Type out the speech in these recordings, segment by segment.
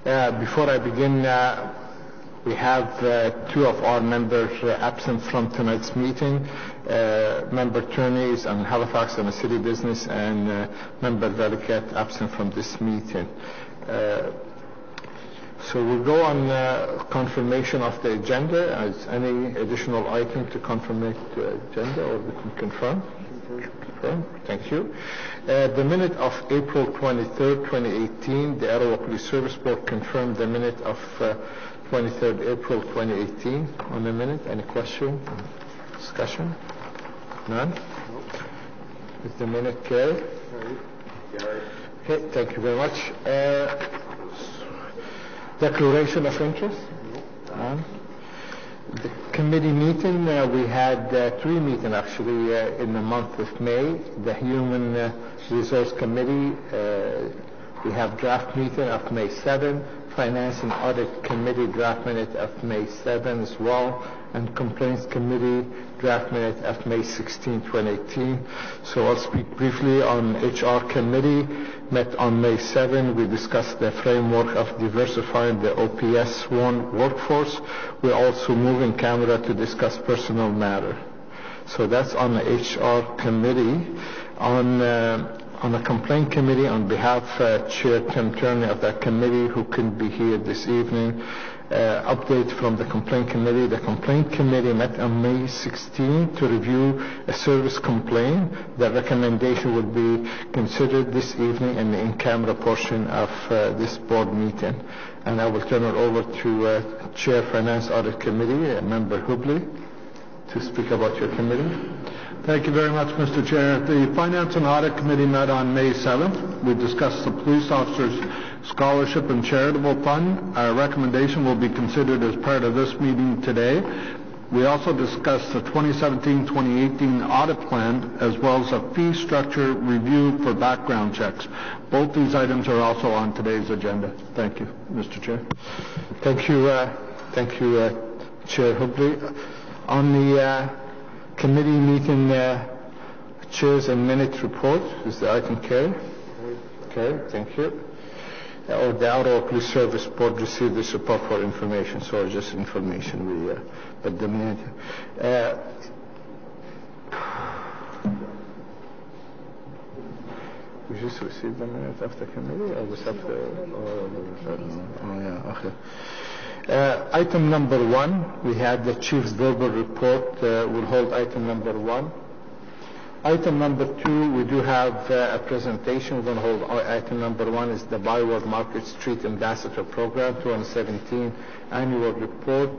Before I begin, we have two of our members absent from tonight's meeting. Member Turney is on Halifax on a city business, and Member Valiquette absent from this meeting. So we'll go on confirmation of the agenda. Is any additional item to confirm the agenda, or we can confirm? Confirm. Thank you. The minute of April 23rd, 2018, the Ottawa Police Service Board confirmed the minute of 23rd April 2018 on the minute. Any question? Discussion? None? Is the minute carried? Okay, thank you very much. Declaration of interest? None? The committee meeting, we had three meetings actually in the month of May. The Human Resource Committee, we have draft meeting of May 7, Finance and Audit Committee draft minute of May 7 as well, and Complaints Committee draft minute of May 16, 2018. So I'll speak briefly on HR Committee. Met on May 7. We discussed the framework of diversifying the OPS-1 workforce. We're also moving camera to discuss personal matter. So that's on the HR Committee. On the Complaint Committee, on behalf of Chair Tim Turney of that committee, who couldn't be here this evening, update from the Complaint Committee. The Complaint Committee met on May 16 to review a service complaint. The recommendation will be considered this evening in the in-camera portion of this board meeting. And I will turn it over to Chair Finance Audit Committee, Member Hubley, to speak about your committee. Thank you very much, Mr. Chair. The Finance and Audit Committee met on May 7th. We discussed the Police Officers Scholarship and Charitable Fund. Our recommendation will be considered as part of this meeting today. We also discussed the 2017-2018 audit plan, as well as a fee structure review for background checks. Both these items are also on today's agenda. Thank you, Mr. Chair. Thank you, Chair Hubley. On the committee meeting chairs and minute report, is the item carried? Okay, thank you. The Ottawa Police Service Board received this report for information, so just information. But the minute. We just received the minute of the committee, or was that item number 1, we had the Chief's verbal report. We'll hold item number 1. Item number 2, we do have a presentation. We're going to hold item number 1 is the Byward Market Street Ambassador Program 2017 Annual Report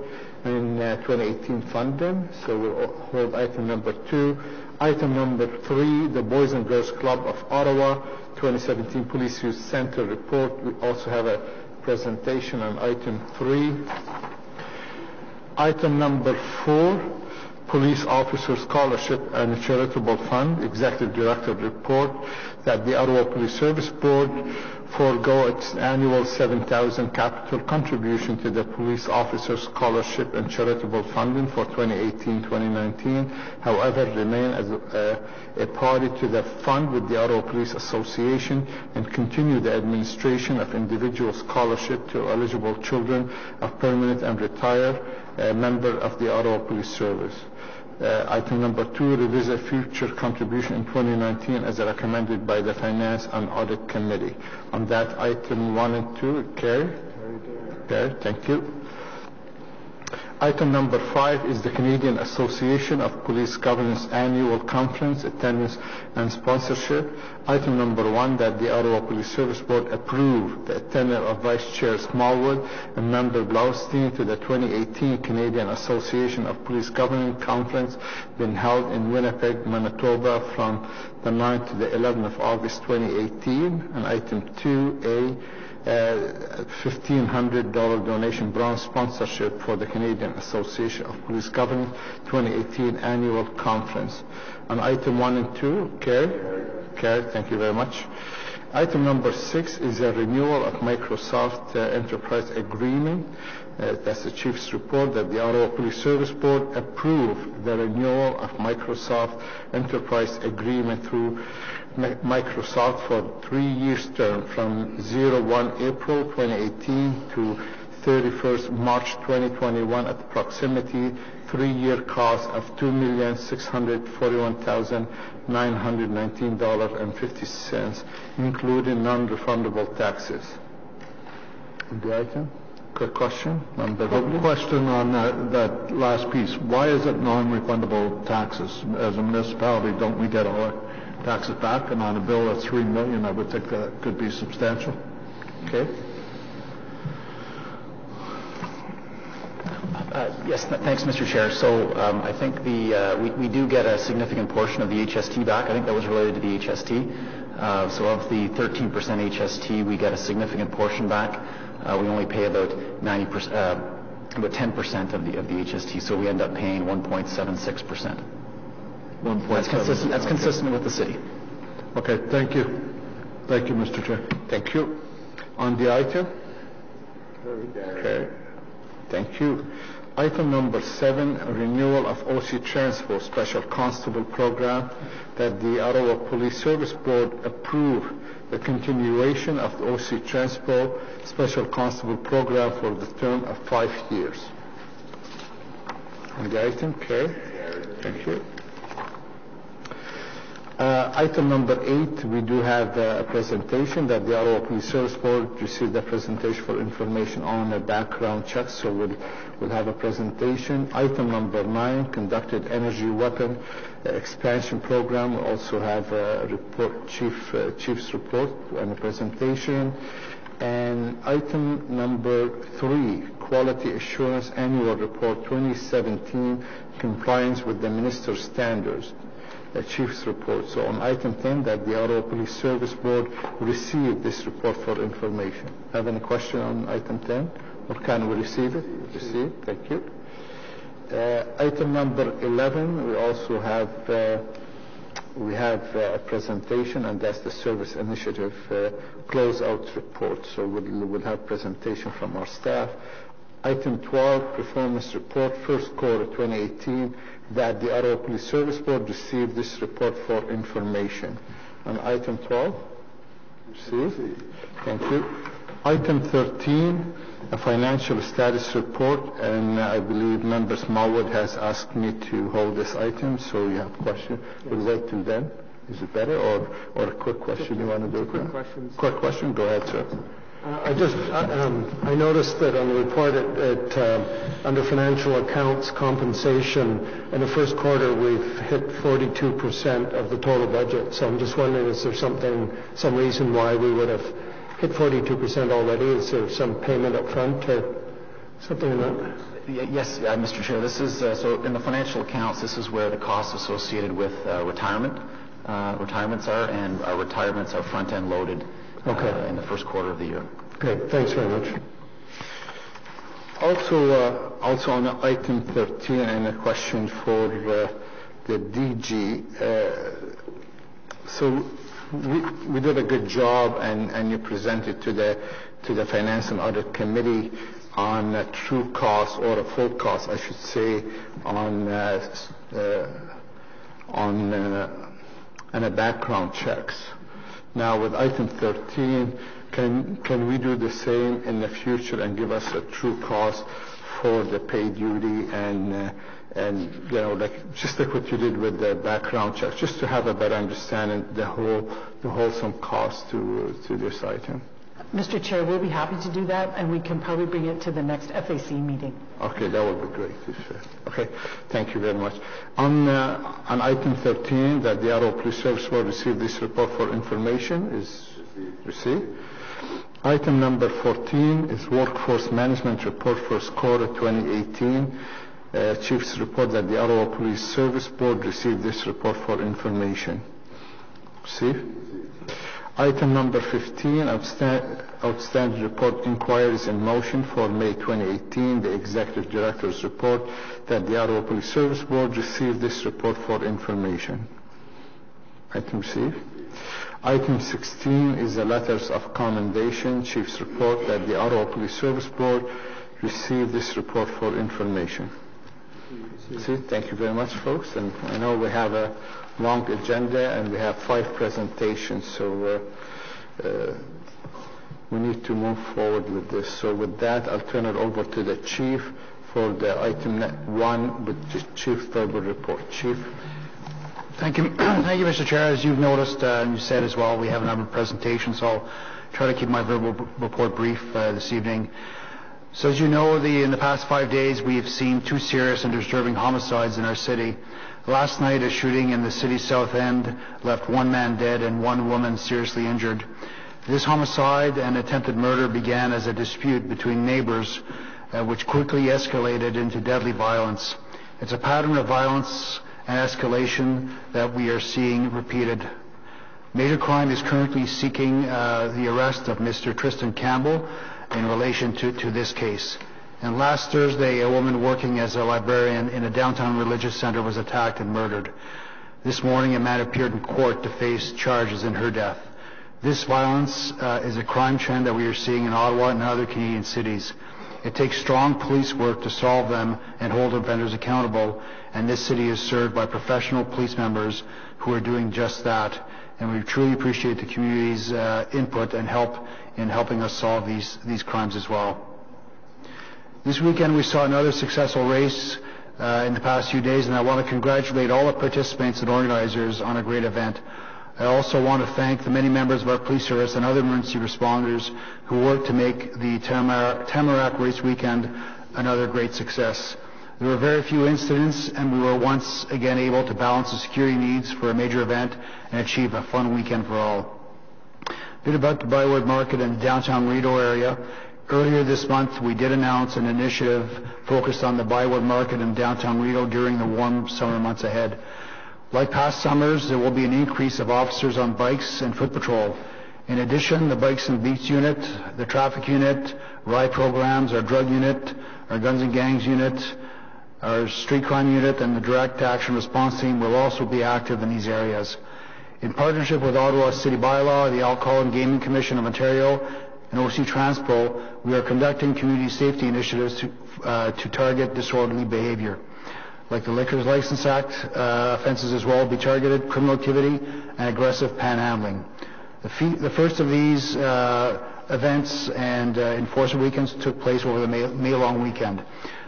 in 2018 funding. So we'll hold item number 2. Item number 3, the Boys and Girls Club of Ottawa 2017 Police Youth Center Report. We also have a presentation on item 3. Item number 4, Police Officer Scholarship and Charitable Fund, Executive Director Report, that the Ottawa Police Service Board forego its annual $7,000 capital contribution to the Police Officer Scholarship and Charitable Funding for 2018-2019. However, remain as a party to the fund with the Ottawa Police Association and continue the administration of individual scholarship to eligible children of permanent and retired member of the Ottawa Police Service. Item number 2, revisit future contribution in 2019 as recommended by the Finance and Audit Committee. On that, item 1 and 2, carried? Carried, thank you. Item number 5 is the Canadian Association of Police Governance Annual Conference, attendance and sponsorship. Item number 1, that the Ottawa Police Service Board approve the attendance of Vice Chair Smallwood and Member Blaustein to the 2018 Canadian Association of Police Governance Conference being held in Winnipeg, Manitoba from the 9th to the 11th of August 2018. And item 2A, $1,500 donation bronze sponsorship for the Canadian Association of Police Governance 2018 Annual Conference. On item 1 and 2, carried? Carried, thank you very much. Item number 6 is a renewal of Microsoft Enterprise Agreement. That's the Chief's report that the Ottawa Police Service Board approved the renewal of Microsoft Enterprise Agreement through Microsoft for 3 years term from 01 April 2018 to 31st March 2021 at approximately 3-year cost of $2,641,919.50, including non-refundable taxes. The item? Quick question. Question on that last piece. Why is it non-refundable taxes? As a municipality, don't we get all our taxes back? And on a bill of $3 million, I would think that could be substantial. Okay. Yes, thanks, Mr. Chair. So I think we do get a significant portion of the HST back. I think that was related to the HST. So of the 13% HST, we get a significant portion back. We only pay about 90%, about 10% of the HST. So we end up paying 1.76%. That's consistent with the city. Okay, thank you. Thank you, Mr. Chair. Thank you. On the item? Okay. Thank you. Item number 7, renewal of OC Transport Special Constable Program, that the Ottawa Police Service Board approve the continuation of the OC Transport Special Constable Program for the term of 5 years. On the item, okay. Thank you. Item number 8, we do have a presentation that the Ottawa Police Service Board received a presentation for information on a background check, so we'll have a presentation. Item number 9, conducted energy weapon expansion program. We'll also have a report, chief's report and a presentation. And item number 3, quality assurance annual report 2017, compliance with the minister's standards. The Chief's report. So on item 10, that the Ottawa Police Service Board received this report for information. Have any question on item 10? Or can we receive it? Receive. Thank you. Item number 11, we also have a presentation, and that's the service initiative closeout report. So we'll have presentation from our staff. Item 12, performance report, first quarter 2018, that the Ottawa Police Service Board received this report for information. On item 12, received. Thank you. Item 13, a financial status report, and I believe Member Smallwood has asked me to hold this item, so you have a question. We'll wait till then. Is it better, or a quick question you want to do? Quick question. Quick question? Go ahead, sir. I noticed that on the report under financial accounts compensation, in the first quarter we've hit 42% of the total budget. So I'm just wondering, is there some reason why we would have hit 42% already? Is there some payment up front or something like that? Yes, Mr. Chair. This is so in the financial accounts. This is where the costs associated with retirements are, and our retirements are front-end loaded. Okay. In the first quarter of the year. Okay, thanks very much. Also on item 13, and a question for the DG. So we did a good job, and you presented to the Finance and Audit Committee on a true cost, or a full cost, I should say, on a background checks. Now, with item 13, can we do the same in the future and give us a true cost for the pay duty and you know, just like what you did with the background checks, just to have a better understanding the wholesome cost to this item? Mr. Chair, we'll be happy to do that, and we can probably bring it to the next FAC meeting. Okay, that would be great. Okay, thank you very much. On item 13, that the Ottawa Police Service will receive this report for information, is received. Item number 14 is workforce management report first quarter 2018. Chief's report that the Ottawa Police Service Board received this report for information. Received. Item number 15, outstanding report inquiries in motion for May 2018, the Executive Director's report that the Ottawa Police Service Board received this report for information. Item received. Item 16 is the letters of commendation. Chief's report that the Ottawa Police Service Board received this report for information. See, thank you very much, folks. And I know we have a long agenda and we have 5 presentations, so we need to move forward with this. So with that, I'll turn it over to the Chief for the item 1 with the Chief's verbal report. Chief. Thank you. Thank you, Mr. Chair. As you've noticed and you said as well, we have a number of presentations, so I'll try to keep my verbal report brief this evening. So as you know, in the past 5 days, we have seen 2 serious and disturbing homicides in our city. Last night, a shooting in the city's south end left 1 man dead and 1 woman seriously injured. This homicide and attempted murder began as a dispute between neighbors, which quickly escalated into deadly violence. It's a pattern of violence and escalation that we are seeing repeated. Major Crime is currently seeking the arrest of Mr. Tristan Campbell in relation to this case. And last Thursday, a woman working as a librarian in a downtown religious center was attacked and murdered. This morning, a man appeared in court to face charges in her death. This violence is a crime trend that we are seeing in Ottawa and other Canadian cities. It takes strong police work to solve them and hold offenders accountable, and this city is served by professional police members who are doing just that. And we truly appreciate the community's input and help in helping us solve these crimes as well. This weekend we saw another successful race in the past few days, and I want to congratulate all the participants and organizers on a great event. I also want to thank the many members of our police service and other emergency responders who worked to make the Tamarack Race Weekend another great success. There were very few incidents, and we were once again able to balance the security needs for a major event and achieve a fun weekend for all. A bit about the Byward Market in the downtown Rideau area. Earlier this month, we did announce an initiative focused on the Byward Market in downtown Rideau during the warm summer months ahead. Like past summers, there will be an increase of officers on bikes and foot patrol. In addition, the Bikes and Beats unit, the traffic unit, RIE programs, our drug unit, our guns and gangs unit, our street crime unit, and the direct action response team will also be active in these areas. In partnership with Ottawa City Bylaw, the Alcohol and Gaming Commission of Ontario, and OC Transpo, we are conducting community safety initiatives to target disorderly behavior. Like the Liquors License Act, offences as well will be targeted, criminal activity, and aggressive panhandling. The first of these events and enforcement weekends took place over the May long weekend.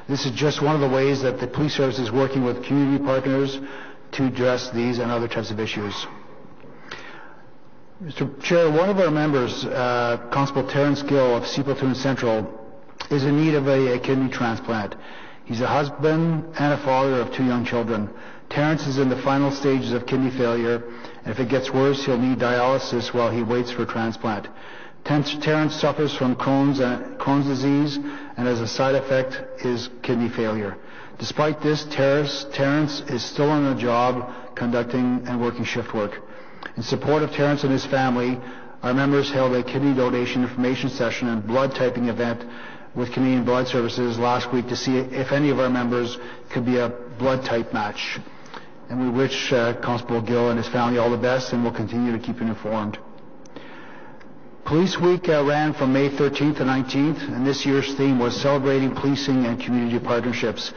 This is just one of the ways that the police service is working with community partners to address these and other types of issues. Mr. Chair, one of our members, Constable Terence Gill of Seaplatoon Central, is in need of a kidney transplant. He's a husband and a father of 2 young children. Terence is in the final stages of kidney failure, and if it gets worse, he'll need dialysis while he waits for transplant. Terence suffers from Crohn's disease, and as a side effect is kidney failure. Despite this, Terence is still on the job, conducting and working shift work. In support of Terence and his family, our members held a kidney donation information session and blood typing event with Canadian Blood Services last week to see if any of our members could be a blood type match. And we wish Constable Gill and his family all the best, and we'll continue to keep you informed. Police Week ran from May 13th to 19th, and this year's theme was celebrating policing and community partnerships.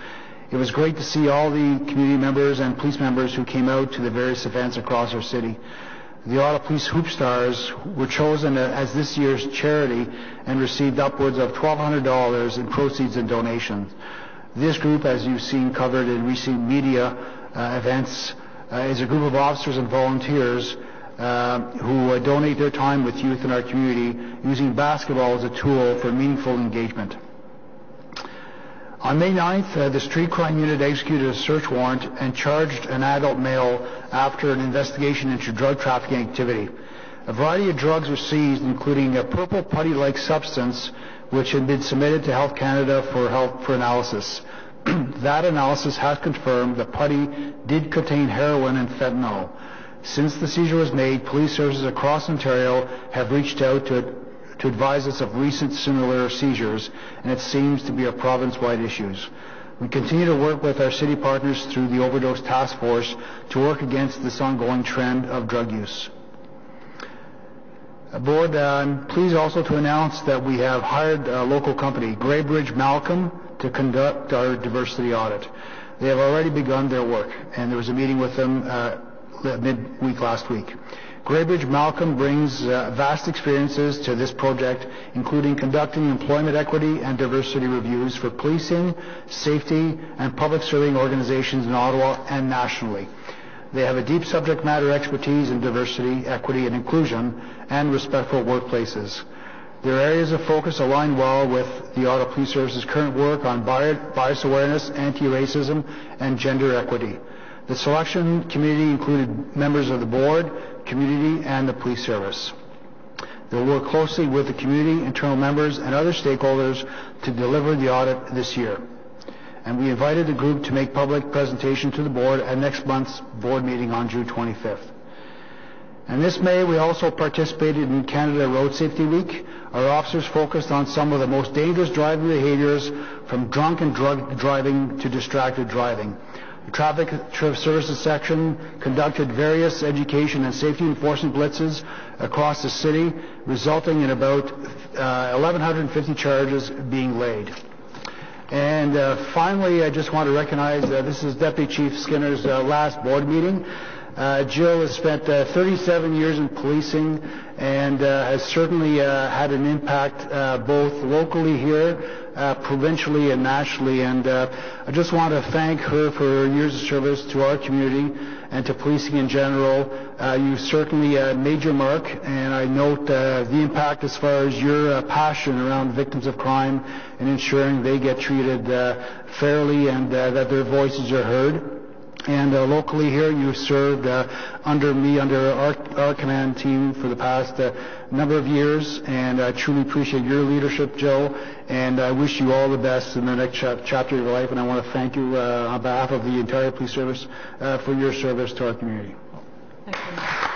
It was great to see all the community members and police members who came out to the various events across our city. The Ottawa Police Hoop Stars were chosen as this year's charity and received upwards of $1,200 in proceeds and donations. This group, as you've seen covered in recent media events, is a group of officers and volunteers who donate their time with youth in our community, using basketball as a tool for meaningful engagement. On May 9th, the Street Crime Unit executed a search warrant and charged an adult male after an investigation into drug trafficking activity. A variety of drugs were seized, including a purple putty-like substance which had been submitted to Health Canada for analysis. That analysis has confirmed the putty did contain heroin and fentanyl. Since the seizure was made, police services across Ontario have reached out to advise us of recent similar seizures, and it seems to be a province-wide issue. We continue to work with our city partners through the Overdose Task Force to work against this ongoing trend of drug use. Board, I'm pleased also to announce that we have hired a local company, Greybridge Malcolm, to conduct our diversity audit. They have already begun their work, and there was a meeting with them midweek last week. Greybridge Malcolm brings vast experiences to this project, including conducting employment equity and diversity reviews for policing, safety, and public serving organizations in Ottawa and nationally. They have a deep subject matter expertise in diversity, equity, and inclusion, and respectful workplaces. Their areas of focus align well with the Ottawa Police Service's current work on bias awareness, anti-racism, and gender equity. The selection committee included members of the board, community, and the police service. They'll work closely with the community, internal members, and other stakeholders to deliver the audit this year. And we invited the group to make public presentation to the board at next month's board meeting on June 25th. And this May, we also participated in Canada Road Safety Week. Our officers focused on some of the most dangerous driving behaviors, from drunk and drug driving to distracted driving. The Traffic Services section conducted various education and safety enforcement blitzes across the city, resulting in about 1,150 charges being laid. And finally, I just want to recognize this is Deputy Chief Skinner's last board meeting. Jill has spent 37 years in policing and has certainly had an impact both locally here, provincially, and nationally. And I just want to thank her for her years of service to our community and to policing in general. You certainly made your mark, and I note the impact as far as your passion around victims of crime and ensuring they get treated fairly and that their voices are heard. And locally here, you served under me, under our command team for the past number of years, and I truly appreciate your leadership, Joe, and I wish you all the best in the next chapter of your life, and I want to thank you on behalf of the entire police service for your service to our community. Thank you.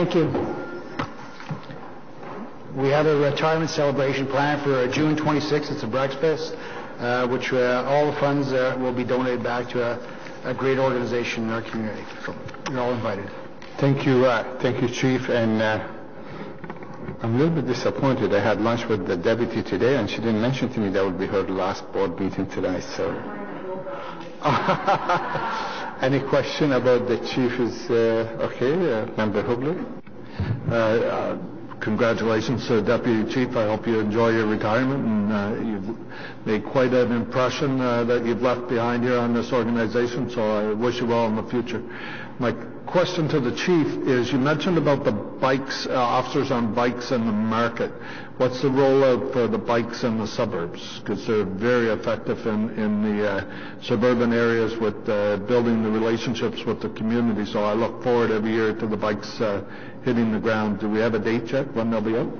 Thank you. We have a retirement celebration planned for June 26th. It's a breakfast, which all the funds will be donated back to a great organization in our community. So you're all invited. Thank you, Chief. And I'm a little bit disappointed. I had lunch with the deputy today, and she didn't mention to me that would be her last board meeting tonight. So, any question about the chief is okay? Member Hubler. Congratulations, Deputy Chief. I hope you enjoy your retirement, and you've made quite an impression that you've left behind here on this organization, so I wish you well in the future. My question to the Chief is, you mentioned about the bikes, officers on bikes in the market. What's the rollout for the bikes in the suburbs? Because they're very effective in the suburban areas with building the relationships with the community, so I look forward every year to the bikes hitting the ground. Do we have a date yet when they'll be out?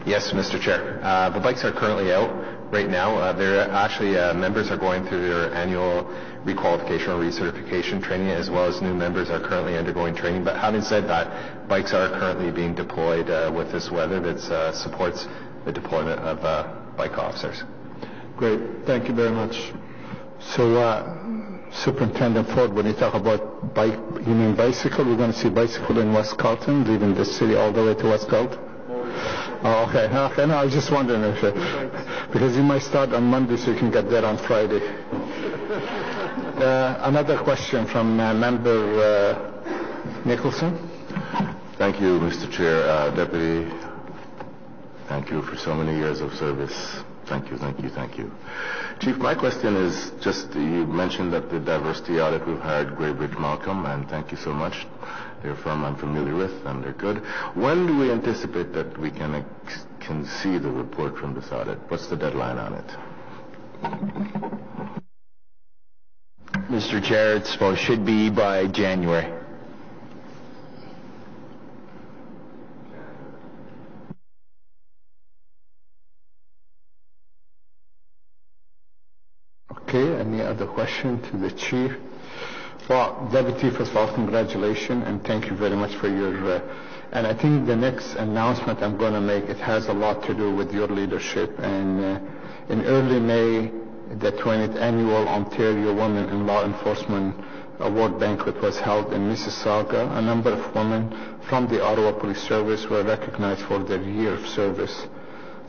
Yes, Mr. Chair. The bikes are currently out right now. They're actually, members are going through their annual requalification or recertification training, as well as new members are currently undergoing training. But having said that, bikes are currently being deployed with this weather that supports the deployment of bike officers. Great. Thank you very much. So, Superintendent Ford, when you talk about bike, you mean bicycle? We're going to see bicycle in West Carlton, leaving the city all the way to West Carlton? Oh, okay. Okay. No, I was just wondering if because you might start on Monday, so you can get there on Friday. Another question from Member Nicholson. Thank you, Mr. Chair. Deputy, thank you for so many years of service. Thank you, thank you, thank you. Chief, my question is just, you mentioned that the diversity audit, we've hired Greybridge Malcolm, and thank you so much. They're a firm I'm familiar with, and they're good. When do we anticipate that we can see the report from this audit? What's the deadline on it? Mr. Chair, it should be by January. Okay, any other question to the chief? Well, Deputy, first of all, congratulations and thank you very much for your, and I think the next announcement I'm going to make, it has a lot to do with your leadership. And in early May, the 20th Annual Ontario Women in Law Enforcement Award Banquet was held in Mississauga. A number of women from the Ottawa Police Service were recognized for their year of service.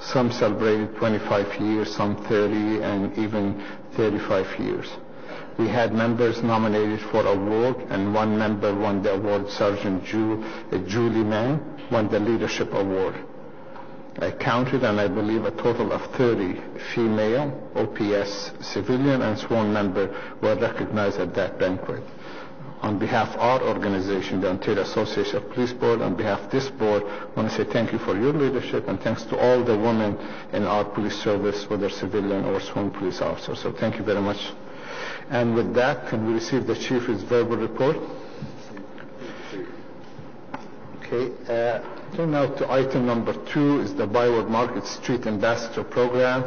Some celebrated 25 years, some 30, and even 35 years. We had members nominated for award, and one member won the award. Sergeant Julie Mann won the Leadership Award. I counted, and I believe a total of 30 female OPS civilian and sworn member were recognized at that banquet. On behalf of our organization, the Ontario Association of Police Board, on behalf of this board, I want to say thank you for your leadership and thanks to all the women in our police service, whether civilian or sworn police officers. So thank you very much. And with that, can we receive the chief's verbal report? Okay. Turn now to item number 2 is the Byward Market Street Ambassador Program,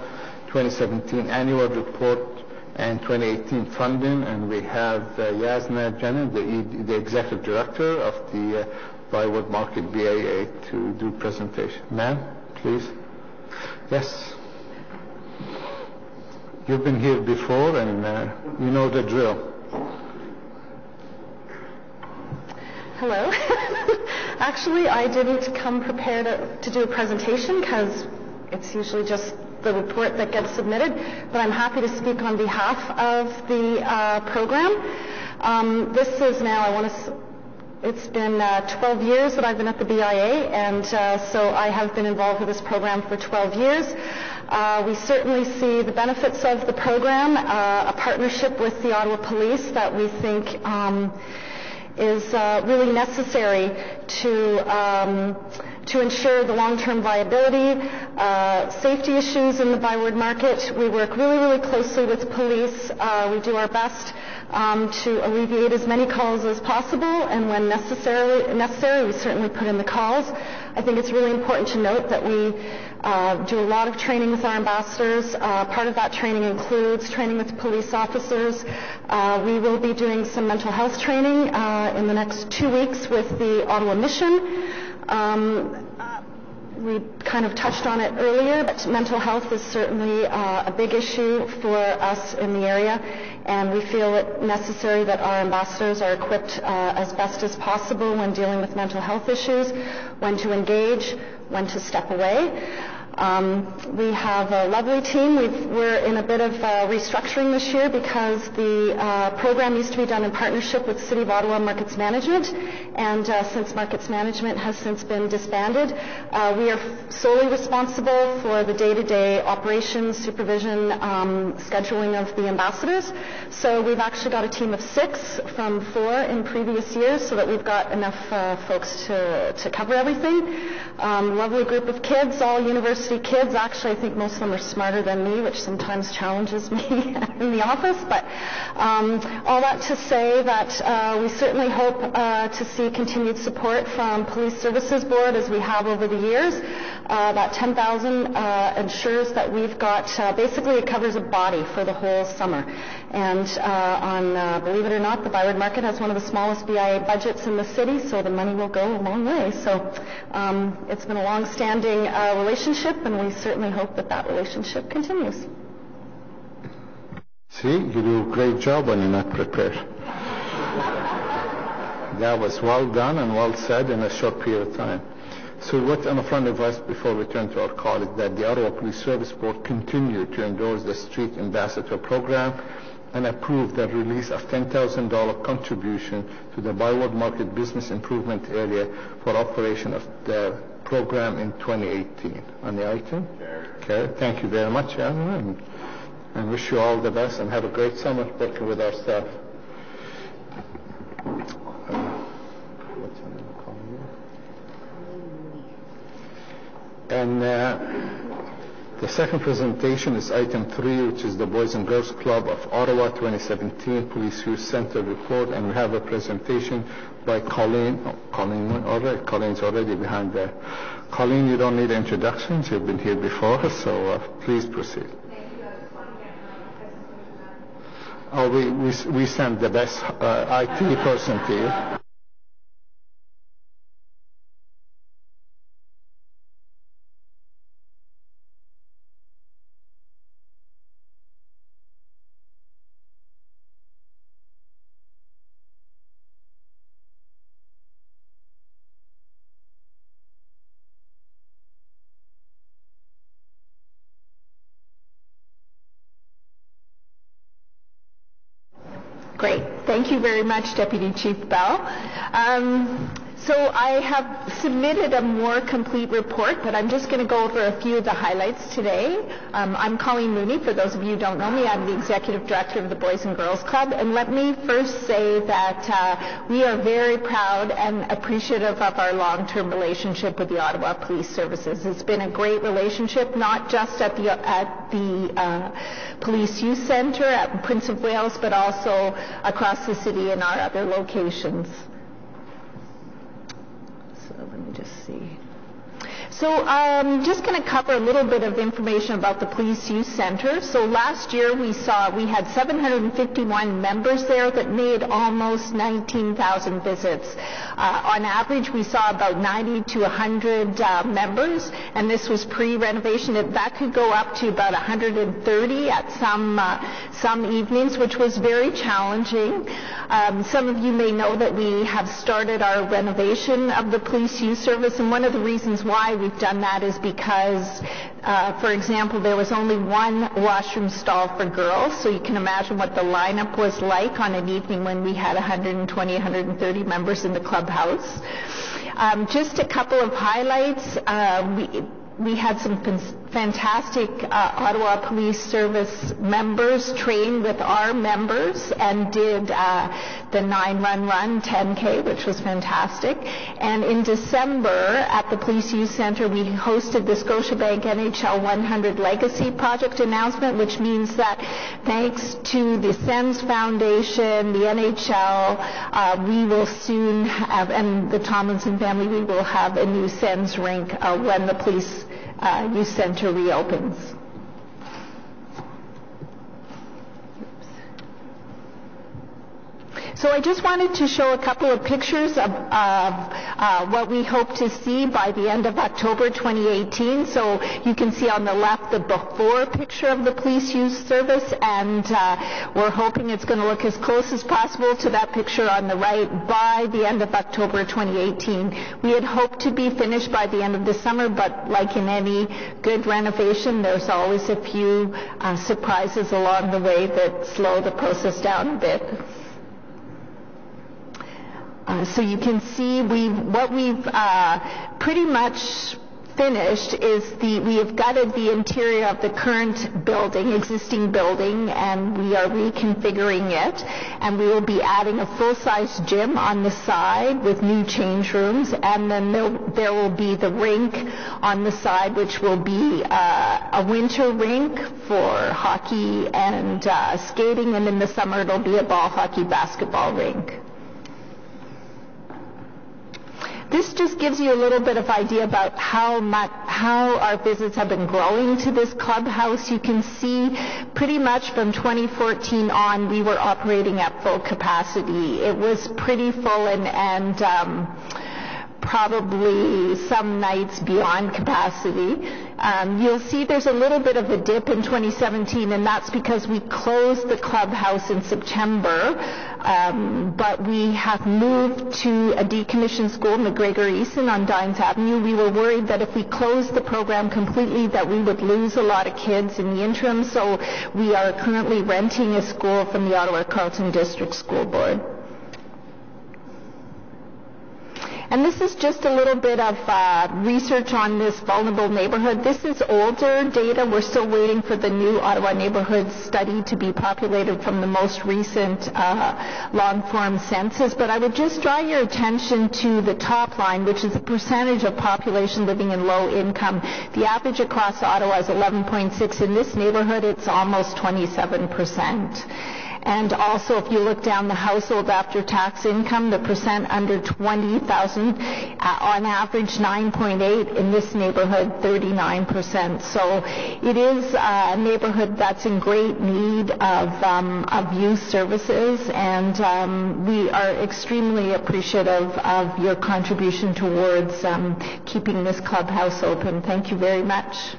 2017 Annual Report and 2018 funding. And we have Yasna Janan, the Executive Director of the Byward Market BAA, to do presentation. Ma'am, please. Yes. You've been here before and you know the drill. Hello. Actually, I didn't come prepared to do a presentation because it's usually just the report that gets submitted, but I'm happy to speak on behalf of the program. This is now, it's been 12 years that I've been at the BIA, and so I have been involved with this program for 12 years. We certainly see the benefits of the program, a partnership with the Ottawa Police that we think is really necessary to ensure the long-term viability, safety issues in the Byward Market. We work really, really closely with police. We do our best to alleviate as many calls as possible, and when necessary, we certainly put in the calls. I think it's really important to note that we do a lot of training with our ambassadors. Part of that training includes training with police officers. We will be doing some mental health training in the next 2 weeks with the Ottawa Mission. We kind of touched on it earlier, but mental health is certainly a big issue for us in the area, and we feel it necessary that our ambassadors are equipped as best as possible when dealing with mental health issues, when to engage, when to step away. We have a lovely team. We're in a bit of restructuring this year because the program used to be done in partnership with City of Ottawa Markets Management, and since Markets Management has since been disbanded, we are solely responsible for the day-to-day operations, supervision, scheduling of the ambassadors. So we've actually got a team of 6 from 4 in previous years, so that we've got enough folks to cover everything. Lovely group of kids, all university kids. Actually, I think most of them are smarter than me, which sometimes challenges me in the office. But all that to say that we certainly hope to see continued support from Police Services Board as we have over the years. That 10,000 ensures that we've got, basically it covers a body for the whole summer. And believe it or not, the Byward Market has one of the smallest BIA budgets in the city, so the money will go a long way. So it's been a long-standing relationship, and we certainly hope that that relationship continues. See, you do a great job when you're not prepared. That was well done and well said in a short period of time. So what on the front advice before we turn to our call is that the Ottawa Police Service Board continue to endorse the Street Ambassador Program and approve the release of $10,000 contribution to the Byward Market Business Improvement Area for operation of the program in 2018. On the item? Okay. Thank you very much, Anna, and wish you all the best and have a great summer working with our staff. And the second presentation is item 3, which is the Boys and Girls Club of Ottawa 2017 Police Youth Center Report, and we have a presentation by Colleen. Colleen's already behind there. Colleen, you don't need introductions. You've been here before, so please proceed. Thank you. I just want to get my presentation we send the best IT person to you. Great. Thank you very much, Deputy Chief Bell. So I have submitted a more complete report, but I'm just going to go over a few of the highlights today. I'm Colleen Mooney. For those of you who don't know me, I'm the Executive Director of the Boys and Girls Club. And let me first say that we are very proud and appreciative of our long-term relationship with the Ottawa Police Services. It's been a great relationship, not just at the Police Youth Centre at Prince of Wales, but also across the city in our other locations. So let me just see. So I'm just going to cover a little bit of information about the Police Youth Centre. So last year we had 751 members there that made almost 19,000 visits. On average, we saw about 90 to 100 members, and this was pre-renovation. That could go up to about 130 at some evenings, which was very challenging. Some of you may know that we have started our renovation of the Police Youth Service, and one of the reasons why we've done that is because, for example, there was only one washroom stall for girls, so you can imagine what the lineup was like on an evening when we had 120, 130 members in the clubhouse. Just a couple of highlights. We had some fantastic Ottawa Police Service members train with our members and did the 9-run 10K, which was fantastic. And in December at the Police Youth Centre, we hosted the Scotiabank NHL 100 Legacy Project announcement, which means that thanks to the SENS Foundation, the NHL, we will soon have, and the Tomlinson family, we will have a new SENS rink when the Police Youth Centre reopens. So I just wanted to show a couple of pictures of what we hope to see by the end of October 2018. So you can see on the left the before picture of the Police Youth Service, and we're hoping it's going to look as close as possible to that picture on the right by the end of October 2018. We had hoped to be finished by the end of the summer, but like in any good renovation, there's always a few surprises along the way that slow the process down a bit. So you can see what we've pretty much finished is we have gutted the interior of the current existing building, and we are reconfiguring it. And we will be adding a full-size gym on the side with new change rooms, and then there will be the rink on the side, which will be a winter rink for hockey and skating, and in the summer it'll be a ball hockey basketball rink. This just gives you a little bit of idea about how our visits have been growing to this clubhouse. You can see pretty much from 2014 on, we were operating at full capacity. It was pretty full and probably some nights beyond capacity. You'll see there's a little bit of a dip in 2017, and that's because we closed the clubhouse in September, but we have moved to a decommissioned school, McGregor Easton on Dines Avenue. We were worried that if we closed the program completely that we would lose a lot of kids in the interim, so we are currently renting a school from the Ottawa Carleton District School Board. And this is just a little bit of research on this vulnerable neighborhood. This is older data. We're still waiting for the new Ottawa neighborhood study to be populated from the most recent long-form census. But I would just draw your attention to the top line, which is the percentage of population living in low income. The average across Ottawa is 11.6. In this neighborhood, it's almost 27%. And also, if you look down the household after-tax income, the percent under 20,000, on average 9.8, in this neighborhood 39%. So it is a neighborhood that's in great need of youth services, and we are extremely appreciative of your contribution towards keeping this clubhouse open. Thank you very much.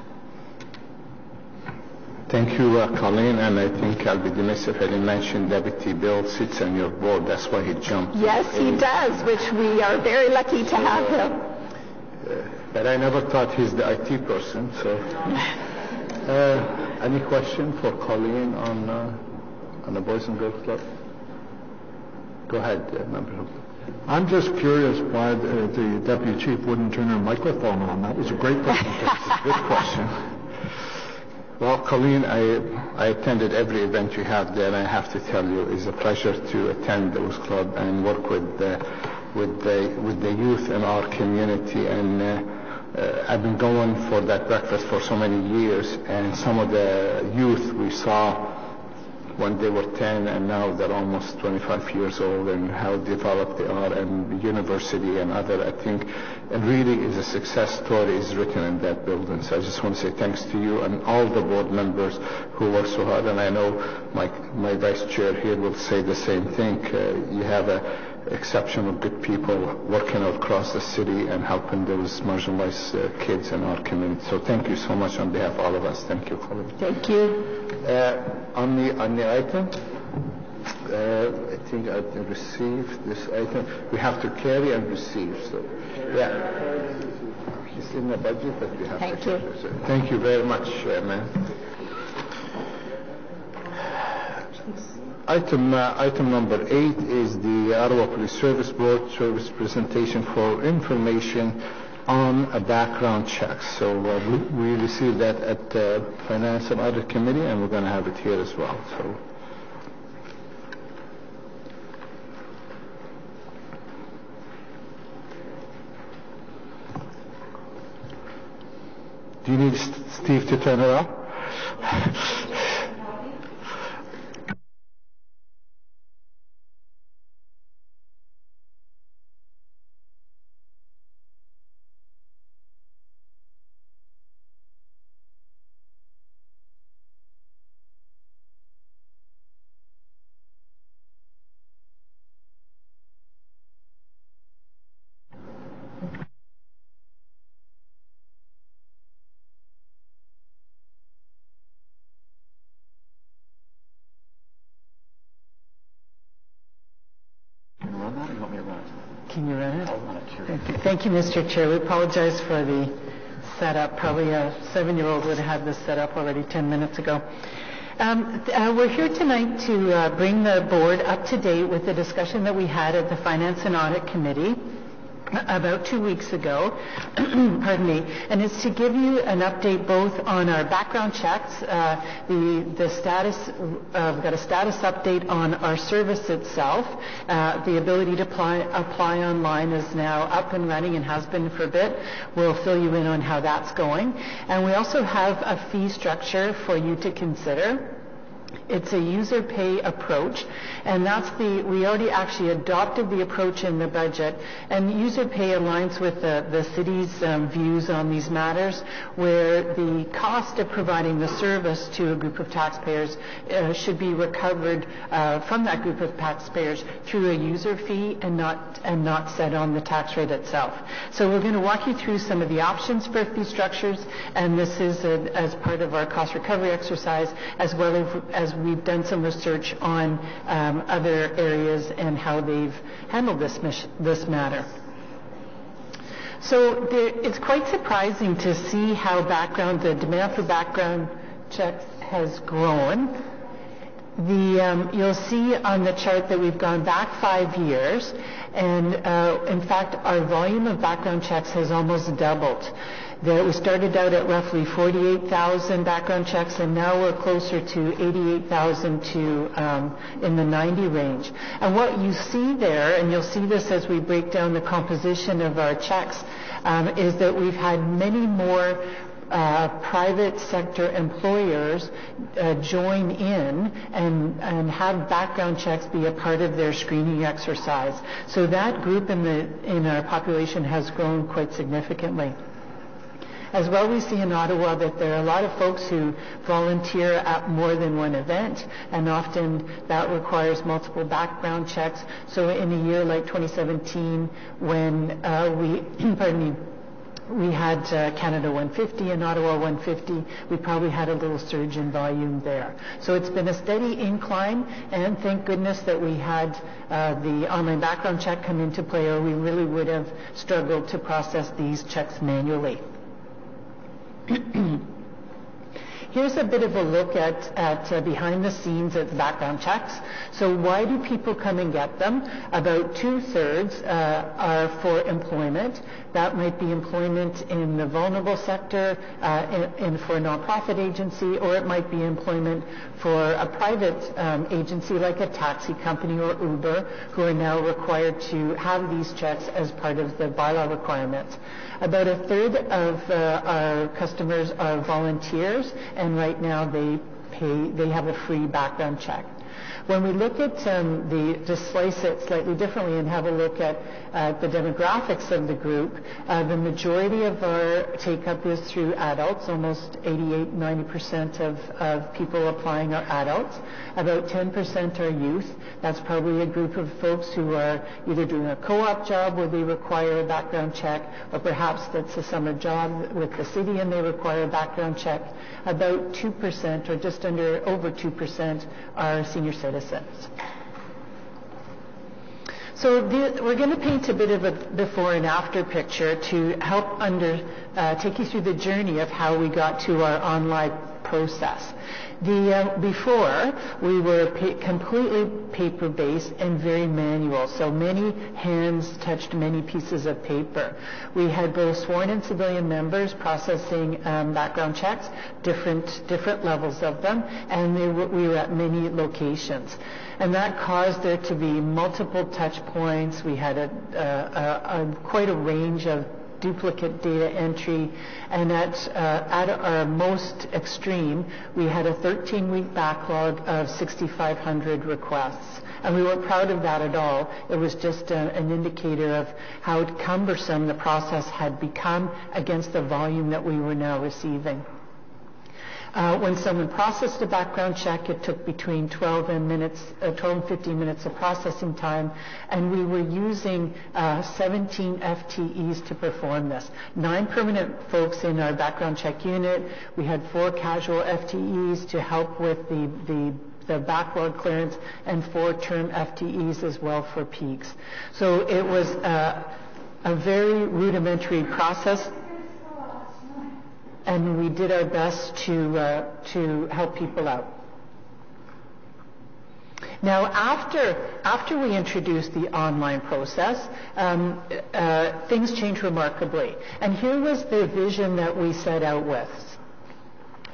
Thank you, Colleen, and I think I'll be remiss if I didn't mention Deputy Bill sits on your board. That's why he jumped. Yes, he does, which we are very lucky to have him. But I never thought he's the IT person, so. Any question for Colleen on the Boys and Girls Club? Go ahead, Member. I'm just curious why the deputy chief wouldn't turn her microphone on. That was a great presentation. Good question. Well, Colleen, I attended every event you have there, and I have to tell you, it's a pleasure to attend those clubs and work with the youth in our community. And I've been going for that breakfast for so many years, and some of the youth we saw when they were 10 and now they're almost 25 years old, and how developed they are, and the university and other, I think it really is a success story is written in that building. So I just want to say thanks to you and all the board members who work so hard, and I know my vice chair here will say the same thing. You have exceptional good people working across the city and helping those marginalized kids in our community. So thank you so much on behalf of all of us. Thank you, Colleen. Thank you. On the item, I think I received this item. We have to carry and receive. So, yeah, it's in the budget that we have to carry. So, thank you very much, ma'am. Item number 8 is the Ottawa Police Service Board service presentation for information on a background check. So we received that at the Finance and Audit Committee, and we're going to have it here as well. So. Do you need Steve to turn it off? Can you run it? Thank you, Mr. Chair. We apologize for the setup. Probably a 7-year-old would have had this set up already 10 minutes ago. We're here tonight to bring the board up to date with the discussion that we had at the Finance and Audit Committee about 2 weeks ago, pardon me, and it's to give you an update both on our background checks, the status, we've got a status update on our service itself. The ability to apply online is now up and running and has been for a bit. We'll fill you in on how that's going. And we also have a fee structure for you to consider. It's a user pay approach, and we already actually adopted the approach in the budget, and user pay aligns with the city's views on these matters, where the cost of providing the service to a group of taxpayers should be recovered from that group of taxpayers through a user fee and not set on the tax rate itself. So we're going to walk you through some of the options for fee structures, and this is as part of our cost recovery exercise, as well as we've done some research on other areas and how they've handled this matter. So it's quite surprising to see how the demand for background checks has grown. You'll see on the chart that we've gone back 5 years, and in fact our volume of background checks has almost doubled. We started out at roughly 48,000 background checks, and now we're closer to 88,000 in the 90 range. And what you see there, and you'll see this as we break down the composition of our checks, is that we've had many more private sector employers join in and have background checks be a part of their screening exercise. So that group in our population has grown quite significantly. As well, we see in Ottawa that there are a lot of folks who volunteer at more than one event, and often that requires multiple background checks. So in a year like 2017, when we had Canada 150 and Ottawa 150, we probably had a little surge in volume there. So it's been a steady incline, and thank goodness that we had the online background check come into play, or we really would have struggled to process these checks manually. Here's a bit of a look at behind the scenes at the background checks. So why do people come and get them? About 2/3 are for employment. That might be employment in the vulnerable sector, for a nonprofit agency, or it might be employment for a private agency like a taxi company or Uber, who are now required to have these checks as part of the bylaw requirements. About 1/3 of our customers are volunteers, and right now they have a free background check. When we look at to slice it slightly differently and have a look at the demographics of the group, the majority of our take-up is through adults. Almost 88-90% of people applying are adults. About 10% are youth. That's probably a group of folks who are either doing a co-op job where they require a background check, or perhaps that's a summer job with the city and they require a background check. About 2%, or just over 2%, are senior citizens. So we're going to paint a bit of a before and after picture to help take you through the journey of how we got to our online process. Before, we were completely paper-based and very manual, so many hands touched many pieces of paper. We had both sworn and civilian members processing background checks, different levels of them, and we were at many locations. And that caused there to be multiple touch points. We had quite a range of duplicate data entry, and at our most extreme, we had a 13-week backlog of 6,500 requests. And we weren't proud of that at all. It was just an indicator of how cumbersome the process had become against the volume that we were now receiving. When someone processed a background check, it took between 12 and 15 minutes of processing time, and we were using 17 FTEs to perform this. 9 permanent folks in our background check unit. We had 4 casual FTEs to help with the backlog clearance, and 4 term FTEs as well for peaks. So it was a very rudimentary process, and we did our best to help people out. Now, after we introduced the online process, things changed remarkably. And here was the vision that we set out with.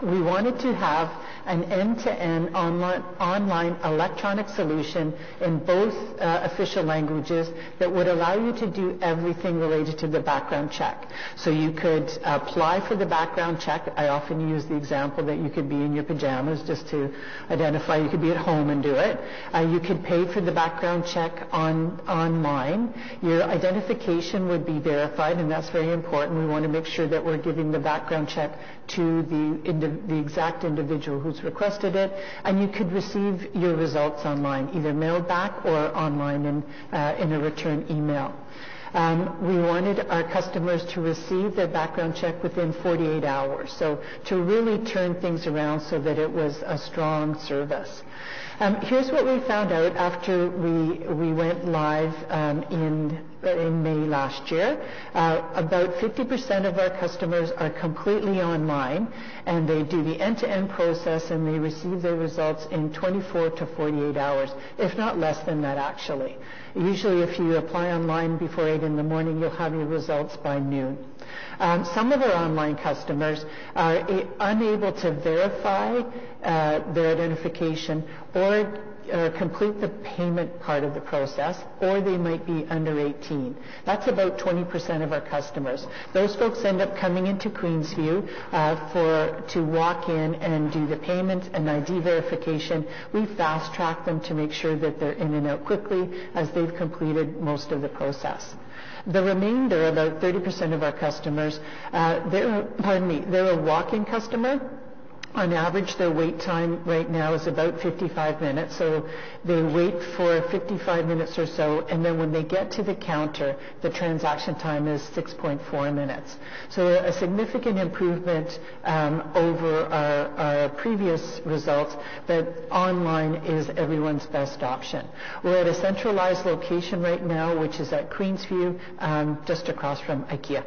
We wanted to have an end-to-end online electronic solution in both official languages that would allow you to do everything related to the background check. So you could apply for the background check. I often use the example that you could be in your pajamas just to identify. You could be at home and do it. You could pay for the background check online. Your identification would be verified, and that's very important. We want to make sure that we're giving the background check to the exact individual who's requested it, and you could receive your results online, either mailed back or online in a return email. We wanted our customers to receive their background check within 48 hours, so to really turn things around so that it was a strong service. Here's what we found out after we went live in May last year. About 50% of our customers are completely online, and they do the end-to-end process, and they receive their results in 24 to 48 hours, if not less than that, actually. Usually, if you apply online before 8 in the morning, you'll have your results by noon. Some of our online customers are unable to verify their identification, or or complete the payment part of the process, or they might be under 18. That's about 20% of our customers. Those folks end up coming into Queensview to walk in and do the payment and ID verification. We fast track them to make sure that they're in and out quickly as they've completed most of the process. The remainder, about 30% of our customers, they're a walk-in customer. On average, their wait time right now is about 55 minutes. So they wait for 55 minutes or so, and then when they get to the counter, the transaction time is 6.4 minutes. So a significant improvement over our previous results, but online is everyone's best option. We're at a centralized location right now, which is at Queensview, just across from IKEA.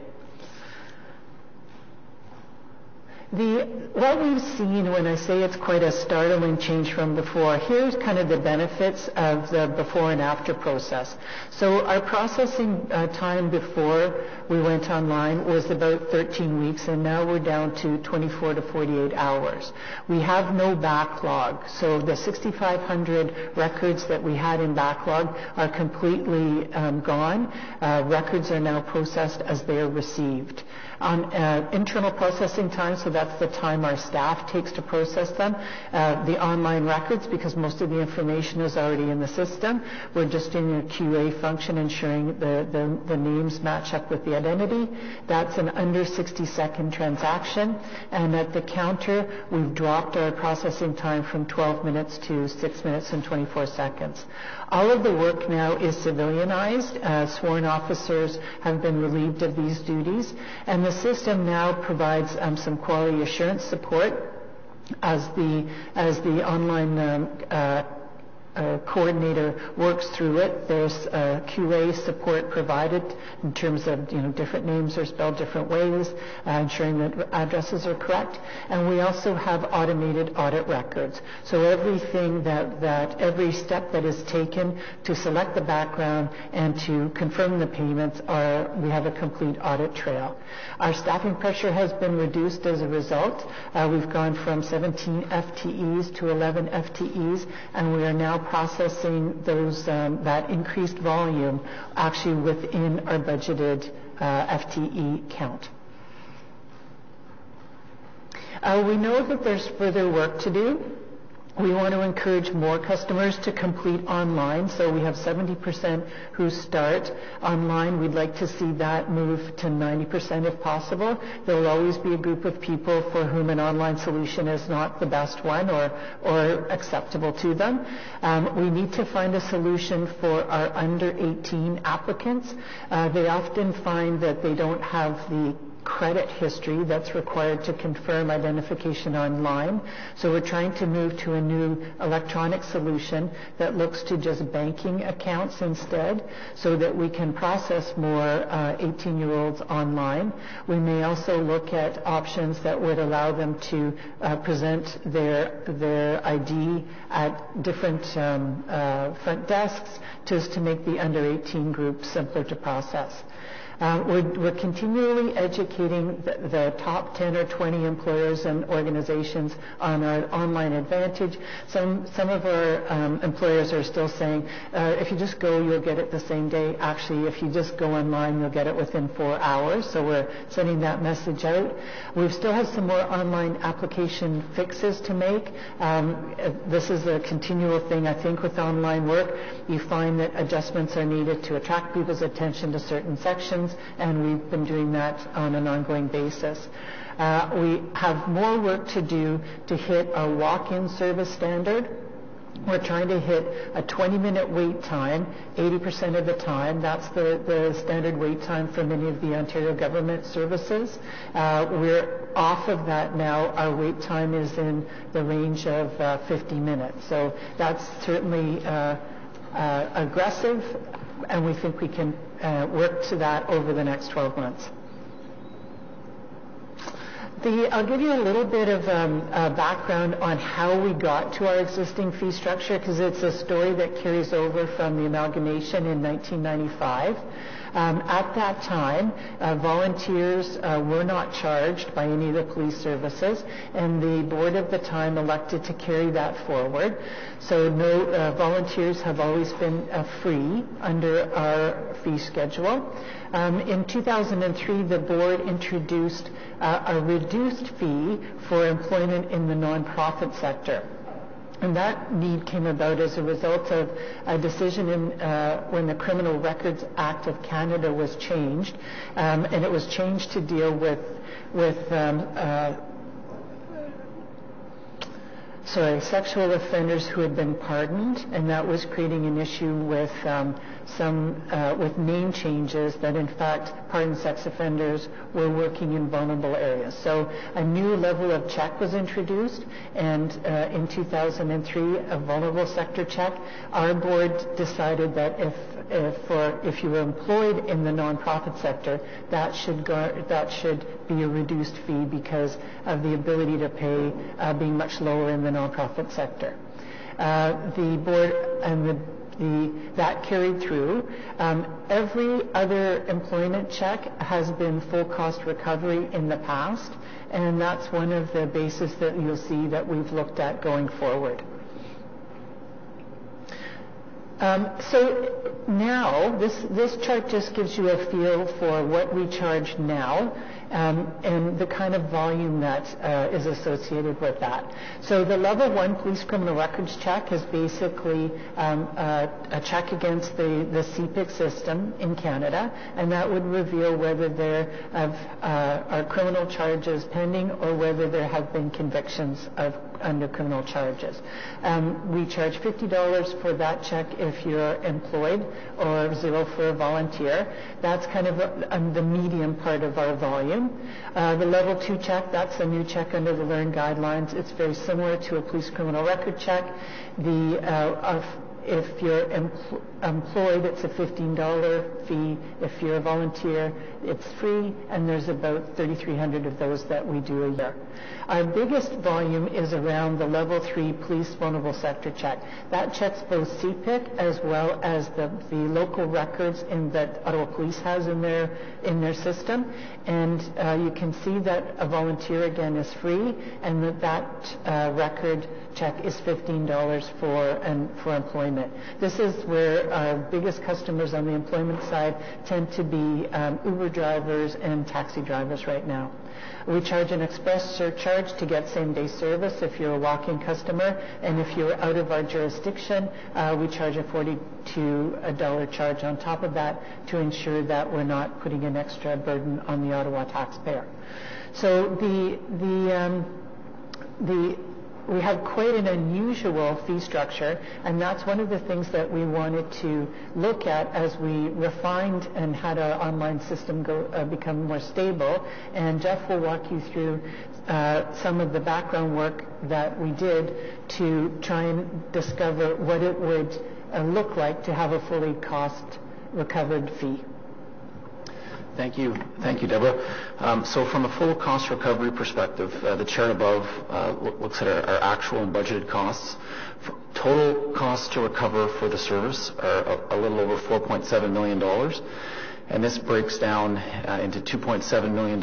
What we've seen, when I say it's quite a startling change from before, here's kind of the benefits of the before and after process. So our processing time before we went online was about 13 weeks, and now we're down to 24 to 48 hours. We have no backlog, so the 6,500 records that we had in backlog are completely gone. Records are now processed as they are received. On internal processing time, so that's the time our staff takes to process them, the online records, because most of the information is already in the system. We're just in a QA function ensuring the names match up with the identity. That's an under 60-second transaction. And at the counter, we've dropped our processing time from 12 minutes to 6 minutes and 24 seconds. All of the work now is civilianized. Sworn officers have been relieved of these duties, and the system now provides some quality assurance support as the online coordinator works through it. There's QA support provided in terms of different names are spelled different ways, ensuring that addresses are correct, and we also have automated audit records. So everything every step that is taken to select the background and to confirm the payments we have a complete audit trail. Our staffing pressure has been reduced as a result. We've gone from 17 FTEs to 11 FTEs, and we are now processing that increased volume actually within our budgeted FTE count. We know that there's further work to do. We want to encourage more customers to complete online, so we have 70% who start online. We'd like to see that move to 90% if possible. There will always be a group of people for whom an online solution is not the best one or acceptable to them. We need to find a solution for our under 18 applicants. They often find that they don't have the credit history that's required to confirm identification online. So we're trying to move to a new electronic solution that looks to just banking accounts instead, so that we can process more 18-year-olds online. We may also look at options that would allow them to present their ID at different front desks, just to make the under 18 group simpler to process. We're continually educating the top 10 or 20 employers and organizations on our online advantage. Some of our employers are still saying, if you just go, you'll get it the same day. Actually, if you just go online, you'll get it within 4 hours. So we're sending that message out. We still have some more online application fixes to make. This is a continual thing, I think, with online work. You find that adjustments are needed to attract people's attention to certain sections, and we've been doing that on an ongoing basis. We have more work to do to hit our walk-in service standard. We're trying to hit a 20-minute wait time, 80% of the time. That's the standard wait time for many of the Ontario government services. We're off of that now. Our wait time is in the range of 50 minutes. So that's certainly aggressive, and we think we can work to that over the next 12 months. I'll give you a little bit of background on how we got to our existing fee structure, because it's a story that carries over from the amalgamation in 1995. At that time, volunteers were not charged by any of the police services, and the board at the time elected to carry that forward. So volunteers have always been free under our fee schedule. In 2003, the board introduced a reduced fee for employment in the nonprofit sector. And that need came about as a result of a decision when the Criminal Records Act of Canada was changed, and it was changed to deal with sexual offenders who had been pardoned, and that was creating an issue with with name changes that in fact pardoned sex offenders were working in vulnerable areas. So a new level of check was introduced, and in 2003, a vulnerable sector check. Our board decided that if you were employed in the nonprofit sector, that should be a reduced fee because of the ability to pay being much lower in the nonprofit sector. The board and that carried through. Every other employment check has been full cost recovery in the past, and that's one of the bases that you'll see that we've looked at going forward. So now, this chart just gives you a feel for what we charge now, and the kind of volume that is associated with that. So the level 1 police criminal records check is basically a check against the CPIC system in Canada, and that would reveal whether there are criminal charges pending or whether there have been convictions under criminal charges. We charge $50 for that check if you're employed, or $0 for a volunteer. That's kind of the medium part of our volume. The level 2 check, that's a new check under the LEARN guidelines. It's very similar to a police criminal record check. If you're employed, it's a $15 fee. If you're a volunteer, it's free, and there's about 3,300 of those that we do a year. Our biggest volume is around the level 3 police vulnerable sector check. That checks both CPIC as well as the local records that Ottawa Police has in their system. And you can see that a volunteer again is free, and that record check is $15 for employment. This is where our biggest customers on the employment side tend to be Uber drivers and taxi drivers right now. We charge an express surcharge to get same-day service if you're a walk-in customer, and if you're out of our jurisdiction, we charge a $42 charge on top of that to ensure that we're not putting an extra burden on the Ottawa taxpayer. So we have quite an unusual fee structure, and that's one of the things that we wanted to look at as we refined and had our online system become more stable. And Jeff will walk you through some of the background work that we did to try and discover what it would look like to have a fully cost-recovered fee. Thank you, Deborah. So from a full cost recovery perspective, the chart above looks at our actual and budgeted costs. Total costs to recover for the service are a little over $4.7 million. And this breaks down into $2.7 million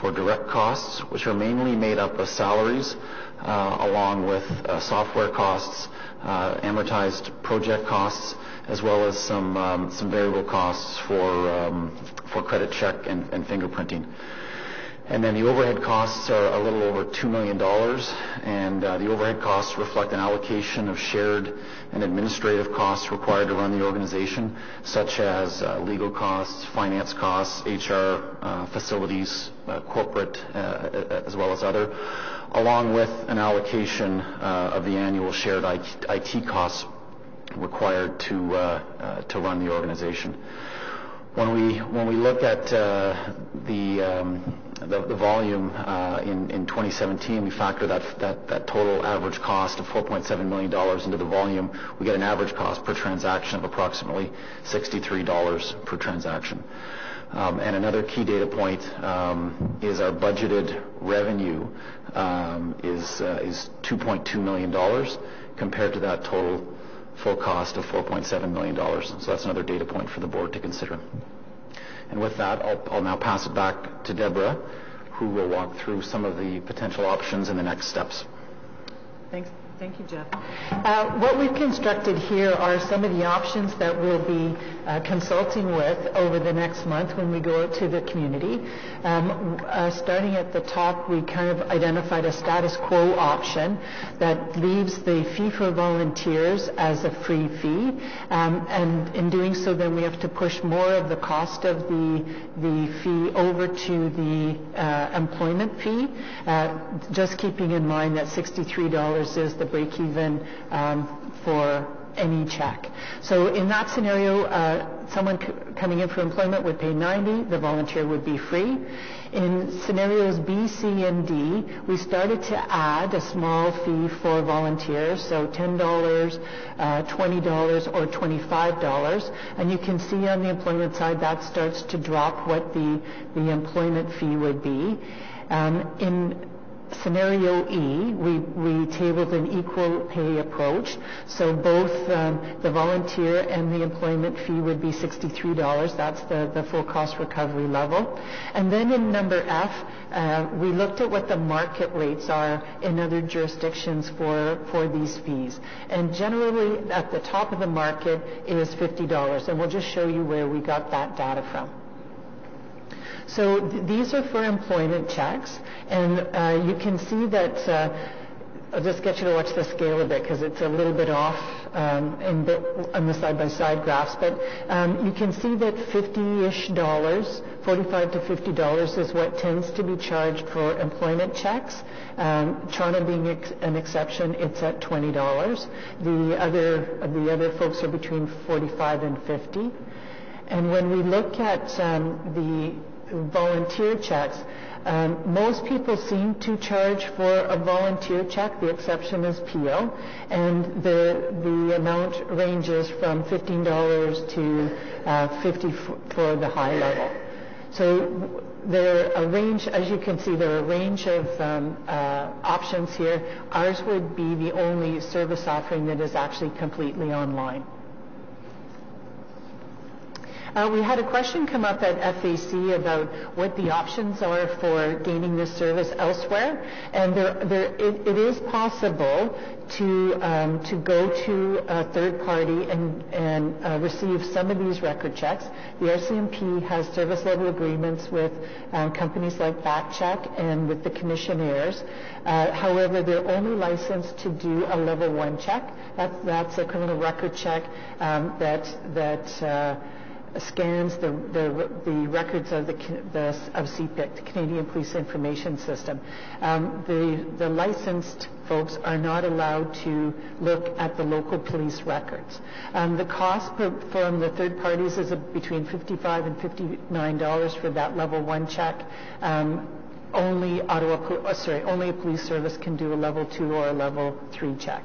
for direct costs, which are mainly made up of salaries, along with software costs, amortized project costs, as well as some variable costs for credit check and fingerprinting. And then the overhead costs are a little over $2 million, and the overhead costs reflect an allocation of shared and administrative costs required to run the organization, such as legal costs, finance costs, HR, facilities, corporate, as well as other, along with an allocation of the annual shared IT costs required to run the organization. When we look at the volume in 2017, we factor that total average cost of $4.7 million into the volume. We get an average cost per transaction of approximately $63 per transaction. And another key data point is our budgeted revenue is $2.2 million compared to that total full cost of $4.7 million. So that's another data point for the board to consider. And with that, I'll now pass it back to Deborah, who will walk through some of the potential options and the next steps. Thank you, Jeff. What we've constructed here are some of the options that we'll be consulting with over the next month when we go out to the community. Starting at the top, we kind of identified a status quo option that leaves the fee for volunteers as a free fee. And in doing so, then we have to push more of the cost of the fee over to the employment fee, just keeping in mind that $63 is the break-even for any check. So in that scenario, someone coming in for employment would pay $90, the volunteer would be free. In scenarios B, C, and D, we started to add a small fee for volunteers, so $10, $20, or $25. And you can see on the employment side that starts to drop what the employment fee would be. In Scenario E, we tabled an equal pay approach, so both the volunteer and the employment fee would be $63. That's the full cost recovery level. And then in number F, we looked at what the market rates are in other jurisdictions for these fees. And generally at the top of the market is $50, and we'll just show you where we got that data from. So these are for employment checks, and you can see that, I'll just get you to watch the scale a bit because it's a little bit off on the side-by-side graphs, but you can see that $50-ish, $45 to $50 is what tends to be charged for employment checks. Toronto being an exception, it's at $20. The other folks are between $45 and $50. And when we look at the volunteer checks, most people seem to charge for a volunteer check. The exception is PO, and the amount ranges from $15 to $50 for the high level. So there are a range, as you can see, there are a range of options here. Ours would be the only service offering that is actually completely online. We had a question come up at FAC about what the options are for gaining this service elsewhere, and it is possible to go to a third party and receive some of these record checks. The RCMP has service level agreements with companies like Backcheck and with the commissionaires. However, they're only licensed to do a level 1 check. That's a criminal record check that scans the records of CPIC, the Canadian Police Information System. The licensed folks are not allowed to look at the local police records. The cost from the third parties is between $55 and $59 for that level 1 check. Only a police service can do a level 2 or a level 3 check.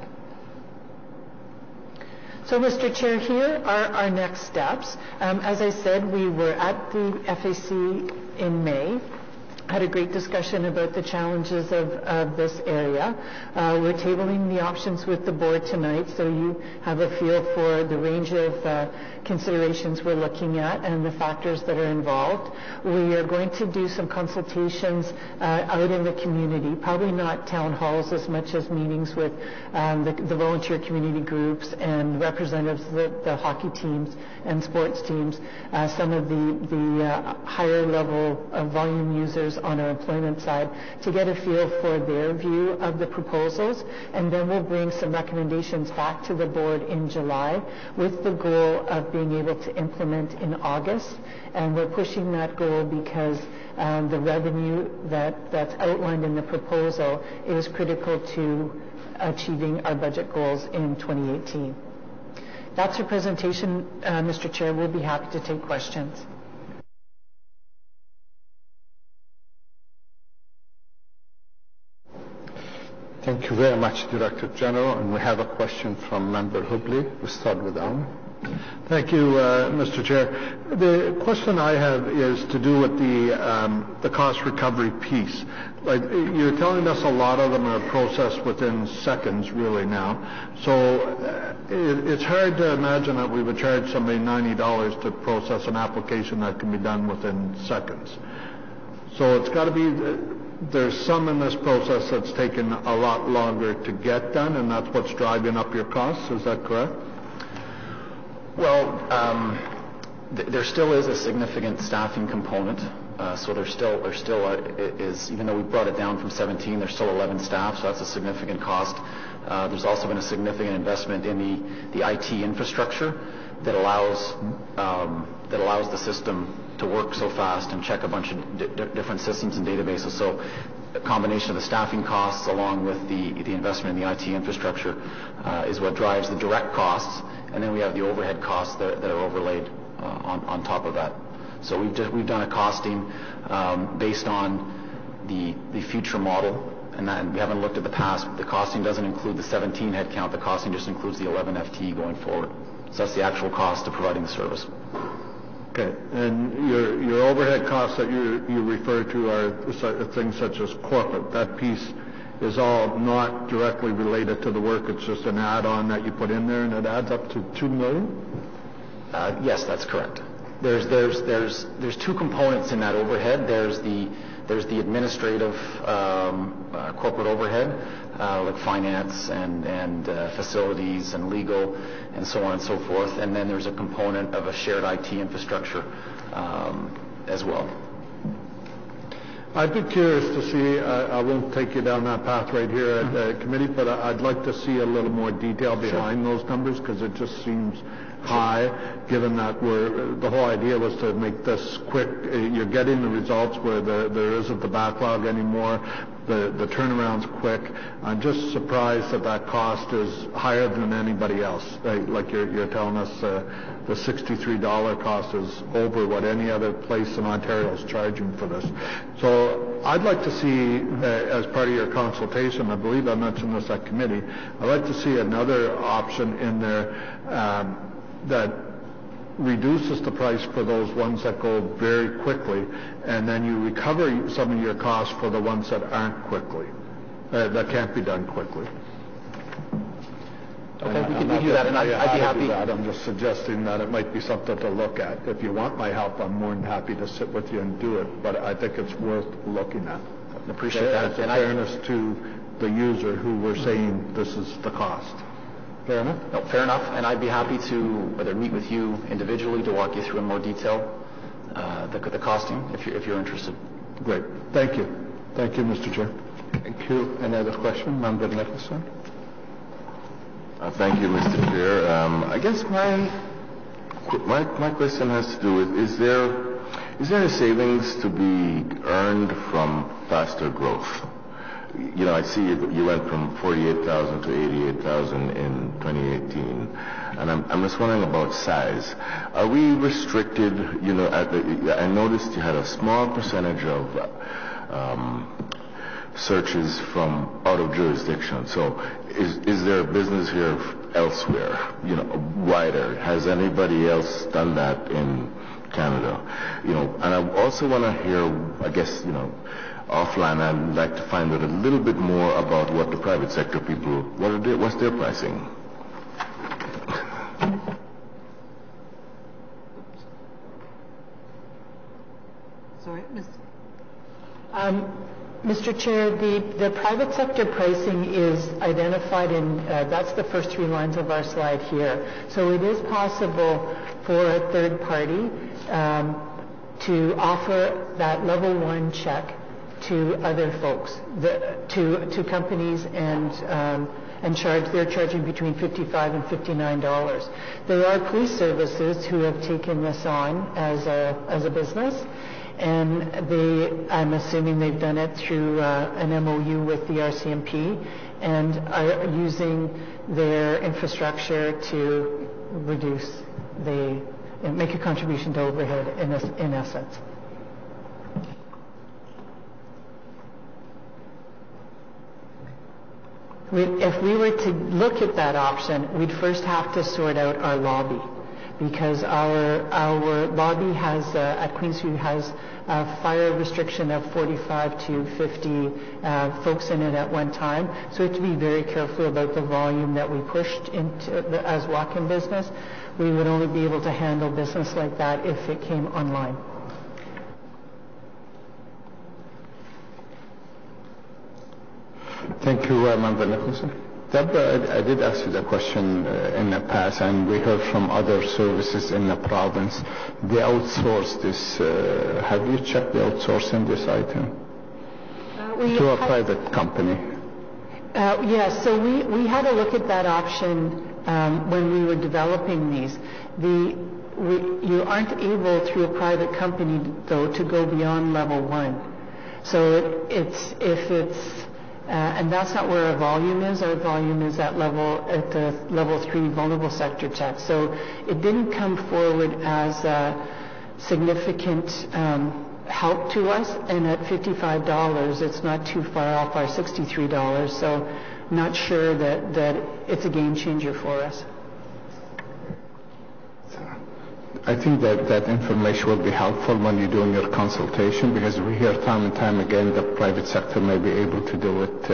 So, Mr. Chair, here are our next steps. As I said, we were at the FAC in May, had a great discussion about the challenges of this area. We're tabling the options with the board tonight, so you have a feel for the range of considerations we're looking at and the factors that are involved. We are going to do some consultations out in the community, probably not town halls as much as meetings with the volunteer community groups and representatives of the hockey teams and sports teams, some of the higher level volume users on our employment side, to get a feel for their view of the proposals, and then we'll bring some recommendations back to the board in July with the goal of being able to implement in August. And we're pushing that goal because the revenue that's outlined in the proposal is critical to achieving our budget goals in 2018. That's our presentation, Mr. Chair. We'll be happy to take questions. Thank you very much, Director General. And we have a question from Member Hubley. We'll start with Alan. Thank you, Mr. Chair. The question I have is to do with the cost recovery piece. Like, you're telling us a lot of them are processed within seconds, really now. So it's hard to imagine that we would charge somebody $90 to process an application that can be done within seconds. So it's got to be. There's some in this process that's taken a lot longer to get done, and that's what's driving up your costs. Is that correct? Well, there still is a significant staffing component. So there still is, even though we brought it down from 17, there's still 11 staff, so that's a significant cost. There's also been a significant investment in the IT infrastructure that allows the system to work so fast and check a bunch of different systems and databases. So a combination of the staffing costs along with the investment in the IT infrastructure is what drives the direct costs, and then we have the overhead costs that are overlaid on top of that. So we've done a costing based on the future model, and we haven't looked at the past. The costing doesn't include the 17 headcount. The costing just includes the 11 FTE going forward. So that's the actual cost of providing the service. Okay, and your overhead costs that you refer to are things such as corporate. That piece is all not directly related to the work. It's just an add-on that you put in there, and it adds up to $2 million? Yes, that's correct. There's two components in that overhead. There's the administrative corporate overhead, like finance and facilities and legal and so on and so forth. And then there's a component of a shared IT infrastructure as well. I'd be curious to see, I won't take you down that path right here at the committee, but I'd like to see a little more detail behind those numbers, because it just seems high, given that the whole idea was to make this quick. You're getting the results where there isn't the backlog anymore. The turnaround's quick. I'm just surprised that cost is higher than anybody else. Like you're telling us the $63 cost is over what any other place in Ontario is charging for this. So I'd like to see, as part of your consultation, I believe I mentioned this at committee, I'd like to see another option in there that reduces the price for those ones that go very quickly, and then you recover some of your costs for the ones that aren't quickly, that can't be done quickly. Okay, we can do that, and I'd be happy. I'm just suggesting that it might be something to look at. If you want my help, I'm more than happy to sit with you and do it, but I think it's worth looking at. I appreciate that. As a fairness to the user who we're saying this is the cost. Fair enough? No, fair enough, and I'd be happy to whether meet with you individually to walk you through in more detail the costing, if you're interested. Great. Thank you. Thank you, Mr. Chair. Thank you. Any other question? Member Nicholson? Thank you, Mr. Chair. I guess my question has to do with, is there a savings to be earned from faster growth? You know, I see you went from 48,000 to 88,000 in 2018, and I'm just wondering about size. Are we restricted? You know, I noticed you had a small percentage of searches from out of jurisdiction. So, is there a business here elsewhere? You know, wider. Has anybody else done that in Canada? You know, and I also want to hear, I guess, you know, offline, I'd like to find out a little bit more about what the private sector people, what's their pricing? Sorry, Mr. Chair, the private sector pricing is identified in, that's the first three lines of our slide here. So it is possible for a third party to offer that level one check to other folks, to companies, and they're charging between $55 and $59. There are police services who have taken this on as a business, and I'm assuming they've done it through an MOU with the RCMP and are using their infrastructure to reduce make a contribution to overhead in essence. If we were to look at that option, we'd first have to sort out our lobby, because our lobby has at Queen Street has a fire restriction of 45 to 50 folks in it at one time. So we have to be very careful about the volume that we pushed into as walk-in business. We would only be able to handle business like that if it came online. Thank you, Member Nicholson. Deborah, I did ask you the question in the past, and we heard from other services in the province. They outsource this. Have you checked the outsourcing this item to a private company? Yes, so we had a look at that option when we were developing these. You aren't able through a private company, though, to go beyond level 1. So and that's not where our volume is. Our volume is at the level 3 vulnerable sector check. So it didn't come forward as a significant help to us. And at $55, it's not too far off our $63. So not sure that it's a game changer for us. I think that information will be helpful when you're doing your consultation, because we hear time and time again the private sector may be able to do it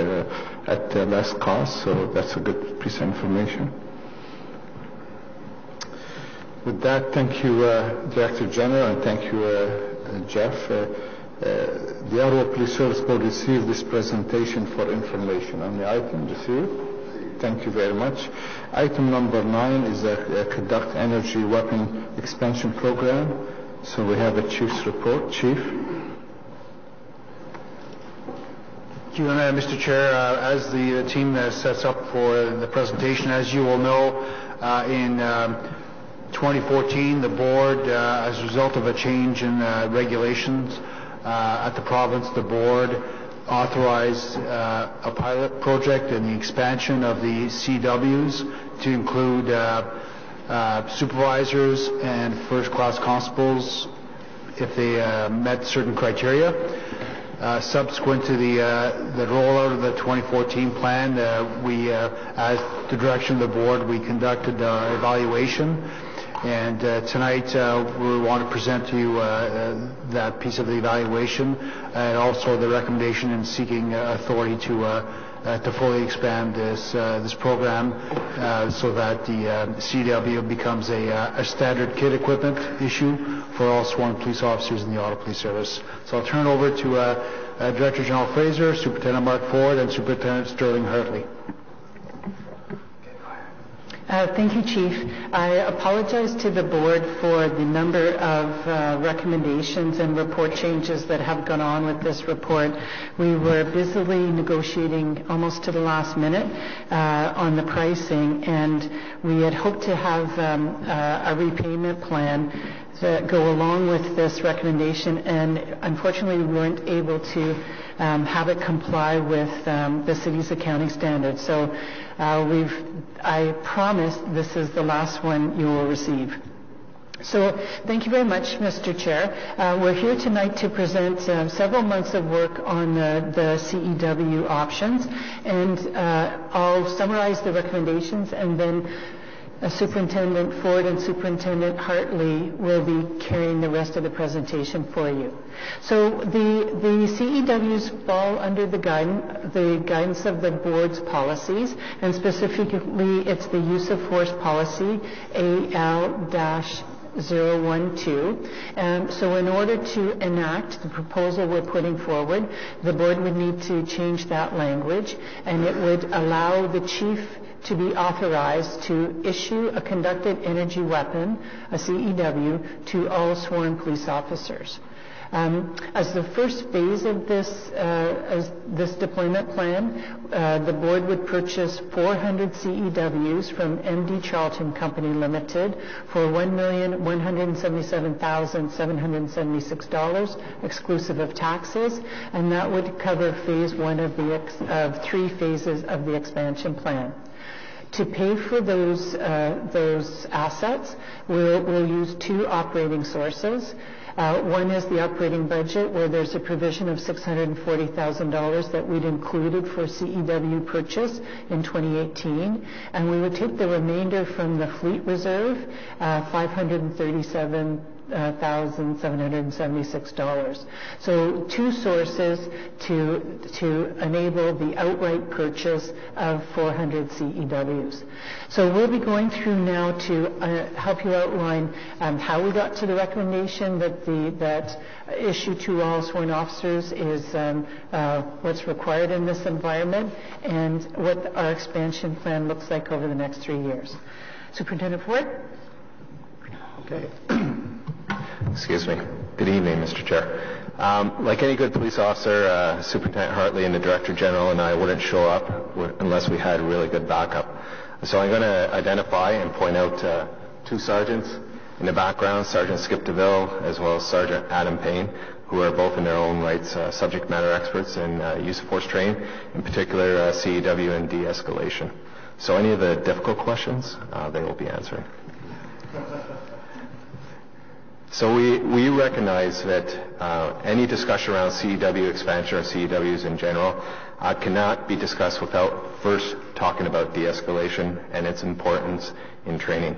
at less cost, so that's a good piece of information. With that, thank you, Director General, and thank you, Jeff. The Ottawa Police Service Board received this presentation for information on the item received. Thank you very much. Item number 9 is a conduct energy weapon expansion program. So we have a Chief's report. Chief. Thank you, Mr. Chair. As the team sets up for the presentation, as you will know, in 2014, the board, as a result of a change in regulations at the province, the board authorized a pilot project in the expansion of the CWs to include supervisors and first-class constables if they met certain criteria. Subsequent to the rollout of the 2014 plan, we, at the direction of the board, we conducted our evaluation. And tonight we want to present to you that piece of the evaluation and also the recommendation in seeking authority to fully expand this program so that the CW becomes a standard kit equipment issue for all sworn police officers in the Ottawa Police Service. So I'll turn it over to Director General Fraser, Superintendent Mark Ford, and Superintendent Sterling Hartley. Thank you, Chief. I apologize to the board for the number of recommendations and report changes that have gone on with this report. We were busily negotiating almost to the last minute on the pricing, and we had hoped to have a repayment plan that go along with this recommendation, and unfortunately we weren't able to have it comply with the city's accounting standards. So I promise this is the last one you will receive. So thank you very much, Mr. Chair. We're here tonight to present several months of work on the CEW options, and I'll summarize the recommendations, and then Superintendent Ford and Superintendent Hartley will be carrying the rest of the presentation for you. So the CEWs fall under the guidance of the board's policies, and specifically it's the use of force policy AL-012. So in order to enact the proposal we're putting forward, the board would need to change that language, and it would allow the chief to be authorized to issue a conducted energy weapon, a CEW, to all sworn police officers. As the first phase of this deployment plan, the board would purchase 400 CEWs from MD Charlton Company Limited for $1,177,776, exclusive of taxes, and that would cover phase 1 of 3 phases of the expansion plan. To pay for those assets, we'll use 2 operating sources. One is the operating budget, where there's a provision of $640,000 that we'd included for CEW purchase in 2018, and we would take the remainder from the fleet reserve, $537,776. So two sources to enable the outright purchase of 400 CEWs. So we'll be going through now to help you outline how we got to the recommendation that issue to all sworn officers is what's required in this environment, and what our expansion plan looks like over the next 3 years. Superintendent Ford? Okay. Excuse me. Good evening, Mr. Chair. Like any good police officer, Superintendent Hartley and the Director General and I wouldn't show up unless we had really good backup. So I'm going to identify and point out two sergeants in the background, Sergeant Skip DeVille as well as Sergeant Adam Payne, who are both in their own rights subject matter experts in use of force training, in particular CEW and de-escalation. So any of the difficult questions, they will be answering. So we recognize that any discussion around CEW expansion or CEWs in general cannot be discussed without first talking about de-escalation and its importance in training.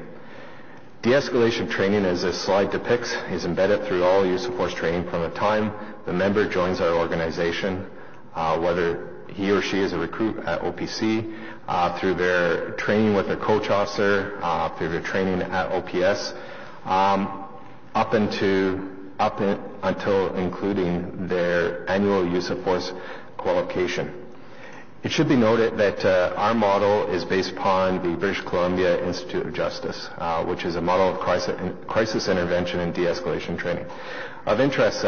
De-escalation training, as this slide depicts, is embedded through all use of force training from the time the member joins our organization, whether he or she is a recruit at OPC, through their training with their coach officer, through their training at OPS, up until including their annual use of force qualification. It should be noted that our model is based upon the British Columbia Institute of Justice, which is a model of crisis intervention and de-escalation training. Of interest,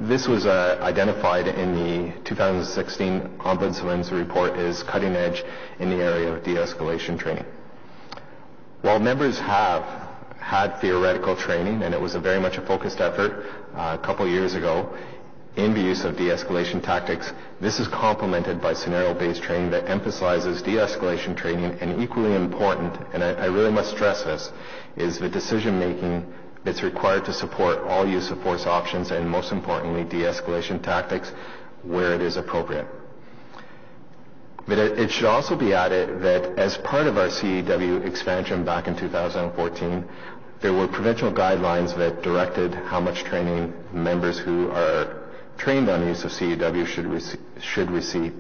this was identified in the 2016 Ombudsman's report as cutting edge in the area of de-escalation training. While members have had theoretical training, and it was very much a focused effort a couple years ago in the use of de-escalation tactics, this is complemented by scenario-based training that emphasizes de-escalation training, and equally important, and I really must stress this, is the decision-making that's required to support all use of force options, and most importantly, de-escalation tactics where it is appropriate. But it should also be added that as part of our CEW expansion back in 2014, there were provincial guidelines that directed how much training members who are trained on the use of CEW should receive.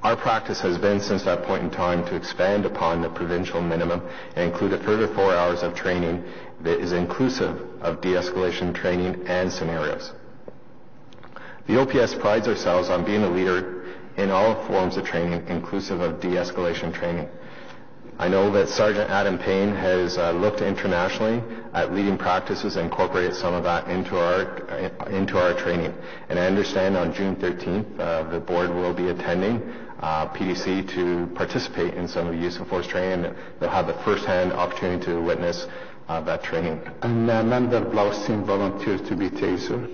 Our practice has been since that point in time to expand upon the provincial minimum and include a further 4 hours of training that is inclusive of de-escalation training and scenarios. The OPS prides ourselves on being a leader in all forms of training, inclusive of de-escalation training. I know that Sergeant Adam Payne has looked internationally at leading practices and incorporated some of that into our training. And I understand on June 13th, the board will be attending PDC to participate in some of the use of force training. They'll have the first-hand opportunity to witness that training. And Member Blaustein volunteered to be taser.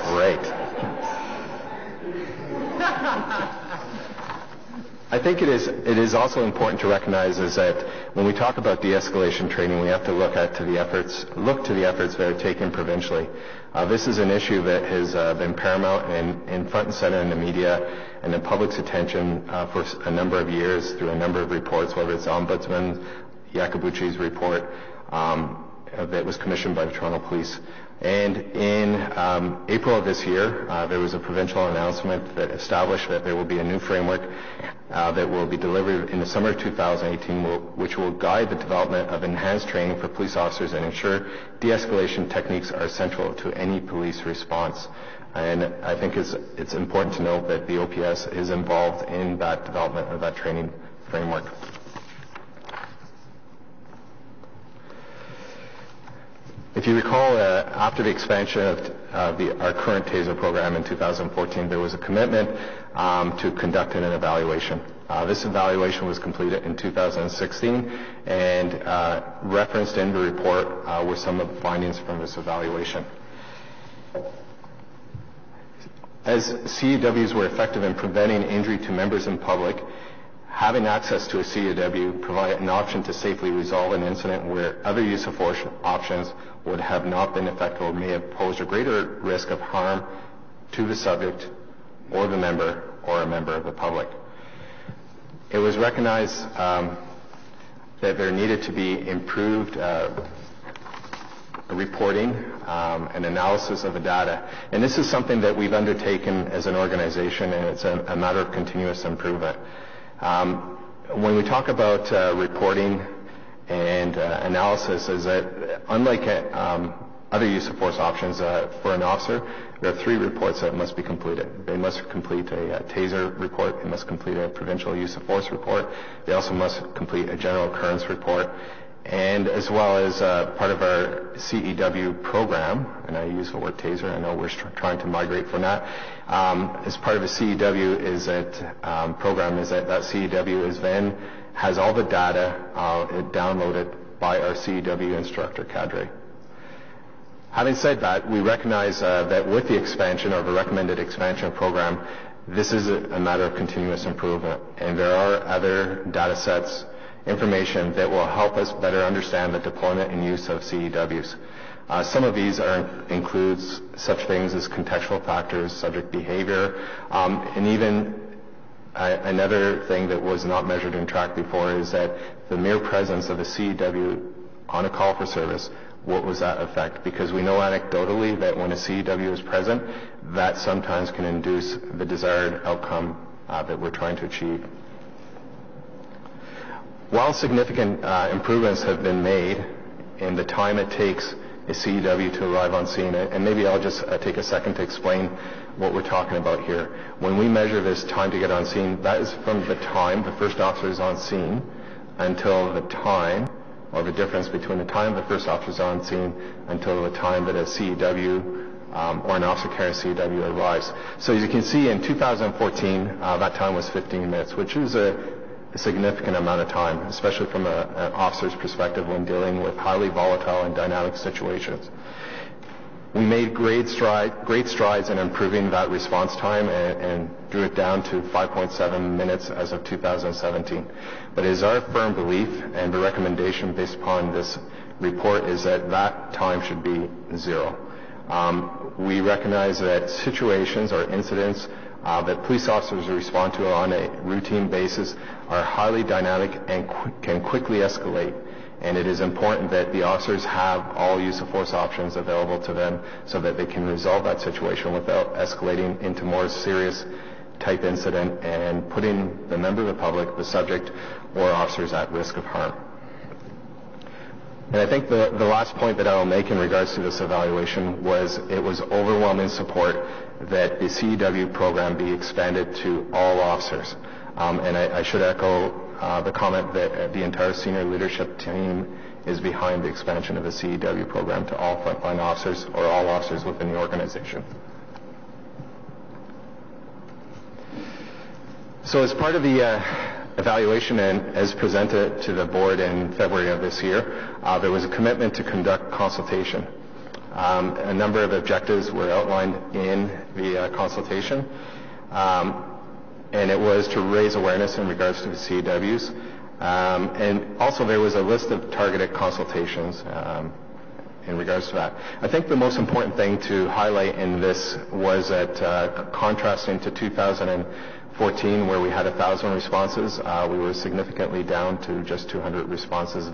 Great. I think it is also important to recognize is that when we talk about de-escalation training, we have to look to the efforts that are taken provincially. This is an issue that has been paramount and front and center in the media and the public's attention for a number of years through a number of reports, whether it's Ombudsman Iacobucci's report that was commissioned by the Toronto Police. And in April of this year, there was a provincial announcement that established that there will be a new framework that will be delivered in the summer of 2018, which will guide the development of enhanced training for police officers and ensure de-escalation techniques are central to any police response. And I think it's important to note that the OPS is involved in that development of that training framework. If you recall, after the expansion of our current TASER program in 2014, there was a commitment to conducting an evaluation. This evaluation was completed in 2016, and referenced in the report were some of the findings from this evaluation. As CEWs were effective in preventing injury to members in public, having access to a CEW provide an option to safely resolve an incident where other use of force options would have not been effective or may have posed a greater risk of harm to the subject or the member or a member of the public. It was recognized that there needed to be improved reporting and analysis of the data. And this is something that we've undertaken as an organization, and it's a matter of continuous improvement. When we talk about reporting and analysis, is that unlike other use of force options for an officer, there are 3 reports that must be completed. They must complete a taser report, they must complete a provincial use of force report, they also must complete a general occurrence report, and as well as part of our CEW program, and I use the word taser, I know we're trying to migrate from that, as part of the CEW is that program is that CEW is then has all the data downloaded by our CEW instructor cadre. Having said that, we recognize that with the expansion or the recommended expansion program, this is a matter of continuous improvement, and there are other data sets, information that will help us better understand the deployment and use of CEWs. Some of these includes such things as contextual factors, subject behavior, and even another thing that was not measured and tracked before is that the mere presence of a CEW on a call for service, what was that effect? Because we know anecdotally that when a CEW is present, that sometimes can induce the desired outcome that we're trying to achieve. While significant improvements have been made in the time it takes a CEW to arrive on scene, and maybe I'll just take a second to explain what we're talking about here. When we measure this time to get on scene, that is from the time the first officer is on scene until the time, or the difference between the time the first officer is on scene until the time that a CEW or an officer carrying CEW arrives. So as you can see, in 2014, that time was 15 minutes, which is a significant amount of time, especially from an officer's perspective when dealing with highly volatile and dynamic situations. We made great strides in improving that response time and drew it down to 5.7 minutes as of 2017. But it is our firm belief and the recommendation based upon this report is that that time should be 0. We recognize that situations or incidents that police officers respond to on a routine basis are highly dynamic and can quickly escalate. And it is important that the officers have all use of force options available to them so that they can resolve that situation without escalating into more serious type incident and putting the member of the public, the subject, or officers at risk of harm. And I think the last point that I will make in regards to this evaluation was it was overwhelming support that the CEW program be expanded to all officers. And I should echo the comment that the entire senior leadership team is behind the expansion of the CEW program to all frontline officers or all officers within the organization. So as part of the evaluation and as presented to the board in February of this year, there was a commitment to conduct consultation. A number of objectives were outlined in the consultation, and it was to raise awareness in regards to the CEWs. And also there was a list of targeted consultations in regards to that. I think the most important thing to highlight in this was that contrasting to 2014, where we had 1,000 responses, we were significantly down to just 200 responses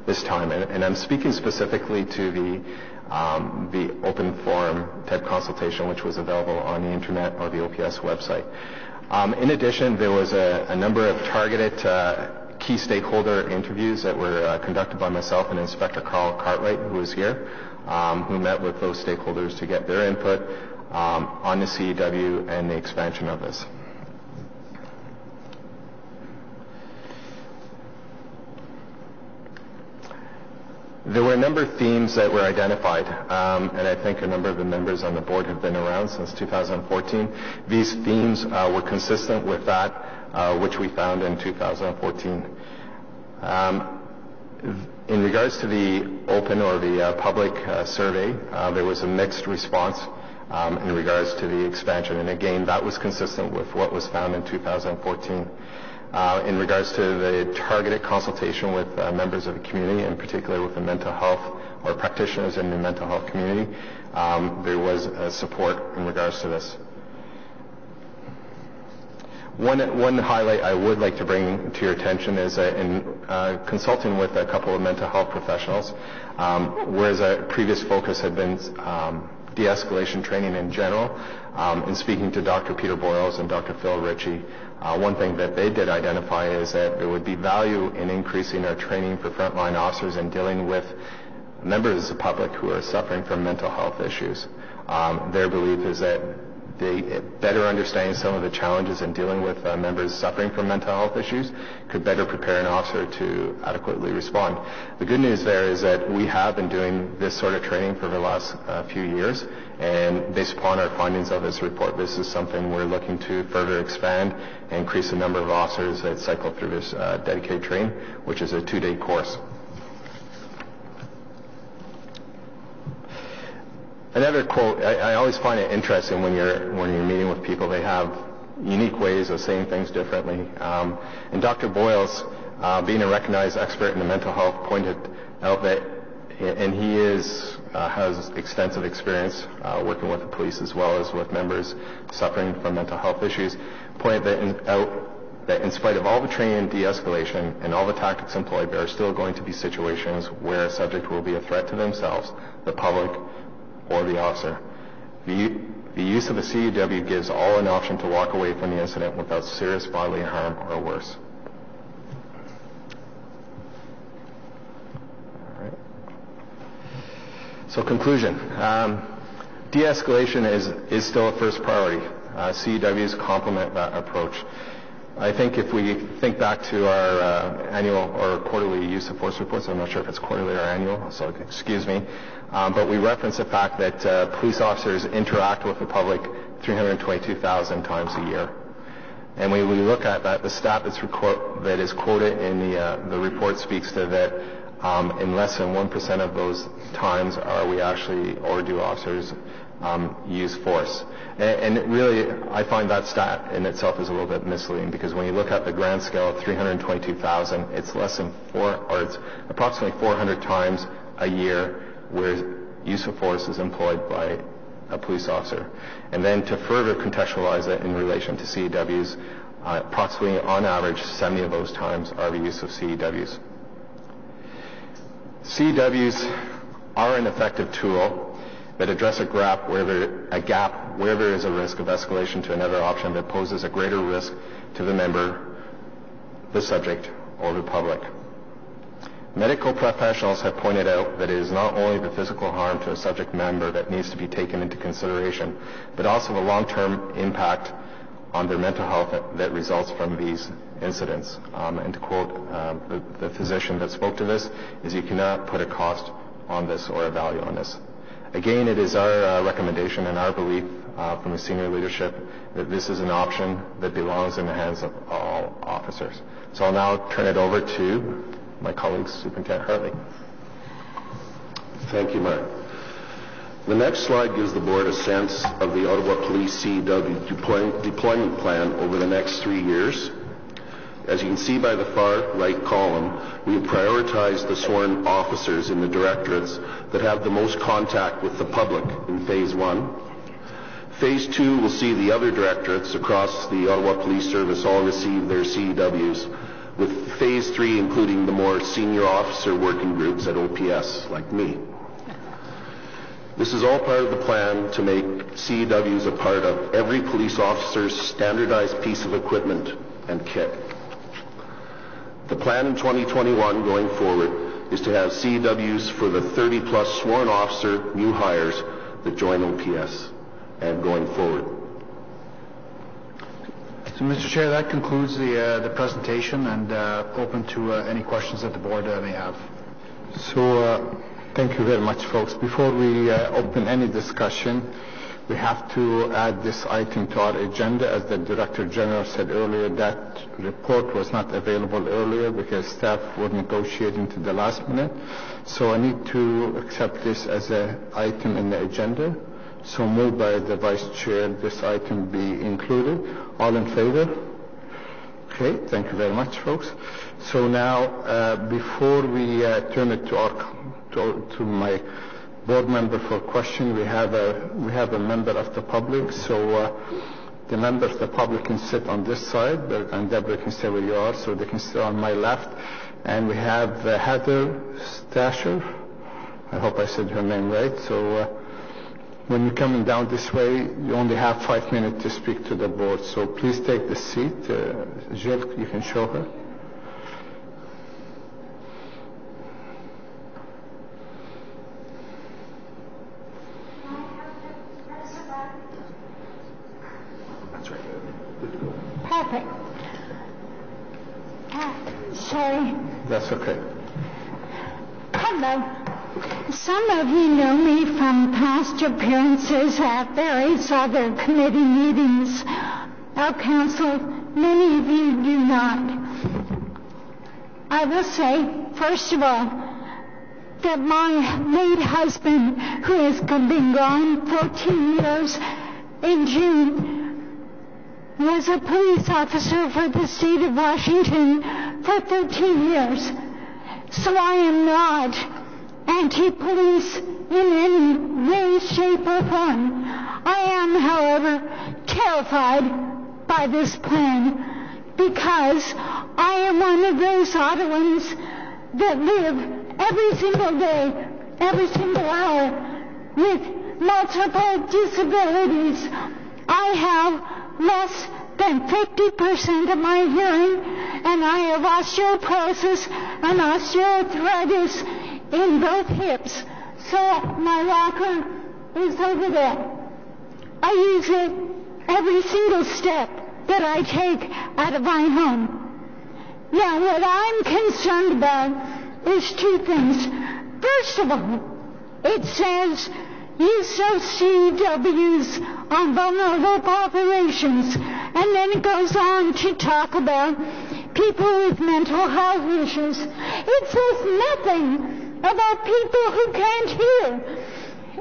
this time. And I'm speaking specifically to the open forum type consultation, which was available on the internet or the OPS website. In addition, there was a number of targeted key stakeholder interviews that were conducted by myself and Inspector Carl Cartwright, who was here, who met with those stakeholders to get their input on the CEW and the expansion of this. There were a number of themes that were identified, and I think a number of the members on the board have been around since 2014. These themes were consistent with that which we found in 2014. In regards to the open or the public survey, there was a mixed response in regards to the expansion, and again, that was consistent with what was found in 2014. in regards to the targeted consultation with members of the community, in particular with the mental health or practitioners in the mental health community. There was support in regards to this. One highlight I would like to bring to your attention is in consulting with a couple of mental health professionals, whereas a previous focus had been de-escalation training in general. In speaking to Dr. Peter Boyles and Dr. Phil Ritchie, one thing that they did identify is that there would be value in increasing our training for frontline officers in dealing with members of the public who are suffering from mental health issues. Their belief is that they better understanding some of the challenges in dealing with members suffering from mental health issues could better prepare an officer to adequately respond. The good news there is that we have been doing this sort of training for the last few years, and based upon our findings of this report, this is something we're looking to further expand and increase the number of officers that cycle through this dedicated training, which is a 2-day course. Another quote, I always find it interesting when you're meeting with people. They have unique ways of saying things differently. And Dr. Boyles, being a recognized expert in the mental health, pointed out that, and he has extensive experience working with the police as well as with members suffering from mental health issues, pointed out that in spite of all the training and de-escalation and all the tactics employed, there are still going to be situations where a subject will be a threat to themselves, the public, or the officer. The use of a CEW gives all an option to walk away from the incident without serious bodily harm or worse. All right. So conclusion. De-escalation is still a first priority. CEWs complement that approach. I think if we think back to our annual or quarterly use of force reports, I'm not sure if it's quarterly or annual, so excuse me, but we reference the fact that police officers interact with the public 322,000 times a year. And when we look at that, the stat that is quoted in the report speaks to that in less than 1% of those times are we actually, or do officers use force. And really, I find that stat in itself is a little bit misleading, because when you look at the grand scale of 322,000, it's less than it's approximately 400 times a year where use of force is employed by a police officer. And then to further contextualize it in relation to CEWs, approximately on average 70 of those times are the use of CEWs. CEWs are an effective tool that address a gap where there is a risk of escalation to another option that poses a greater risk to the member, the subject, or the public. Medical professionals have pointed out that it is not only the physical harm to a subject member that needs to be taken into consideration, but also the long-term impact on their mental health that results from these incidents. And to quote the physician that spoke to this, is you cannot put a cost on this or a value on this. Again, it is our recommendation and our belief from the senior leadership that this is an option that belongs in the hands of all officers. So I'll now turn it over to my colleague, Superintendent Hartley. Thank you, Mark. The next slide gives the board a sense of the Ottawa Police CEW deployment plan over the next 3 years. As you can see by the far right column, we have prioritized the sworn officers in the directorates that have the most contact with the public in Phase 1. Phase 2 will see the other directorates across the Ottawa Police Service all receive their CEWs, with Phase 3 including the more senior officer working groups at OPS, like me. This is all part of the plan to make CEWs a part of every police officer's standardized piece of equipment and kit. The plan in 2021 going forward is to have CEWs for the 30-plus sworn officer new hires that join OPS and going forward. So, Mr. Chair, that concludes the presentation, and open to any questions that the board may have. So, thank you very much, folks. Before we open any discussion, we have to add this item to our agenda. As the Director General said earlier, that report was not available earlier because staff were negotiating to the last minute. So I need to accept this as an item in the agenda. So moved by the Vice Chair, this item be included. All in favor? Okay. Okay, thank you very much, folks. So now, before we turn it to my board member for question, we have a member of the public. So the members of the public can sit on this side, and Deborah can stay where you are, so they can sit on my left. And we have Heather Stasher. I hope I said her name right. So when you're coming down this way, you only have 5 minutes to speak to the board. So please take the seat. Jill, you can show her. Perfect. Sorry. That's okay. Hello. Some of you know me from past appearances at various other committee meetings of council. Many of you do not. I will say, first of all, that my late husband, who has been gone 14 years in June, was a police officer for the state of Washington for 13 years. So I am not anti-police in any way, shape, or form. I am, however, terrified by this plan because I am one of those Ottawans that live every single day, every single hour with multiple disabilities. I have less than 50% of my hearing, and I have osteoporosis and osteoarthritis in both hips. So my walker is over there. I use it every single step that I take out of my home. Now, what I'm concerned about is two things. First of all, it says use of CWs on vulnerable populations, and then it goes on to talk about people with mental health issues. It says nothing about people who can't hear.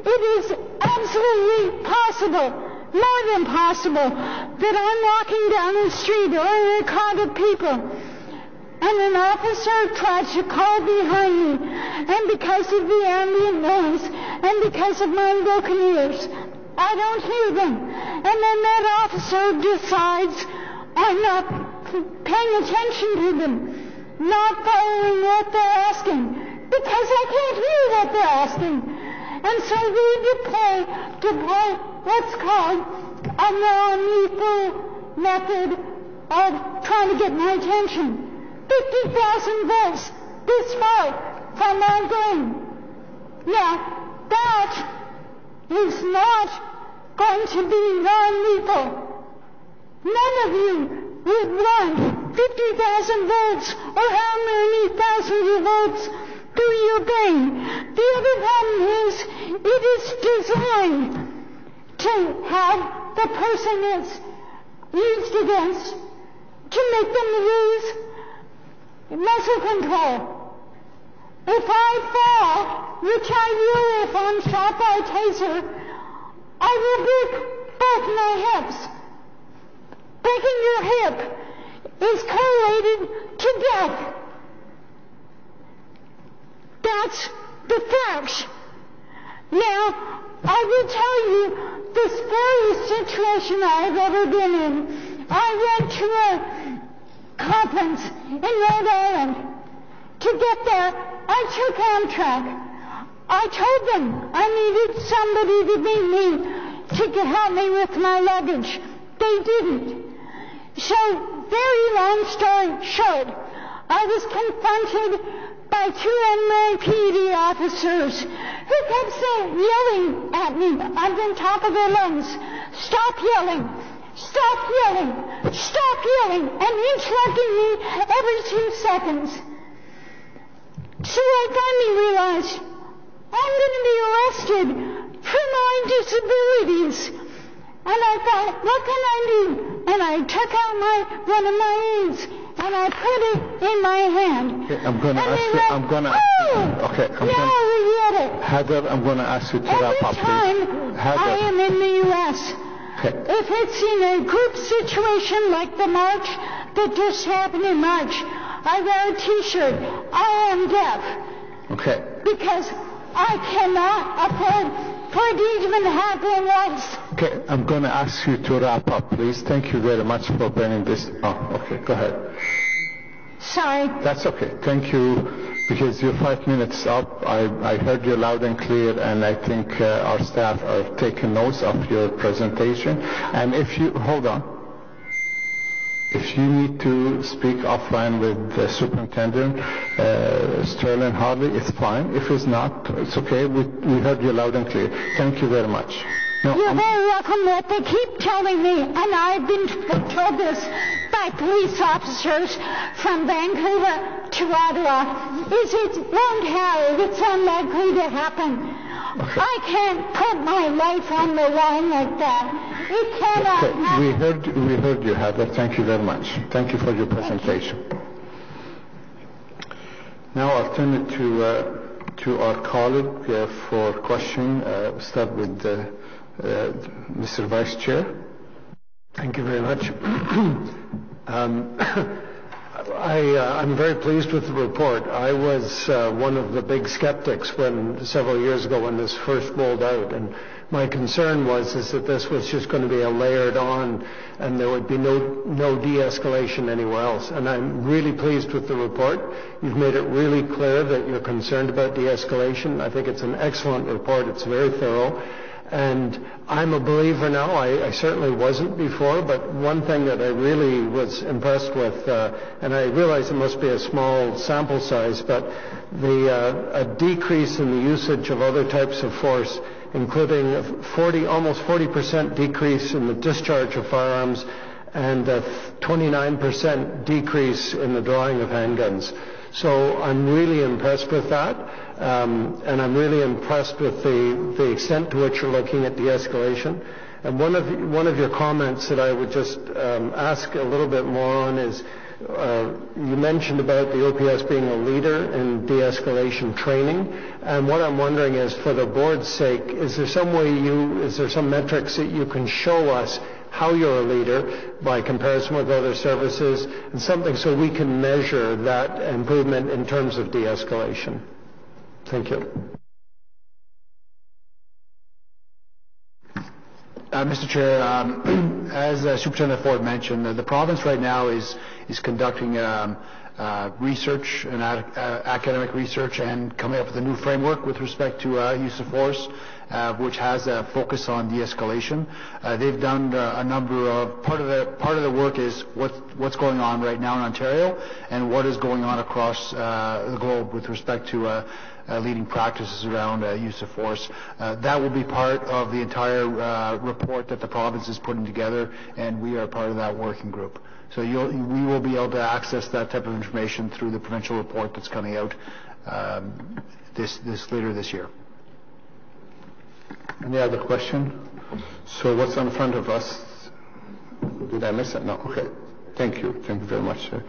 It is absolutely possible, more than possible, that I'm walking down the street or in a crowd of people, and an officer tries to call behind me, and because of the ambient noise, and because of my broken ears, I don't hear them. And then that officer decides I'm not paying attention to them, not following what they're asking, because I can't hear what they're asking. And so we deploy what's called a non-lethal method of trying to get my attention. 50,000 volts this far from my brain. Now, that is not going to be non-lethal. None of you would want 50,000 volts or how many thousands of volts through your brain. The other problem is it is designed to have the person it's used against to make them lose muscle control. If I fall, which I will if I'm shot by a taser, I will break both my hips. Breaking your hip is correlated to death. That's the facts. Now, I will tell you the scariest situation I've ever been in. I went to a conference in Rhode Island. To get there, I took Amtrak. I told them I needed somebody to meet me to help me with my luggage. They didn't. So, very long story short, I was confronted by two NYPD officers who kept yelling at me on the top of their lungs, "Stop yelling! Stop yelling! Stop yelling!" and interrupting me every 2 seconds. So I finally realized I'm going to be arrested for my disabilities. And I thought, what can I do? And I took out one of my aids and I put it in my hand. Okay, I'm going to ask you. Heather, I'm going to ask you to wrap up, please. Every time I am in the U.S., if it's in a group situation like the march that just happened in March. I wear a T-shirt. I am deaf. Okay. Because I cannot afford for it to even happen once. Okay, I'm going to ask you to wrap up, please. Thank you very much for bringing this. Oh, okay, go ahead. Sorry. That's okay. Thank you. Because you're 5 minutes up. I heard you loud and clear, and I think our staff are taking notes of your presentation. And if you, hold on. If you need to speak offline with the superintendent, Sterling Harley, it's fine. If it's not, it's okay. We heard you loud and clear. Thank you very much. No, You're very welcome. What they keep telling me, and I've been told this by police officers from Vancouver to Ottawa, is it won't have, it's unlikely to happen. Okay. I can't put my life on the line like that. It cannot happen. We heard you, Heather. Thank you very much. Thank you for your presentation. Now I'll turn it to our colleague for question. Start with Mr. Vice Chair. Thank you very much. I'm very pleased with the report. I was one of the big skeptics several years ago when this first rolled out, and my concern was that this was just going to be a layered on, and there would be no de-escalation anywhere else. And I'm really pleased with the report. You've made it really clear that you're concerned about de-escalation. I think it's an excellent report. It's very thorough. And I'm a believer now. I certainly wasn't before, but one thing that I really was impressed with, and I realize it must be a small sample size, but a decrease in the usage of other types of force, including almost 40% decrease in the discharge of firearms and a 29% decrease in the drawing of handguns. So I'm really impressed with that. And I'm really impressed with the extent to which you're looking at de-escalation. And one of your comments that I would just ask a little bit more on is you mentioned about the OPS being a leader in de-escalation training. And what I'm wondering is, for the board's sake, is there some metrics that you can show us how you're a leader by comparison with other services, and something so we can measure that improvement in terms of de-escalation? Thank you. Mr. Chair, as Superintendent Ford mentioned, the province right now is conducting research and academic research and coming up with a new framework with respect to use of force, which has a focus on de-escalation. They've done a number of part of the work is what's going on right now in Ontario and what is going on across the globe with respect to leading practices around use of force. That will be part of the entire report that the province is putting together, and we are part of that working group. So we will be able to access that type of information through the provincial report that's coming out later this year. Any other question? So what's in front of us? Did I miss it? No. Okay. Thank you. Thank you very much, sir.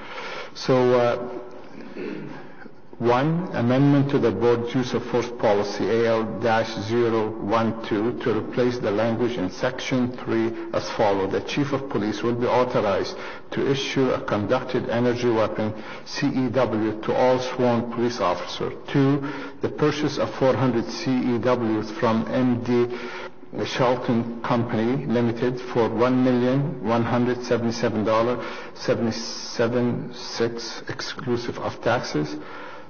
So, 1, amendment to the board's use of force policy AL-012 to replace the language in section 3 as follows. The chief of police will be authorized to issue a conducted energy weapon CEW to all sworn police officers. 2, the purchase of 400 CEWs from MD Shelton Company Limited for $1,177.77 exclusive of taxes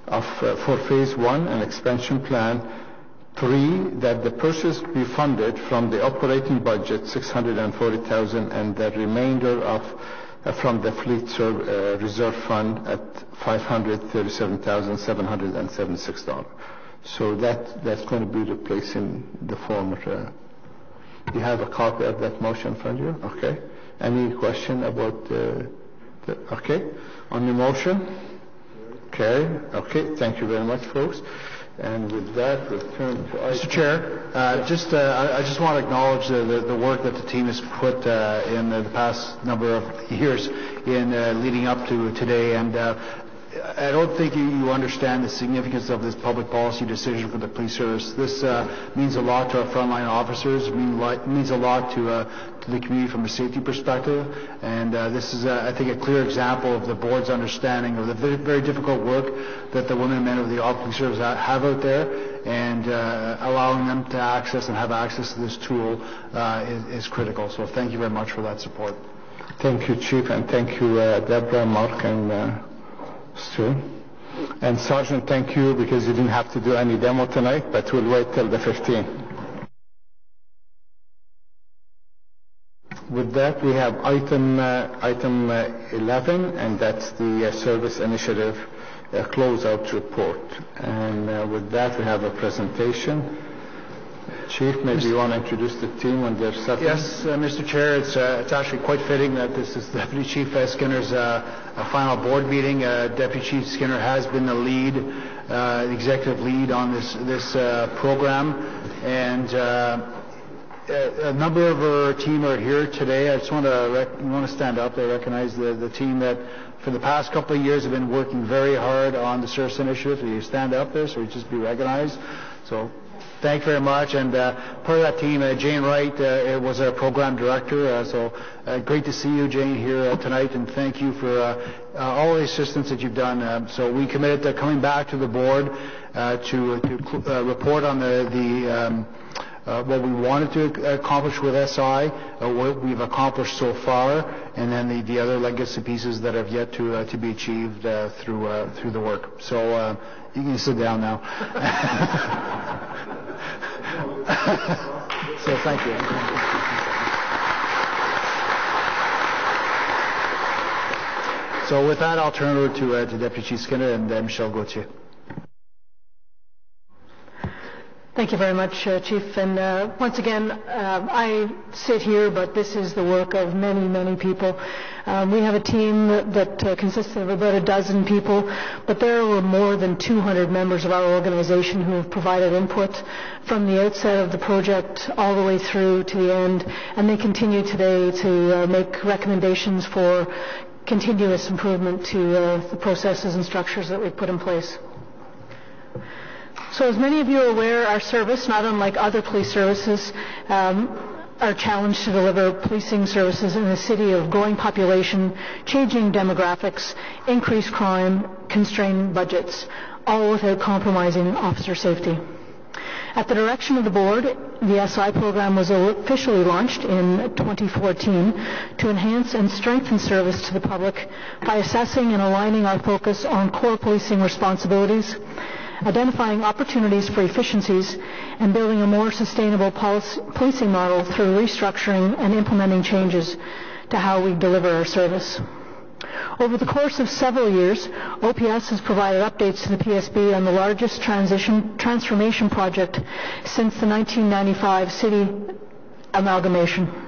for phase 1 and expansion plan. 3, that the purchase be funded from the operating budget $640,000 and the remainder from the fleet reserve fund at $537,776. So that's going to be replacing the former. You have a copy of that motion from you? Okay. Any question about okay. On the motion? Okay. Okay. Thank you very much, folks. And with that, we'll turn to Mr. Chair, I just want to acknowledge the work that the team has put in the past number of years in leading up to today. And I don't think you understand the significance of this public policy decision for the police service. This means a lot to our frontline officers. It means a lot to the community from a safety perspective. And this is, I think, a clear example of the board's understanding of the very difficult work that the women and men of the Ottawa Police Service have out there, and allowing them to access and have access to this tool is critical. So thank you very much for that support. Thank you, Chief, and thank you, Deborah, Mark, and Stu. And Sergeant, thank you, because you didn't have to do any demo tonight, but we'll wait till the 15th. With that, we have item 11, and that's the Service Initiative Closeout Report. And with that, we have a presentation. Chief, maybe you want to introduce the team when they're settled? Yes, Mr. Chair, it's actually quite fitting that this is Deputy Chief Skinner's final board meeting. Deputy Chief Skinner has been the lead, executive lead on this program, and a number of our team are here today. I just want to stand up. I recognize the team that for the past couple of years have been working very hard on the service initiative. So you stand up there, so you just be recognized. So thank you very much. And part of that team, Jane Wright, was our program director. So great to see you, Jane, here tonight, and thank you for all the assistance that you've done. So we committed to coming back to the board to report on what we wanted to accomplish with SI, what we've accomplished so far, and then the other legacy pieces that have yet to be achieved through the work. So you can sit down now. So thank you. So with that, I'll turn it over to Deputy Chief Skinner and Michelle Gauthier. Thank you very much, Chief. And once again, I sit here, but this is the work of many, many people. We have a team that consists of about a dozen people, but there were more than 200 members of our organization who have provided input from the outset of the project all the way through to the end, and they continue today to make recommendations for continuous improvement to the processes and structures that we've put in place. So as many of you are aware, our service, not unlike other police services, are challenged to deliver policing services in a city of growing population, changing demographics, increased crime, constrained budgets, all without compromising officer safety. At the direction of the board, the SI program was officially launched in 2014 to enhance and strengthen service to the public by assessing and aligning our focus on core policing responsibilities, identifying opportunities for efficiencies, and building a more sustainable policing model through restructuring and implementing changes to how we deliver our service. Over the course of several years, OPS has provided updates to the PSB on the largest transformation project since the 1995 city amalgamation.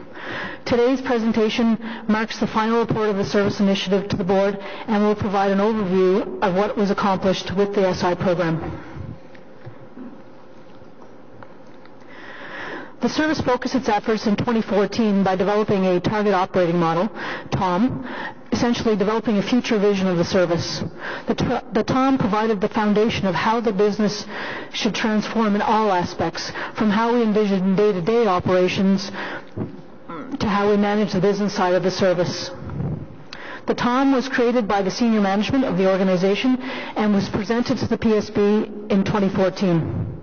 Today's presentation marks the final report of the service initiative to the board and will provide an overview of what was accomplished with the SI program. The service focused its efforts in 2014 by developing a target operating model, TOM, essentially developing a future vision of the service. The TOM provided the foundation of how the business should transform in all aspects, from how we envision day-to-day operations to how we manage the business side of the service. The TOM was created by the senior management of the organization and was presented to the PSB in 2014.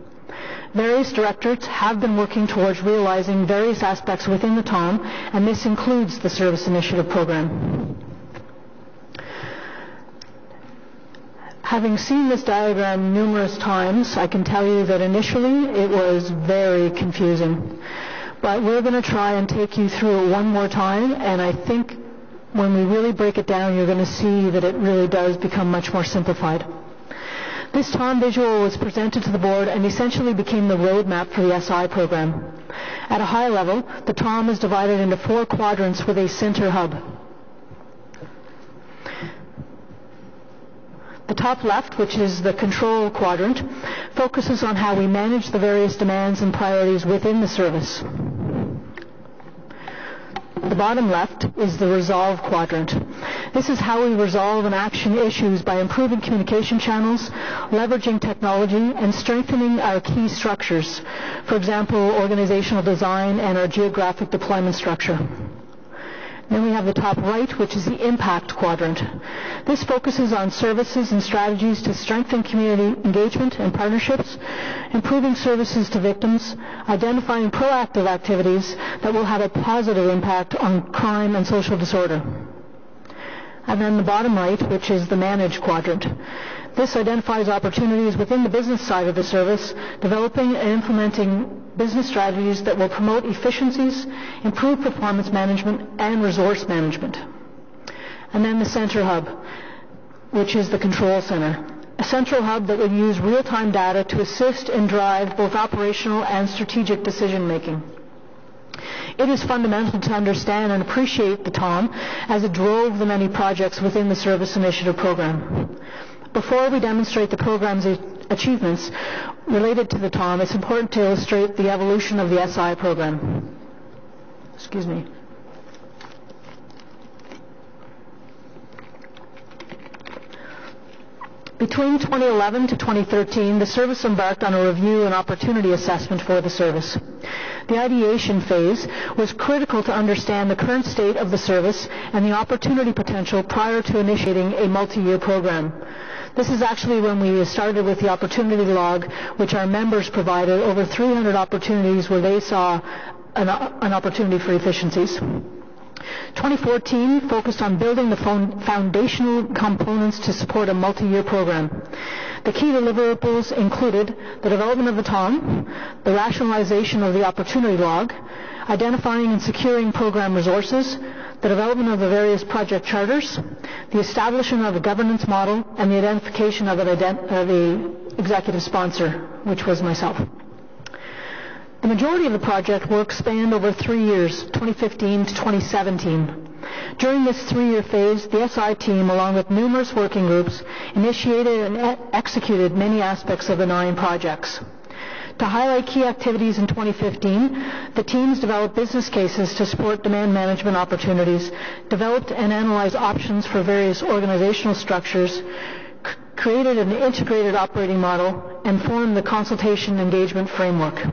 Various directorates have been working towards realizing various aspects within the TOM, and this includes the Service Initiative Program. Having seen this diagram numerous times, I can tell you that initially it was very confusing. But we're going to try and take you through it one more time, and I think when we really break it down, you're going to see that it really does become much more simplified. This TOM visual was presented to the board and essentially became the roadmap for the SI program. At a high level, the TOM is divided into 4 quadrants with a center hub. The top left, which is the control quadrant, focuses on how we manage the various demands and priorities within the service. The bottom left is the resolve quadrant. This is how we resolve and action issues by improving communication channels, leveraging technology, and strengthening our key structures. For example, organizational design and our geographic deployment structure. Then we have the top right, which is the impact quadrant. This focuses on services and strategies to strengthen community engagement and partnerships, improving services to victims, identifying proactive activities that will have a positive impact on crime and social disorder. And then the bottom right, which is the manage quadrant. This identifies opportunities within the business side of the service, developing and implementing business strategies that will promote efficiencies, improve performance management, and resource management. And then the center hub, which is the control center. A central hub that will use real-time data to assist and drive both operational and strategic decision-making. It is fundamental to understand and appreciate the TOM as it drove the many projects within the Service Initiative Program. Before we demonstrate the program's achievements related to the TOM, it's important to illustrate the evolution of the SI program. Excuse me. Between 2011 to 2013, the service embarked on a review and opportunity assessment for the service. The ideation phase was critical to understand the current state of the service and the opportunity potential prior to initiating a multi-year program. This is actually when we started with the opportunity log, which our members provided over 300 opportunities where they saw an opportunity for efficiencies. 2014 focused on building the foundational components to support a multi-year program. The key deliverables included the development of the TOM, the rationalization of the opportunity log, identifying and securing program resources, the development of the various project charters, the establishment of a governance model, and the identification of the executive sponsor, which was myself. The majority of the project work spanned over 3 years, 2015 to 2017. During this 3-year phase, the SI team, along with numerous working groups, initiated and executed many aspects of the 9 projects. To highlight key activities in 2015, the teams developed business cases to support demand management opportunities, developed and analyzed options for various organizational structures, created an integrated operating model, and formed the consultation engagement framework.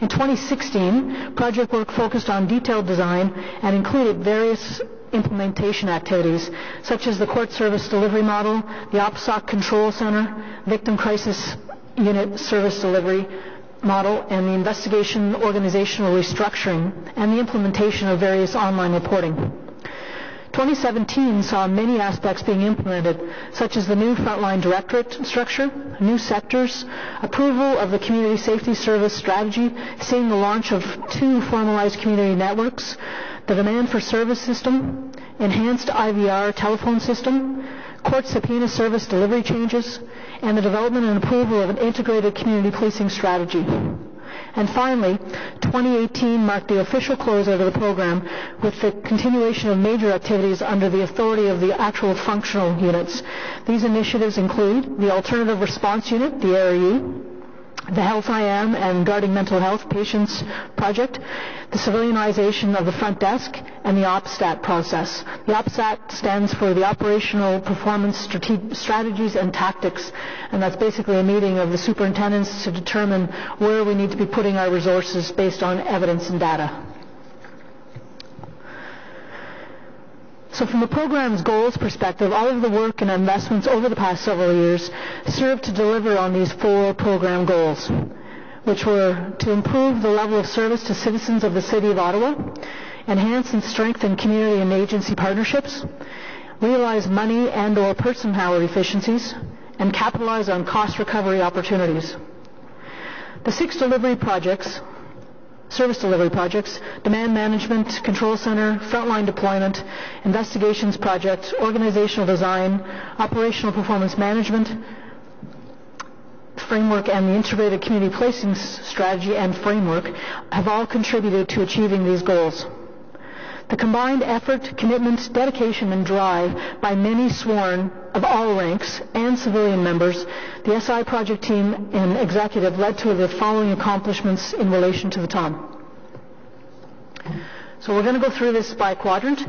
In 2016, project work focused on detailed design and included various implementation activities, such as the court service delivery model, the OPSOC control center, victim crisis unit service delivery model, and the investigation organizational restructuring, and the implementation of various online reporting. 2017 saw many aspects being implemented, such as the new frontline directorate structure, new sectors, approval of the community safety service strategy, seeing the launch of 2 formalized community networks, the demand for service system, enhanced IVR telephone system, court subpoena service delivery changes, and the development and approval of an integrated community policing strategy. And finally, 2018 marked the official closeout of the program with the continuation of major activities under the authority of the actual functional units. These initiatives include the Alternative Response Unit, the ARU, the Health IM and Guarding Mental Health Patients Project, the civilianization of the front desk, and the OPSTAT process. The OPSTAT stands for the Operational Performance Strategies and Tactics, and that's basically a meeting of the superintendents to determine where we need to be putting our resources based on evidence and data. So from the program's goals perspective, all of the work and investments over the past several years served to deliver on these 4 program goals, which were to improve the level of service to citizens of the City of Ottawa, enhance and strengthen community and agency partnerships, realize money and or person-hour efficiencies, and capitalize on cost recovery opportunities. The 6 delivery projects, service delivery projects, demand management, control center, frontline deployment, investigations project, organizational design, operational performance management framework, and the integrated community policing strategy and framework have all contributed to achieving these goals. The combined effort, commitment, dedication, and drive by many sworn of all ranks and civilian members, the SI project team and executive led to the following accomplishments in relation to the TOM. So we're going to go through this by quadrant.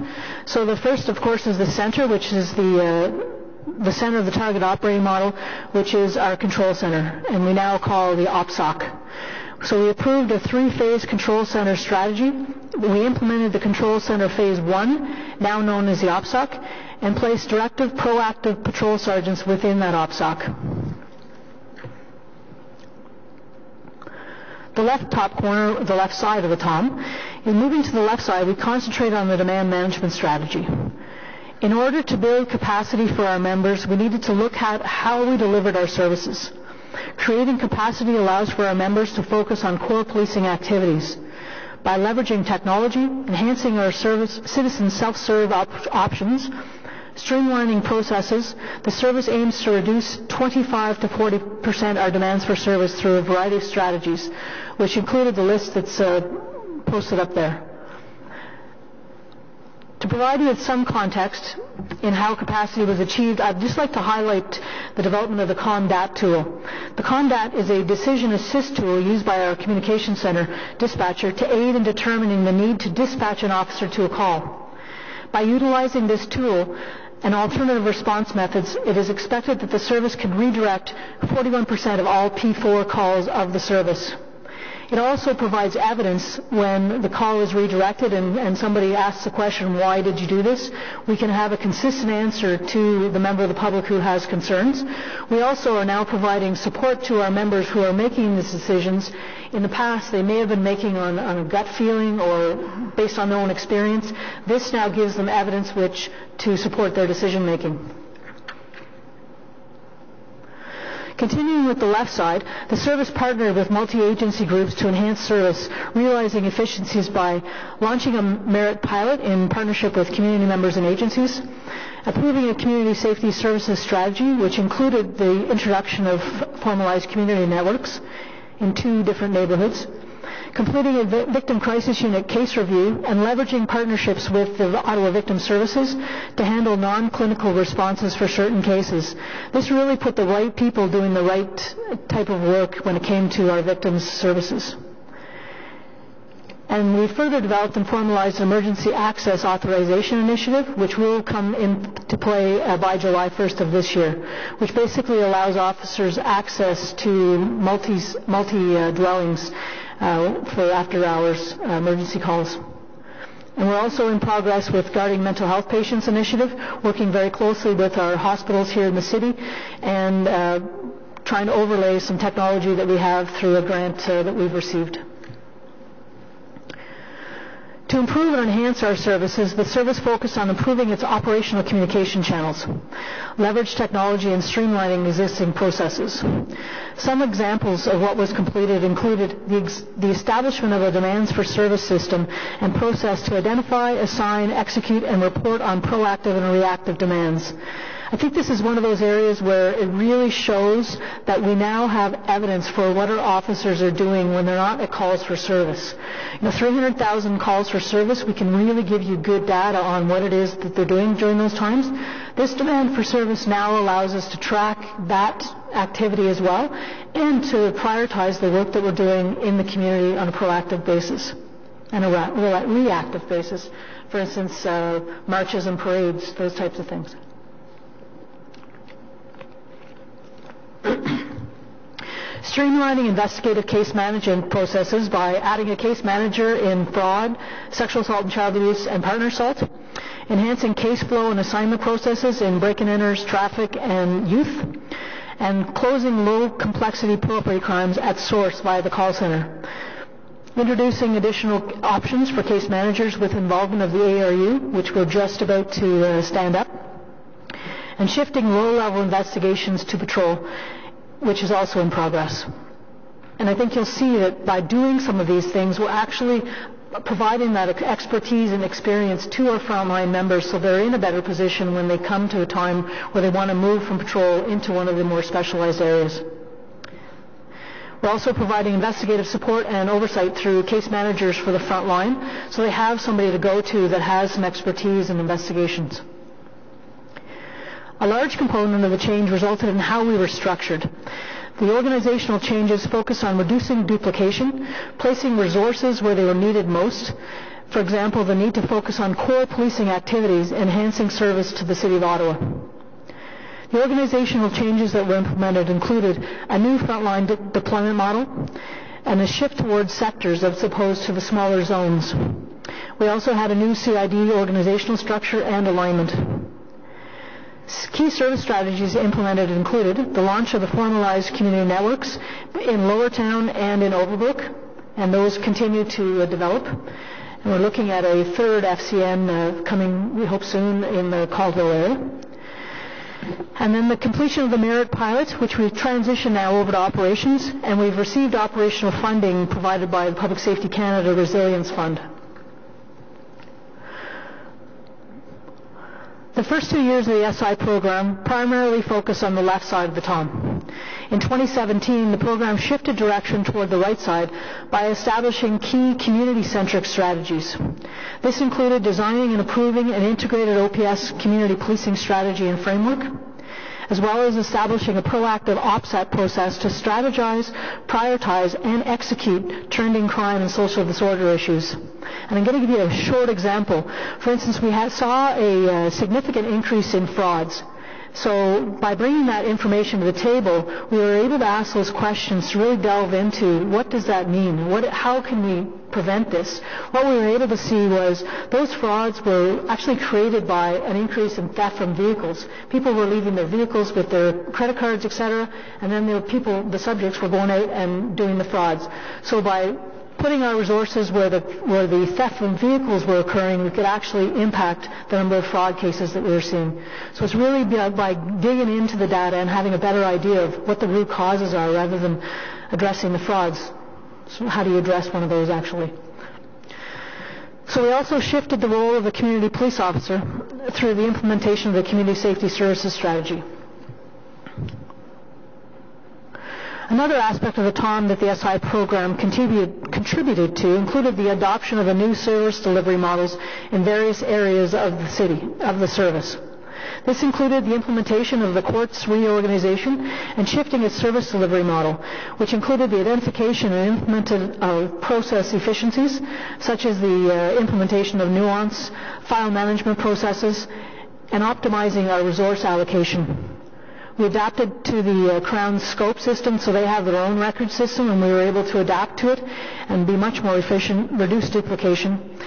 So the first, of course, is the center, which is the center of the target operating model, which is our control center, and we now call the OPSOC. So we approved a 3-phase control center strategy. We implemented the control center phase 1, now known as the OPSOC, and placed directive, proactive patrol sergeants within that OPSOC. The left top corner, the left side of the TOM. In moving to the left side, we concentrate on the demand management strategy. In order to build capacity for our members, we needed to look at how we delivered our services. Creating capacity allows for our members to focus on core policing activities. By leveraging technology, enhancing our citizen self-serve options, streamlining processes, the service aims to reduce 25 to 40% our demands for service through a variety of strategies, which included the list that's posted up there. To provide you with some context in how capacity was achieved, I'd just like to highlight the development of the COMDAT tool. The COMDAT is a decision assist tool used by our communication center dispatcher to aid in determining the need to dispatch an officer to a call. By utilizing this tool and alternative response methods, it is expected that the service can redirect 41% of all P4 calls of the service. It also provides evidence when the call is redirected and somebody asks the question, why did you do this? We can have a consistent answer to the member of the public who has concerns. We also are now providing support to our members who are making these decisions. In the past, they may have been making on a gut feeling or based on their own experience. This now gives them evidence which to support their decision making. Continuing with the left side, the service partnered with multi-agency groups to enhance service, realizing efficiencies by launching a merit pilot in partnership with community members and agencies, approving a community safety services strategy, which included the introduction of formalized community networks in 2 different neighborhoods, completing a victim crisis unit case review, and leveraging partnerships with the Ottawa Victim Services to handle non-clinical responses for certain cases. This really put the right people doing the right type of work when it came to our victims' services. And we further developed and formalized an emergency access authorization initiative, which will come into play by July 1st of this year, which basically allows officers access to multi-dwellings for after-hours emergency calls. And we're also in progress with Guarding Mental Health Patients initiative, working very closely with our hospitals here in the city and trying to overlay some technology that we have through a grant that we've received. To improve and enhance our services, the service focused on improving its operational communication channels, leverage technology, and streamlining existing processes. Some examples of what was completed included the establishment of a demands for service system and process to identify, assign, execute, and report on proactive and reactive demands. I think this is one of those areas where it really shows that we now have evidence for what our officers are doing when they're not at calls for service. 300,000 calls for service, we can really give you good data on what it is that they're doing during those times. This demand for service now allows us to track that activity as well and to prioritize the work that we're doing in the community on a proactive basis and a reactive basis. For instance, marches and parades, those types of things. Streamlining investigative case management processes by adding a case manager in fraud, sexual assault and child abuse, and partner assault. Enhancing case flow and assignment processes in break-and-enters, traffic, and youth. And closing low-complexity property crimes at source via the call center. Introducing additional options for case managers with involvement of the ARU, which we're just about to stand up. And shifting low-level investigations to patrol, which is also in progress. And I think you'll see that by doing some of these things, we're actually providing that expertise and experience to our frontline members so they're in a better position when they come to a time where they want to move from patrol into one of the more specialized areas. We're also providing investigative support and oversight through case managers for the front line, so they have somebody to go to that has some expertise in investigations. A large component of the change resulted in how we were structured. The organizational changes focused on reducing duplication, placing resources where they were needed most, For example, the need to focus on core policing activities, enhancing service to the City of Ottawa. The organizational changes that were implemented included a new frontline deployment model and a shift towards sectors as opposed to the smaller zones. We also had a new CID organizational structure and alignment. Key service strategies implemented included the launch of the formalized community networks in Lowertown and in Overbrook, and those continue to develop. And we're looking at a third FCN coming, we hope, soon in the Caldwell area. And then the completion of the merit pilot, which we've transitioned now over to operations, and we've received operational funding provided by the Public Safety Canada Resilience Fund. The first 2 years of the SI program primarily focused on the left side of the TOM. In 2017, the program shifted direction toward the right side by establishing key community-centric strategies. This included designing and approving an integrated OPS community policing strategy and framework, as well as establishing a proactive OPSAT process to strategize, prioritize, and execute trending crime and social disorder issues. And I'm going to give you a short example. For instance, we saw a significant increase in frauds. So by bringing that information to the table, we were able to ask those questions to really delve into what does that mean? How can we prevent this? What we were able to see was those frauds were actually created by an increase in theft from vehicles. People were leaving their vehicles with their credit cards, etc., and then the subjects were going out and doing the frauds. So by putting our resources where the theft from vehicles were occurring, we could actually impact the number of fraud cases that we were seeing. So it's really by digging into the data and having a better idea of what the root causes are rather than addressing the frauds. So how do you address one of those actually? So we also shifted the role of the community police officer through the implementation of the community safety services strategy. Another aspect of the TOM that the SI program contributed to included the adoption of the new service delivery models in various areas of the city, of the service. This included the implementation of the court's reorganization and shifting its service delivery model, which included the identification and implemented process efficiencies, such as the implementation of nuance, file management processes, and optimizing our resource allocation. We adapted to the Crown scope system, so they have their own record system, and we were able to adapt to it and be much more efficient, reduce duplication.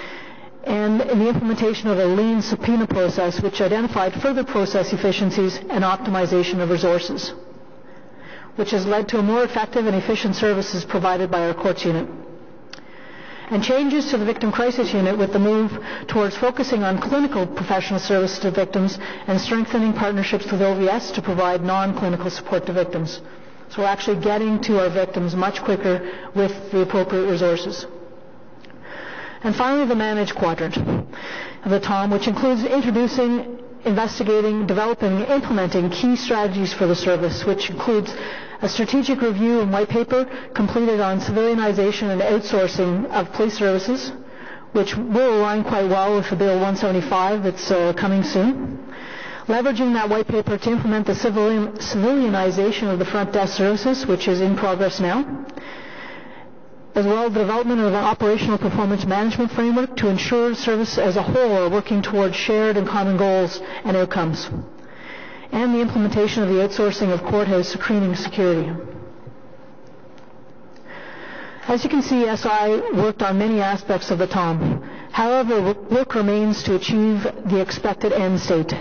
And in the implementation of a lean subpoena process, which identified further process efficiencies and optimization of resources, which has led to a more effective and efficient services provided by our courts unit. And changes to the Victim Crisis Unit with the move towards focusing on clinical professional service to victims and strengthening partnerships with OVS to provide non-clinical support to victims. So we're actually getting to our victims much quicker with the appropriate resources. And finally, the managed quadrant of the TOM, which includes introducing, investigating, developing, and implementing key strategies for the service, which includes a strategic review and white paper completed on civilianization and outsourcing of police services, which will align quite well with the Bill 175 that's coming soon. Leveraging that white paper to implement the civilianization of the front desk services, which is in progress now, as well as the development of an operational performance management framework to ensure service as a whole are working towards shared and common goals and outcomes, and the implementation of the outsourcing of courthouse screening security. As you can see, SI worked on many aspects of the TOM. However, work remains to achieve the expected end state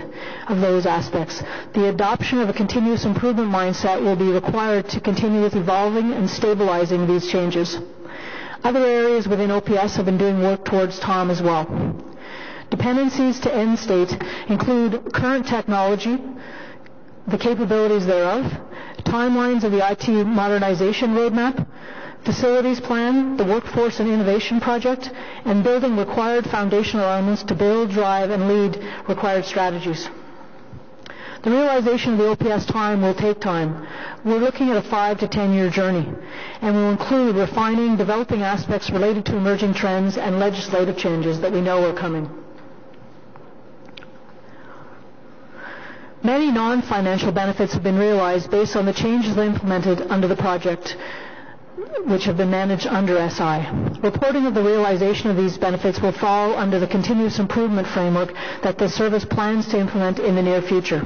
of those aspects. The adoption of a continuous improvement mindset will be required to continue with evolving and stabilizing these changes. Other areas within OPS have been doing work towards TOM as well. Dependencies to end state include current technology, the capabilities thereof, timelines of the IT modernization roadmap, facilities plan, the workforce and innovation project, and building required foundational elements to build, drive, and lead required strategies. The realization of the OPS TOM will take time. We're looking at a 5 to 10 year journey, and will include refining, developing aspects related to emerging trends and legislative changes that we know are coming. Many non-financial benefits have been realized based on the changes implemented under the project. which have been managed under SI. Reporting of the realization of these benefits will fall under the continuous improvement framework that the service plans to implement in the near future.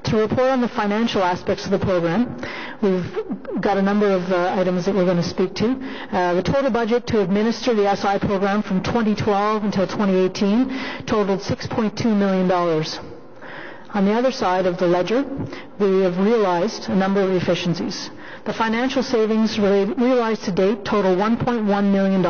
To report on the financial aspects of the program, we've got a number of items that we're going to speak to. The total budget to administer the SI program from 2012 until 2018 totaled $6.2 million. On the other side of the ledger, we have realized a number of efficiencies. The financial savings realized to date total $1.1 million,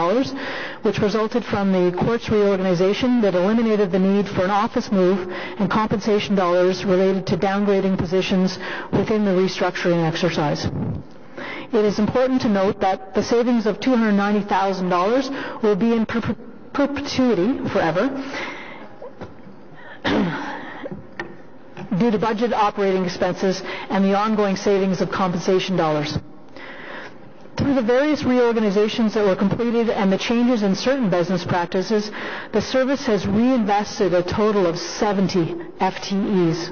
which resulted from the court's reorganization that eliminated the need for an office move and compensation dollars related to downgrading positions within the restructuring exercise. It is important to note that the savings of $290,000 will be in perpetuity forever due to budget operating expenses and the ongoing savings of compensation dollars. Through the various reorganizations that were completed and the changes in certain business practices, the service has reinvested a total of 70 FTEs.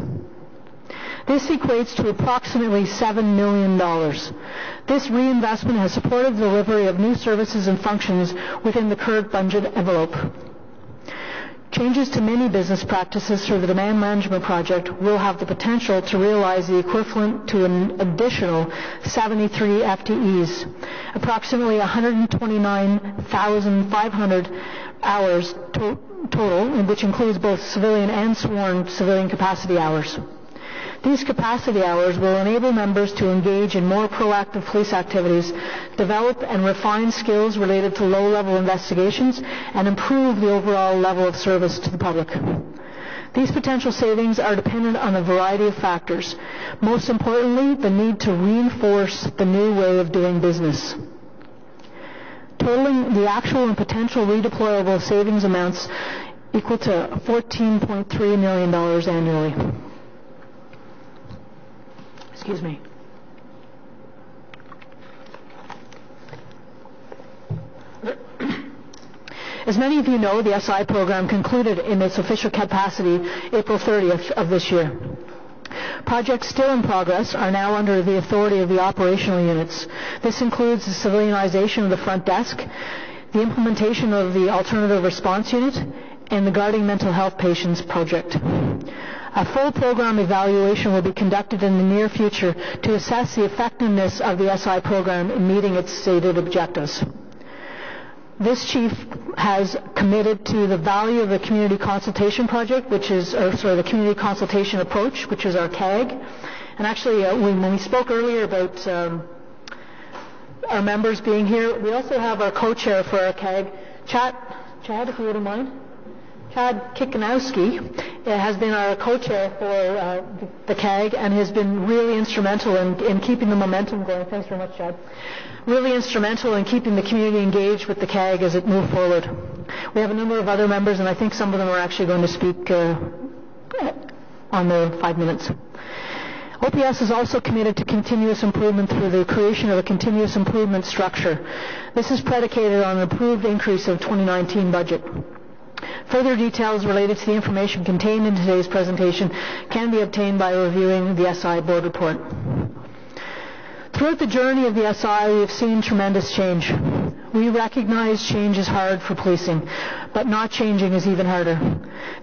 This equates to approximately $7 million. This reinvestment has supported the delivery of new services and functions within the current budget envelope. Changes to many business practices through the demand management project will have the potential to realize the equivalent to an additional 73 FTEs, approximately 129,500 hours total, which includes both civilian and sworn civilian capacity hours. These capacity hours will enable members to engage in more proactive police activities, develop and refine skills related to low-level investigations, and improve the overall level of service to the public. These potential savings are dependent on a variety of factors. Most importantly, the need to reinforce the new way of doing business. Totaling the actual and potential redeployable savings amounts equal to $14.3 million annually. Excuse me. As many of you know, the SI program concluded in its official capacity April 30th of this year. Projects still in progress are now under the authority of the operational units. This includes the civilianization of the front desk, the implementation of the alternative response unit, and the Guarding Mental Health Patients project. A full program evaluation will be conducted in the near future to assess the effectiveness of the SI program in meeting its stated objectives. This chief has committed to the value of the community consultation project, the community consultation approach, which is our CAG. And actually, when we spoke earlier about our members being here, we also have our co-chair for our CAG, Chad, if you wouldn't mind. Chad Kikanowski has been our co-chair for the CAG and has been really instrumental in keeping the momentum going. Thanks very much, Chad. Really instrumental in keeping the community engaged with the CAG as it moved forward. We have a number of other members, and I think some of them are actually going to speak on their 5 minutes. OPS is also committed to continuous improvement through the creation of a continuous improvement structure. This is predicated on an approved increase of 2019 budget. Further details related to the information contained in today's presentation can be obtained by reviewing the SI board report. Throughout the journey of the SI, we have seen tremendous change. We recognize change is hard for policing, but not changing is even harder.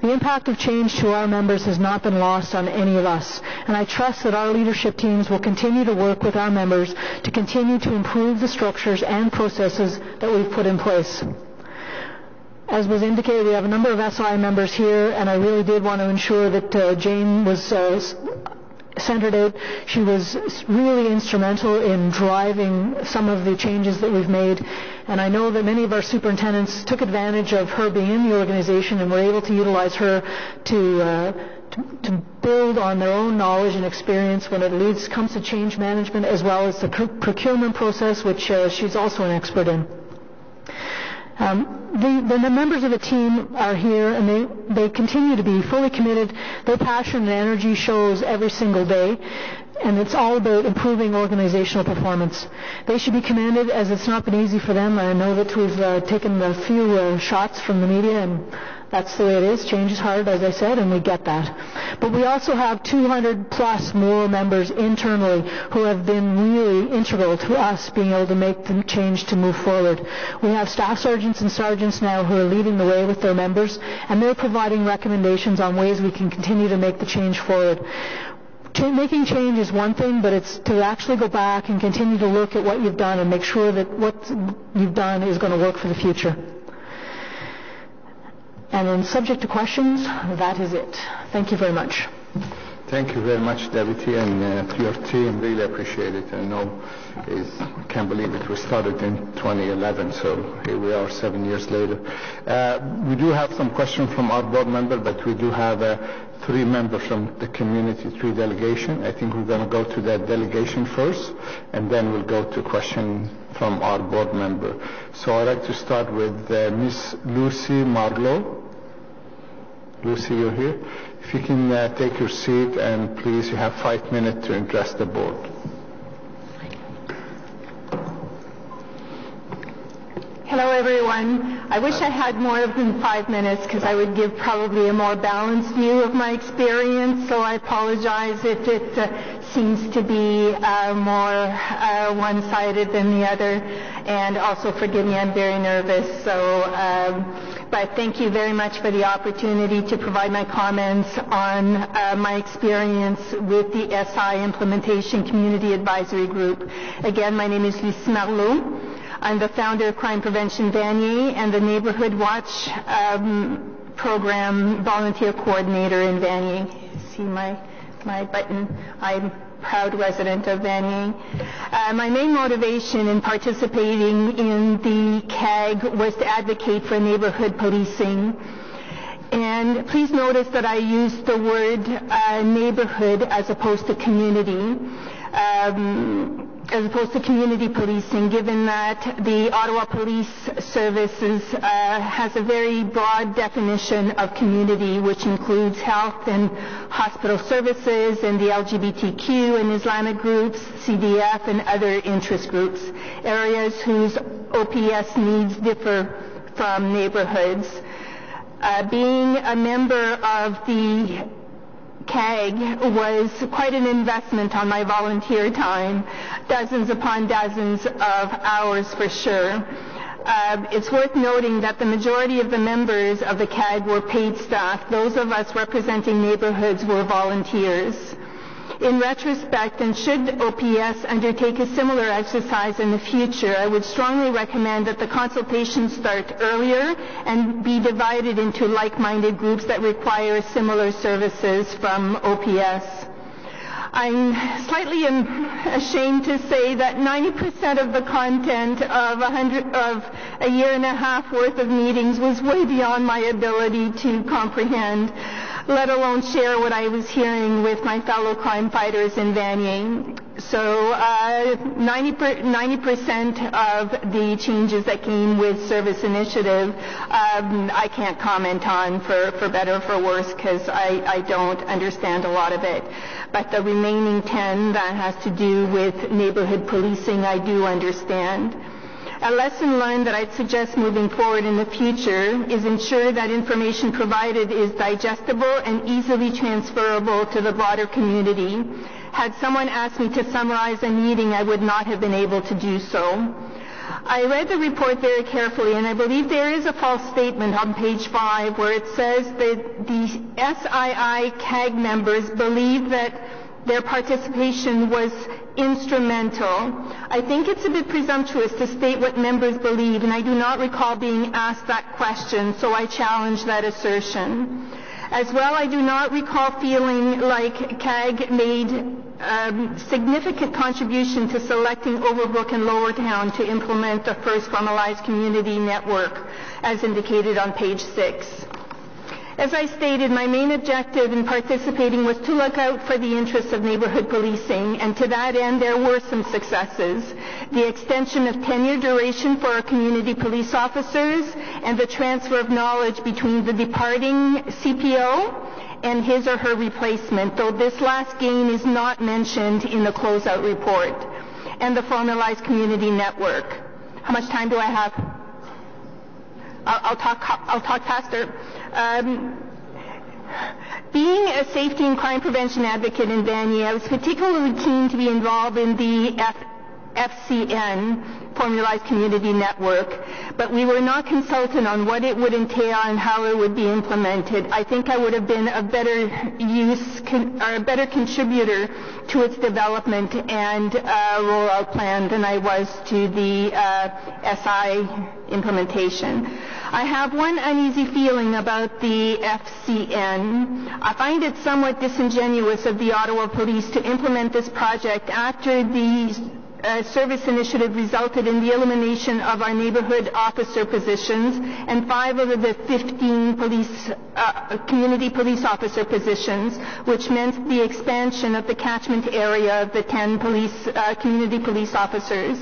The impact of change to our members has not been lost on any of us, and I trust that our leadership teams will continue to work with our members to continue to improve the structures and processes that we've put in place. As was indicated, we have a number of SI members here, and I really did want to ensure that Jane was centered out. She was really instrumental in driving some of the changes that we've made, and I know that many of our superintendents took advantage of her being in the organization and were able to utilize her to build on their own knowledge and experience when it comes to change management, as well as the procurement process, which she's also an expert in. The members of the team are here, and they continue to be fully committed. Their passion and energy shows every single day, and it's all about improving organizational performance. They should be commended, as it's not been easy for them. I know that we've taken a few shots from the media, and That's the way it is. Change is hard, as I said, and we get that. But we also have 200 plus more members internally who have been really integral to us being able to make the change to move forward. We have staff sergeants and sergeants now who are leading the way with their members, and they're providing recommendations on ways we can continue to make the change forward. Making change is one thing, but it's to actually go back and continue to look at what you've done and make sure that what you've done is going to work for the future. And then subject to questions, that is it. Thank you very much. Thank you very much, Deputy, and to your team. Really appreciate it. I know can't believe it. We started in 2011, so here we are 7 years later. We do have some questions from our board member, but we do have 3 members from the community, 3 delegation. I think we're going to go to that delegation first, and then we'll go to question from our board member. So I'd like to start with Miss Lucy Marlowe. Lucy, you're here. If you can take your seat, and please, you have 5 minutes to address the board. Hello, everyone. I wish I had more than 5 minutes because I would give probably a more balanced view of my experience, so I apologize if it seems to be more one-sided than the other, and also forgive me, I'm very nervous. But thank you very much for the opportunity to provide my comments on my experience with the SI Implementation Community Advisory Group. Again, my name is Lucie Marlowe. I'm the founder of Crime Prevention Vanier and the Neighborhood Watch Program volunteer coordinator in Vanier. See my button. I'm proud resident of Vanier. My main motivation in participating in the CAG was to advocate for neighborhood policing. And please notice that I used the word neighborhood as opposed to community. As opposed to community policing, given that the Ottawa Police Services has a very broad definition of community, which includes health and hospital services and the LGBTQ and Islamic groups, CDF, and other interest groups, areas whose OPS needs differ from neighborhoods. Being a member of the CAG was quite an investment on my volunteer time, dozens upon dozens of hours for sure. It's worth noting that the majority of the members of the CAG were paid staff. Those of us representing neighborhoods were volunteers. In retrospect, and should OPS undertake a similar exercise in the future, I would strongly recommend that the consultation start earlier and be divided into like-minded groups that require similar services from OPS. I'm slightly ashamed to say that 90% of the content of a year and a half worth of meetings was way beyond my ability to comprehend, let alone share what I was hearing with my fellow crime fighters in Vanier. So 90% of the changes that came with Service Initiative I can't comment on for better or for worse because I don't understand a lot of it. But the remaining 10 that has to do with neighborhood policing I do understand. A lesson learned that I'd suggest moving forward in the future is ensure that information provided is digestible and easily transferable to the broader community. Had someone asked me to summarize a meeting, I would not have been able to do so. I read the report very carefully, and I believe there is a false statement on page 5 where it says that the SII CAG members believe that their participation was instrumental. I think it's a bit presumptuous to state what members believe, and I do not recall being asked that question, so I challenge that assertion. As well, I do not recall feeling like CAG made significant contribution to selecting Overbrook and Lowertown to implement the first formalized community network, as indicated on page 6. As I stated, my main objective in participating was to look out for the interests of neighborhood policing, and to that end there were some successes. The extension of tenure duration for our community police officers and the transfer of knowledge between the departing CPO and his or her replacement, though this last gain is not mentioned in the closeout report, and the formalized community network. How much time do I have? I'll talk faster. Being a safety and crime prevention advocate in Vanier, I was particularly keen to be involved in the FCN, Formalized Community Network, but we were not consulted on what it would entail and how it would be implemented. I think I would have been a better a better contributor to its development and rollout plan than I was to the SI implementation. I have one uneasy feeling about the FCN. I find it somewhat disingenuous of the Ottawa Police to implement this project after the service initiative resulted in the elimination of our neighborhood officer positions and 5 of the 15 community police officer positions, which meant the expansion of the catchment area of the 10 community police officers.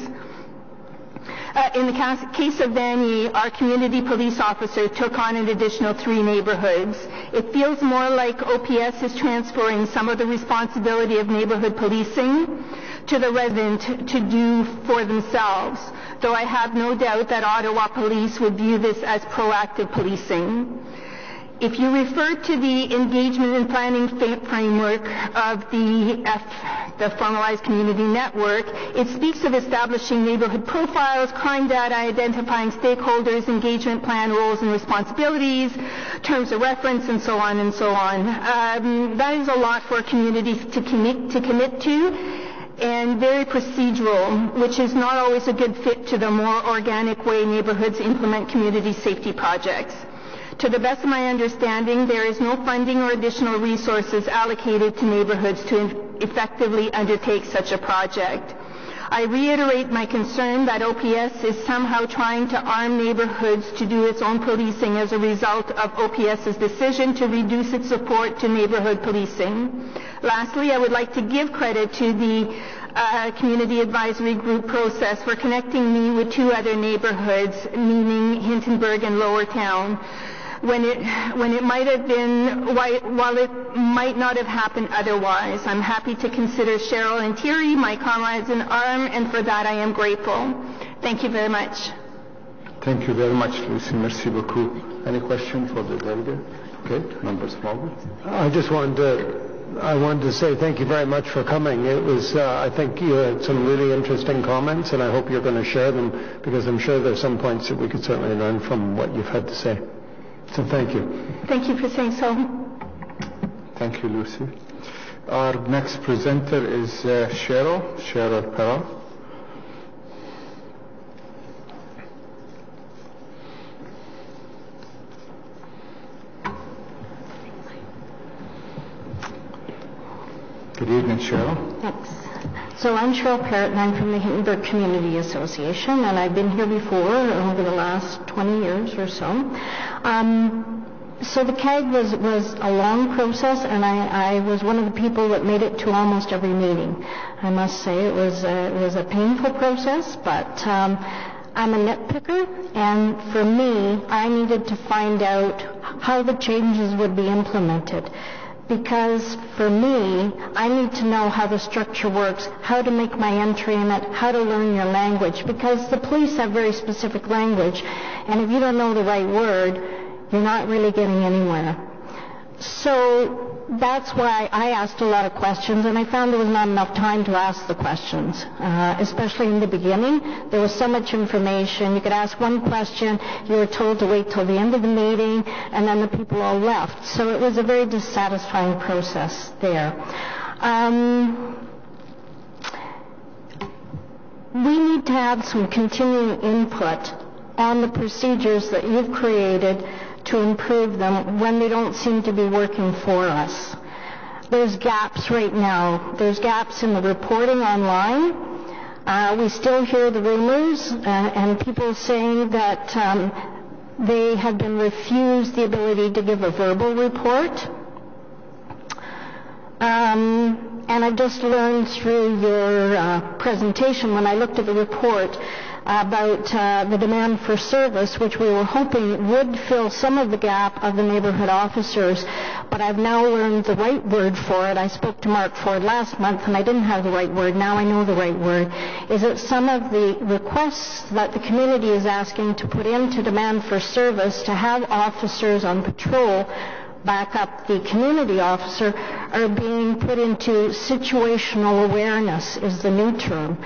In the case of Vanier, our community police officer took on an additional 3 neighborhoods. It feels more like OPS is transferring some of the responsibility of neighborhood policing to the resident to do for themselves, though I have no doubt that Ottawa Police would view this as proactive policing. If you refer to the engagement and planning framework of the Formalized Community Network, it speaks of establishing neighborhood profiles, crime data, identifying stakeholders, engagement plan, roles and responsibilities, terms of reference, and so on and so on. That is a lot for a community to commit to, and very procedural, which is not always a good fit to the more organic way neighborhoods implement community safety projects. To the best of my understanding, there is no funding or additional resources allocated to neighborhoods to effectively undertake such a project. I reiterate my concern that OPS is somehow trying to arm neighborhoods to do its own policing as a result of OPS's decision to reduce its support to neighborhood policing. Lastly, I would like to give credit to the Community Advisory Group process for connecting me with 2 other neighborhoods, meaning Hintonburg and Lower Town, when it might have been, while it might not have happened otherwise. I'm happy to consider Cheryl and Thierry my comrades in arms, and for that I am grateful. Thank you very much. Thank you very much, Lucy. Merci beaucoup. Any question for the delegate? Okay, Member Smallwood. I wanted to say thank you very much for coming. It was, I think you had some really interesting comments, and I hope you're going to share them, because I'm sure there's some points that we could certainly learn from what you've had to say. So thank you. Thank you for saying so. Thank you, Lucy. Our next presenter is Cheryl Perra. Good evening, Cheryl. Thanks. So I'm Cheryl Parrott, and I'm from the Hintonburg Community Association, and I've been here before over the last 20 years or so. So the CAG was a long process, and I was one of the people that made it to almost every meeting. I must say it was a painful process, but I'm a nitpicker, and for me, I needed to find out how the changes would be implemented. Because for me, I need to know how the structure works, how to make my entry in it, how to learn your language, because the police have very specific language, and if you don't know the right word, you're not really getting anywhere. So that's why I asked a lot of questions, and I found there was not enough time to ask the questions, especially in the beginning. There was so much information. You could ask one question, you were told to wait till the end of the meeting, and then the people all left. So it was a very dissatisfying process there. We need to have some continuing input on the procedures that you've created to improve them when they don't seem to be working for us. There's gaps right now. There's gaps in the reporting online. We still hear the rumors and people saying that they have been refused the ability to give a verbal report. And I just learned through your presentation, when I looked at the report, about the demand for service, which we were hoping would fill some of the gap of the neighborhood officers. But I've now learned the right word for it. I spoke to Mark Ford last month and I didn't have the right word. Now I know the right word. Is that some of the requests that the community is asking to put into demand for service to have officers on patrol back up the community officer are being put into situational awareness is the new term.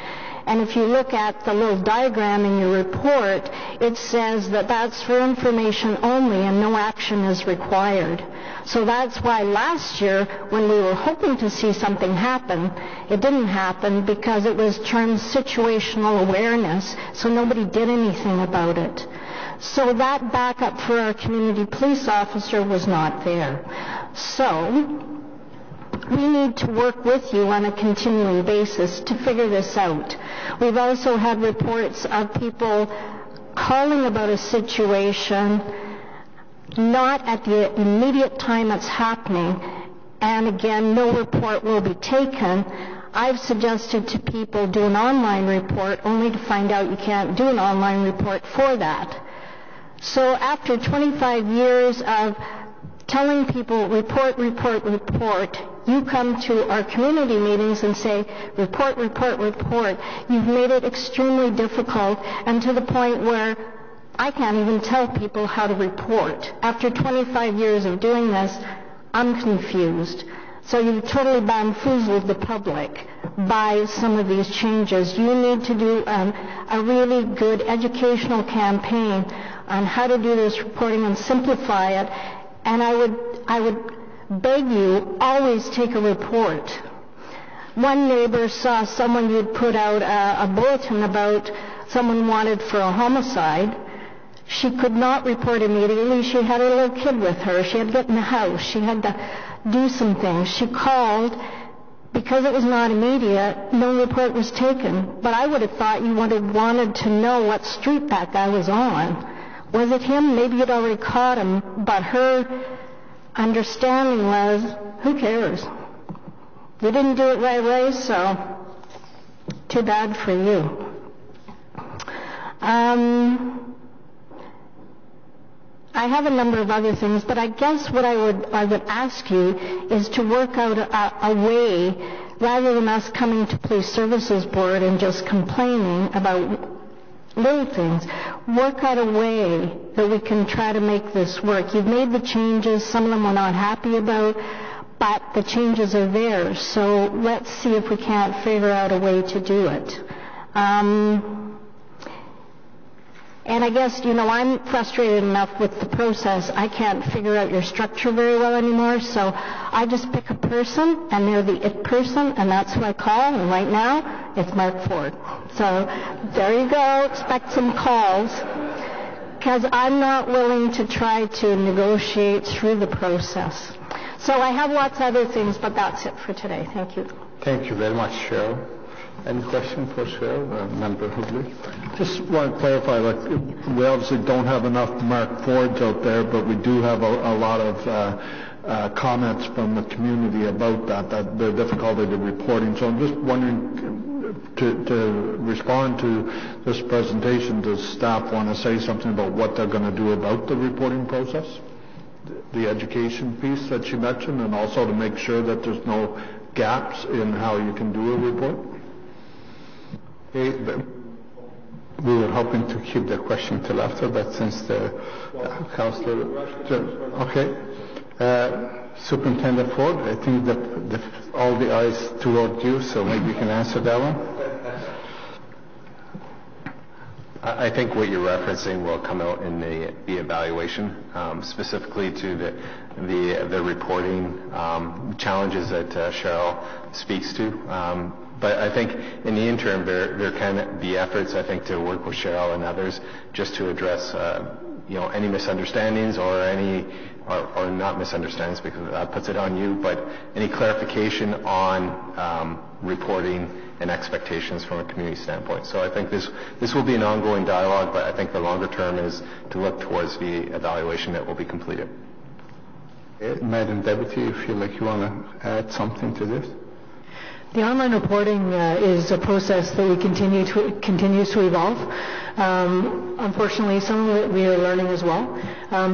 And if you look at the little diagram in your report, it says that that's for information only and no action is required. So that's why last year, when we were hoping to see something happen, it didn't happen because it was termed situational awareness, so nobody did anything about it. So that backup for our community police officer was not there. So we need to work with you on a continuing basis to figure this out. We've also had reports of people calling about a situation not at the immediate time it's happening, and again, no report will be taken. I've suggested to people do an online report only to find out you can't do an online report for that. So after 25 years of telling people report, report, report, you come to our community meetings and say report, report, report. You've made it extremely difficult and to the point where I can't even tell people how to report. After 25 years of doing this, I'm confused. So you've totally bamboozled the public by some of these changes. You need to do a really good educational campaign on how to do this reporting and simplify it. And I would beg you, always take a report. One neighbor saw someone you'd put out a bulletin about someone wanted for a homicide. She could not report immediately. She had her little kid with her. She had to get in the house. She had to do some things. She called. Because it was not immediate, no report was taken. But I would have thought you would have wanted to know what street that guy was on. Was it him? Maybe you'd already caught him. But her understanding was, who cares? You didn't do it right away, so too bad for you. I have a number of other things, but I guess what I would ask you is to work out a way, rather than us coming to Police Services Board and just complaining about little things, work out a way that we can try to make this work. You've made the changes, some of them we're not happy about, but the changes are there, so let's see if we can't figure out a way to do it. And I guess, I'm frustrated enough with the process. I can't figure out your structure very well anymore, so I just pick a person, and they're the it person, and that's who I call, and right now, it's Mark Ford. So there you go. Expect some calls, because I'm not willing to try to negotiate through the process. So I have lots of other things, but that's it for today. Thank you. Thank you very much, Cheryl. Any question for Cheryl? Member Hubley? Just want to clarify, we obviously don't have enough Mark Fords out there, but we do have a lot of comments from the community about that the difficulty of reporting. So I'm just wondering, to respond to this presentation, does staff want to say something about what they're going to do about the reporting process? The education piece that you mentioned, and also to make sure that there's no gaps in how you can do a report? We were hoping to keep the question till after, but since the councillor... Okay. Superintendent Ford, I think that all the eyes toward you, so maybe you can answer that one. I think what you're referencing will come out in the evaluation, specifically to the reporting challenges that Cheryl speaks to. But I think in the interim, there can be efforts, I think, to work with Cheryl and others just to address, any misunderstandings or or not misunderstandings, because that puts it on you, but any clarification on reporting and expectations from a community standpoint. So I think this will be an ongoing dialogue, but I think the longer term is to look towards the evaluation that will be completed. Madam Deputy, you feel like you want to add something to this? The online reporting is a process that we continues to evolve. Unfortunately, some of it we are learning as well.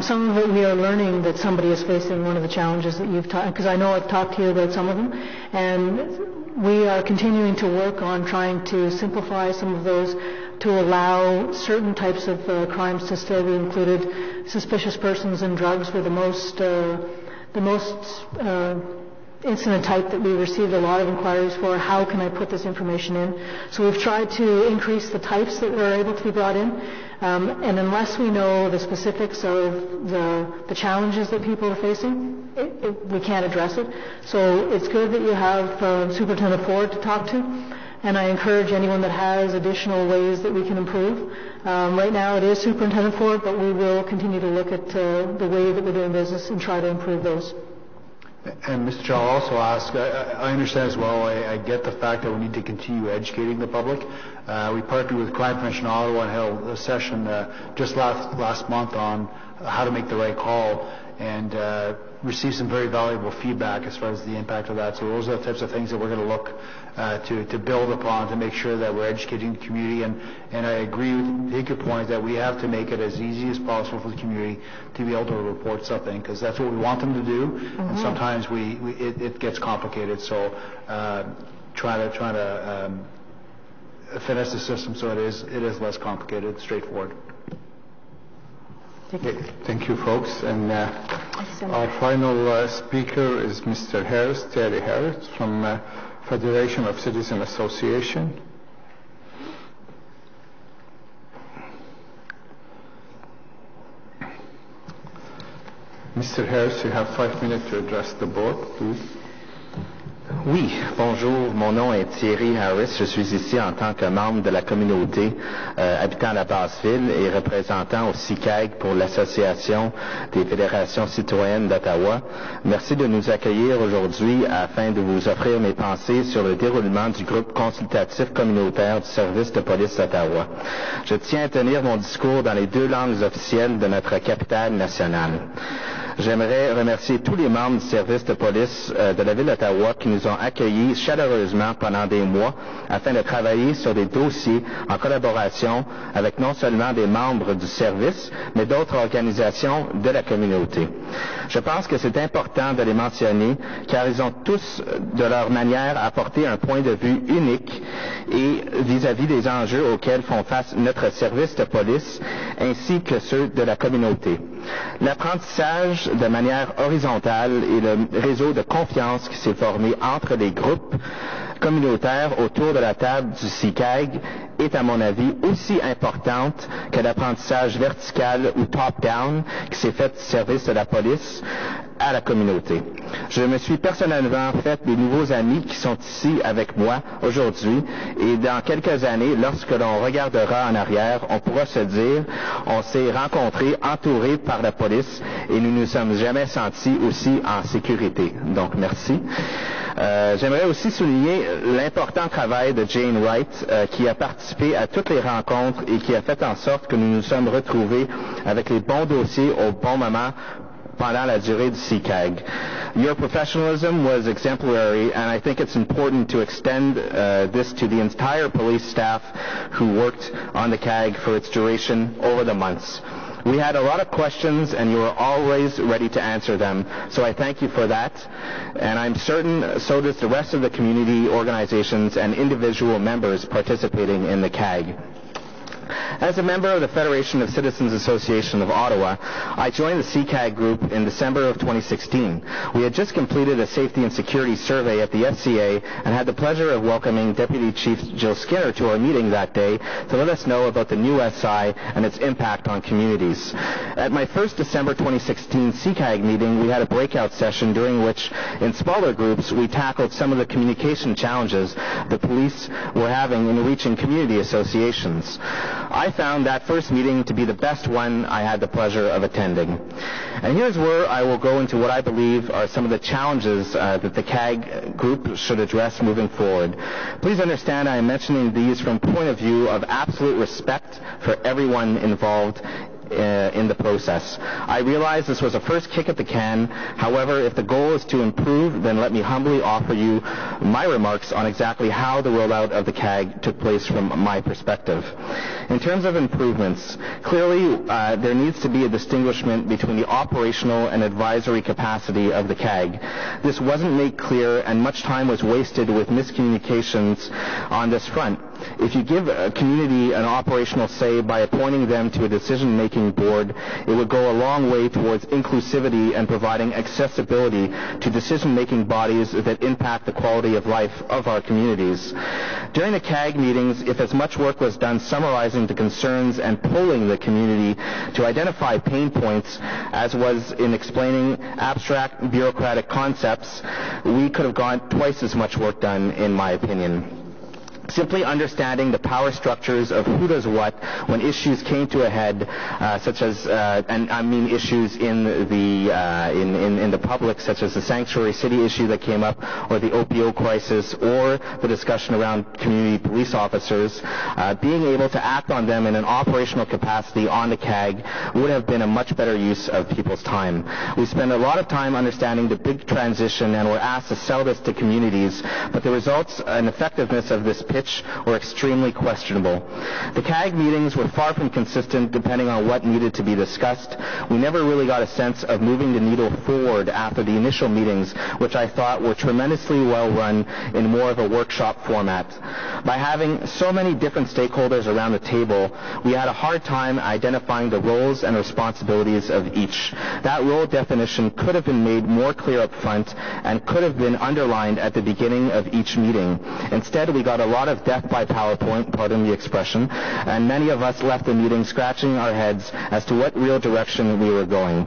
Some of it we are learning that somebody is facing one of the challenges that you've talked, because I know I've talked to you about some of them, and we are continuing to work on trying to simplify some of those to allow certain types of crimes to still be included. Suspicious persons and drugs were the most incident type that we received a lot of inquiries for. How can I put this information in? So we've tried to increase the types that are able to be brought in, and unless we know the specifics of the challenges that people are facing, we can't address it. So it's good that you have Superintendent Ford to talk to, and I encourage anyone that has additional ways that we can improve. Right now it is Superintendent Ford, but we will continue to look at the way that we're doing business and try to improve those. And Mr. Chair, I'll also ask, I understand as well, I get the fact that we need to continue educating the public. We partnered with Crime Prevention Ottawa and held a session just last month on how to make the right call, and received some very valuable feedback as far as the impact of that. So those are the types of things that we're going to look to build upon to make sure that we're educating the community. And I agree with your point that we have to make it as easy as possible for the community to be able to report something, because that's what we want them to do. Mm-hmm. And sometimes it gets complicated. So try to finesse the system so it is less complicated, straightforward. Thank you, folks. And our final speaker is Mr. Harris, Terry Harris, from Federation of Citizen Association. Mr. Harris, you have 5 minutes to address the board, please. Oui, bonjour, mon nom est Thierry Harris, je suis ici en tant que membre de la communauté habitant la Basse-Ville et représentant au CICAG pour l'Association des fédérations citoyennes d'Ottawa. Merci de nous accueillir aujourd'hui afin de vous offrir mes pensées sur le déroulement du groupe consultatif communautaire du service de police d'Ottawa. Je tiens à tenir mon discours dans les 2 langues officielles de notre capitale nationale. J'aimerais remercier tous les membres du service de police de la Ville d'Ottawa qui nous ont accueillis chaleureusement pendant des mois afin de travailler sur des dossiers en collaboration avec non seulement des membres du service, mais d'autres organisations de la communauté. Je pense que c'est important de les mentionner car ils ont tous, de leur manière, apporté un point de vue unique et vis-à-vis des enjeux auxquels font face notre service de police ainsi que ceux de la communauté. L'apprentissage de manière horizontale et le réseau de confiance qui s'est formé entre les groupes communautaires autour de la table du CICAG est, à mon avis, aussi importante que l'apprentissage vertical ou top-down qui s'est fait du service de la police à la communauté. Je me suis personnellement fait des nouveaux amis qui sont ici avec moi aujourd'hui et dans quelques années, lorsque l'on regardera en arrière, on pourra se dire on s'est rencontrés, entourés par la police et nous nous sommes jamais sentis aussi en sécurité. Donc, merci. J'aimerais aussi souligner l'important travail de Jane Wright qui a participé à toutes les rencontres et qui a fait en sorte que nous nous sommes retrouvés avec les bons dossiers au bon moment pendant la durée du CICAG. Your professionalism was exemplary, and I think it's important to extend this to the entire police staff who worked on the CAG for its duration over the months. We had a lot of questions, and you were always ready to answer them, so I thank you for that. And I'm certain so does the rest of the community organizations and individual members participating in the CAG. As a member of the Federation of Citizens Association of Ottawa, I joined the CCAG group in December of 2016. We had just completed a safety and security survey at the FCA and had the pleasure of welcoming Deputy Chief Jill Skinner to our meeting that day to let us know about the new SI and its impact on communities. At my first December 2016 CCAG meeting, we had a breakout session during which, in smaller groups, we tackled some of the communication challenges the police were having in reaching community associations. I found that first meeting to be the best one I had the pleasure of attending. And here's where I will go into what I believe are some of the challenges that the CAG group should address moving forward. Please understand I am mentioning these from the point of view of absolute respect for everyone involved in the process. I realize this was a first kick at the can. However, if the goal is to improve, then let me humbly offer you my remarks on exactly how the rollout of the CAG took place from my perspective. In terms of improvements, clearly there needs to be a distinguishment between the operational and advisory capacity of the CAG. This wasn't made clear, and much time was wasted with miscommunications on this front. If you give a community an operational say by appointing them to a decision-making board, it would go a long way towards inclusivity and providing accessibility to decision-making bodies that impact the quality of life of our communities. During the CAG meetings, if as much work was done summarizing the concerns and polling the community to identify pain points as was in explaining abstract bureaucratic concepts, we could have got twice as much work done, in my opinion. Simply understanding the power structures of who does what when issues came to a head, such as, and I mean issues in the public, such as the sanctuary city issue that came up, or the OPO crisis, or the discussion around community police officers, being able to act on them in an operational capacity on the CAG would have been a much better use of people's time. We spend a lot of time understanding the big transition, and we're asked to sell this to communities, but the results and effectiveness of this pitch were extremely questionable. The CAG meetings were far from consistent depending on what needed to be discussed. We never really got a sense of moving the needle forward after the initial meetings, which I thought were tremendously well run in more of a workshop format. By having so many different stakeholders around the table, we had a hard time identifying the roles and responsibilities of each. That role definition could have been made more clear up front and could have been underlined at the beginning of each meeting. Instead, we got a lot of death by PowerPoint, pardon the expression, and many of us left the meeting scratching our heads as to what real direction we were going.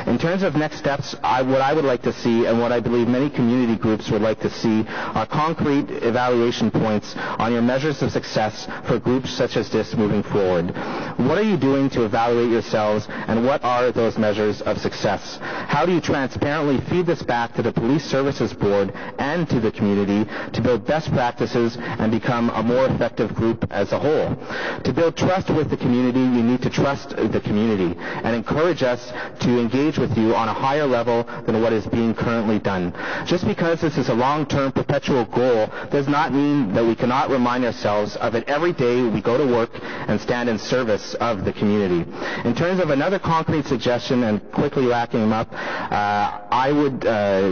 In terms of next steps, what I would like to see, and what I believe many community groups would like to see, are concrete evaluation points on your measures of success for groups such as this moving forward. What are you doing to evaluate yourselves, and what are those measures of success? How do you transparently feed this back to the Police Services Board and to the community to build best practices and become a more effective group as a whole? To build trust with the community, you need to trust the community and encourage us to engage with you on a higher level than what is being currently done. Just because this is a long-term perpetual goal does not mean that we cannot remind ourselves of it every day we go to work and stand in service of the community. In terms of another concrete suggestion, and quickly wrapping them up, I would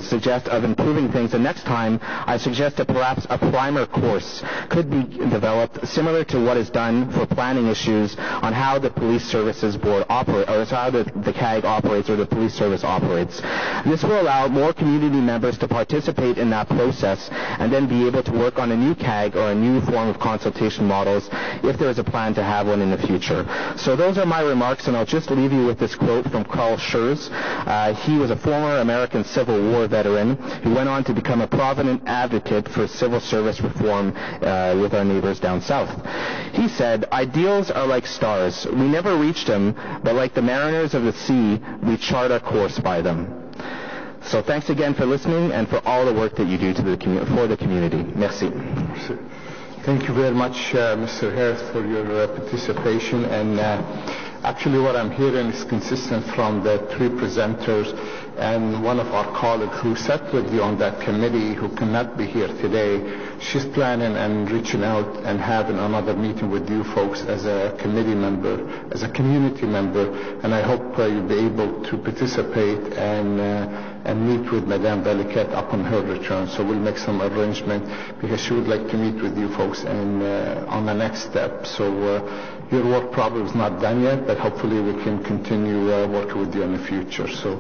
suggest of improving things. The next time, I suggest that perhaps a primer course could be developed similar to what is done for planning issues on how the Police Services Board operates, or how the CAG operates, or the police service operates. This will allow more community members to participate in that process and then be able to work on a new CAG or a new form of consultation models if there is a plan to have one in the future. So those are my remarks, and I'll just leave you with this quote from Carl Schurz. He was a former American Civil War veteran who went on to become a prominent advocate for civil service reform with our neighbors down south. He said, "Ideals are like stars. We never reach them, but like the mariners of the sea, we chart our course by them." So thanks again for listening and for all the work that you do for the community. Merci. Thank you very much, Mr. Harris, for your participation. And actually what I'm hearing is consistent from the three presenters and one of our colleagues who sat with you on that committee who cannot be here today. She's planning and reaching out and having another meeting with you folks as a committee member, as a community member, and I hope you'll be able to participate and meet with Madame Valiquette upon her return. So we'll make some arrangement because she would like to meet with you folks and on the next step. So your work probably is not done yet, but hopefully we can continue working with you in the future. So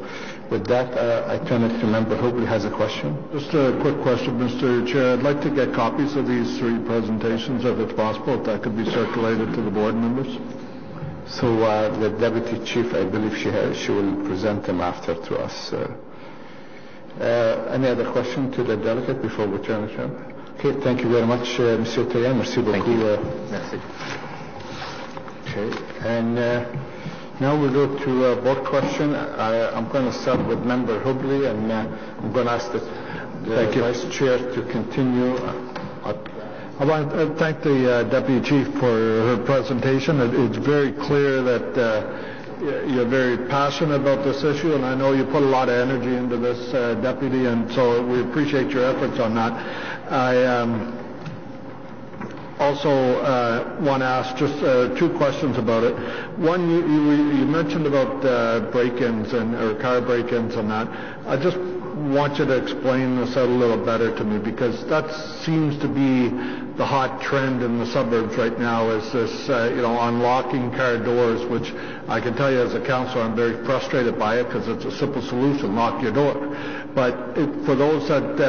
with that, I turn it to Member Hobley has a question. Just a quick question, Mr. Chair. I'd like to get copies of these three presentations, if it's possible, if that could be circulated to the board members. So the Deputy Chief, I believe she will present them after to us. Any other question to the delegate before we turn it over? Okay, thank you very much, Monsieur Tayan. Merci beaucoup. Merci. Okay, and now we'll go to a board question. I'm going to start with Member Hobley, and I'm going to ask the Vice Chair to continue. I want to thank the Deputy Chief for her presentation. It's very clear that you're very passionate about this issue, and I know you put a lot of energy into this, Deputy, and so we appreciate your efforts on that. I also want to ask just two questions about it. One, you mentioned about break-ins or car break-ins and that. I just want you to explain this out a little better to me, because that seems to be the hot trend in the suburbs right now, is this, unlocking car doors, which I can tell you as a councillor I'm very frustrated by it, because it's a simple solution, lock your door. But for those that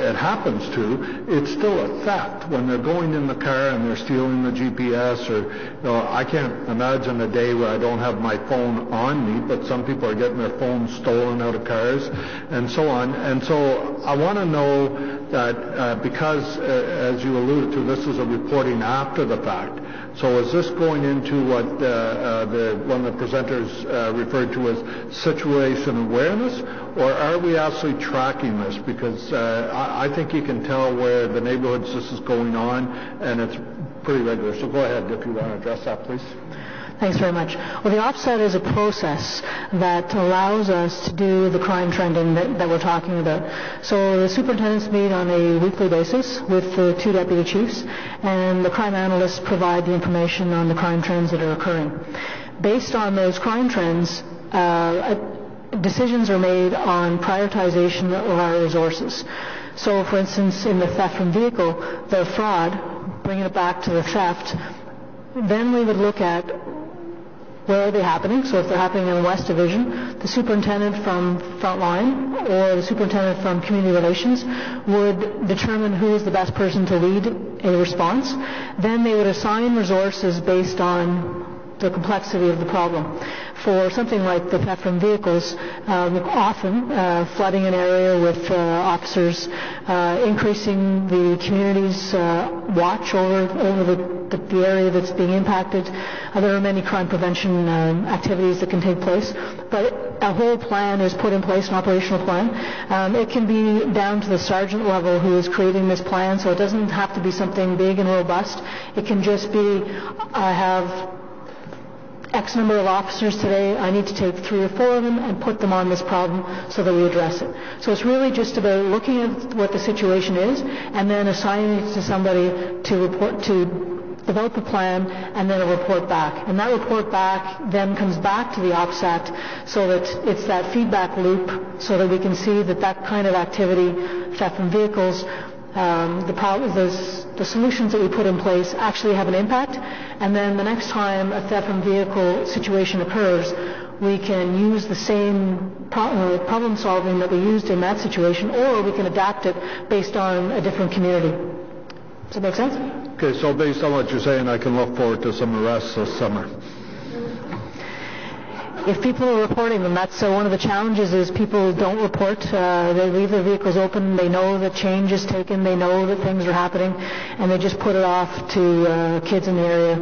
it happens to, it's still a theft. When they're going in the car and they're stealing the GPS, or I can't imagine a day where I don't have my phone on me, but some people are getting their phones stolen out of cars and so on. And so I want to know that because, as you alluded to, this is a reporting after the fact. So is this going into what one of the presenters referred to as situation awareness, or are we actually tracking this? Because I think you can tell where the neighborhoods this is going on, and it's pretty regular. So go ahead if you want to address that, please. Thanks very much. Well, the offset is a process that allows us to do the crime trending that we're talking about. So the superintendents meet on a weekly basis with the two deputy chiefs, and the crime analysts provide the information on the crime trends that are occurring. Based on those crime trends, decisions are made on prioritization of our resources. So, for instance, in the theft from vehicle, the fraud, bringing it back to the theft, then we would look at where are they happening. So if they're happening in the West Division, the superintendent from Frontline or the superintendent from Community Relations would determine who is the best person to lead a response. Then they would assign resources based on the complexity of the problem. For something like the theft from vehicles, often flooding an area with officers, increasing the community's watch over the area that's being impacted. There are many crime prevention activities that can take place, but a whole plan is put in place, an operational plan. It can be down to the sergeant level who is creating this plan, so it doesn't have to be something big and robust. It can just be, I have X number of officers today, I need to take 3 or 4 of them and put them on this problem so that we address it. So it's really just about looking at what the situation is and then assigning it to somebody to develop a plan and then a report back. And that report back then comes back to the OPSAT so that it's that feedback loop so that we can see that kind of activity, theft from vehicles, the solutions that we put in place actually have an impact, and then the next time a theft from vehicle situation occurs, we can use the same problem solving that we used in that situation, or we can adapt it based on a different community. Does that make sense? Okay, so based on what you're saying, I can look forward to some arrests this summer. If people are reporting them, that's one of the challenges is people don't report. They leave their vehicles open. They know that change is taken. They know that things are happening, and they just put it off to kids in the area.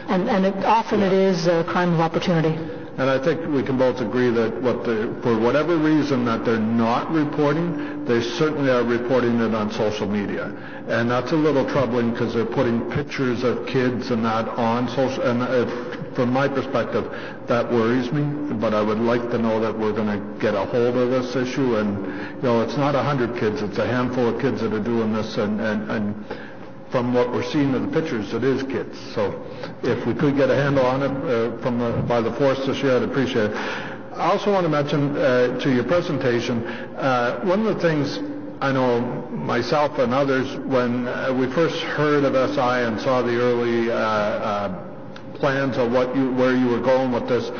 And it is a crime of opportunity. And I think we can both agree that for whatever reason that they're not reporting, they certainly are reporting it on social media. And that's a little troubling because they're putting pictures of kids and that on social. And from my perspective, that worries me. But I would like to know that we're going to get a hold of this issue. And, it's not 100 kids. It's a handful of kids that are doing this. And from what we're seeing in the pictures, it is kids. So if we could get a handle on it by the force this year, I'd appreciate it. I also want to mention to your presentation, one of the things I know myself and others, when we first heard of SI and saw the early plans of where you were going with this,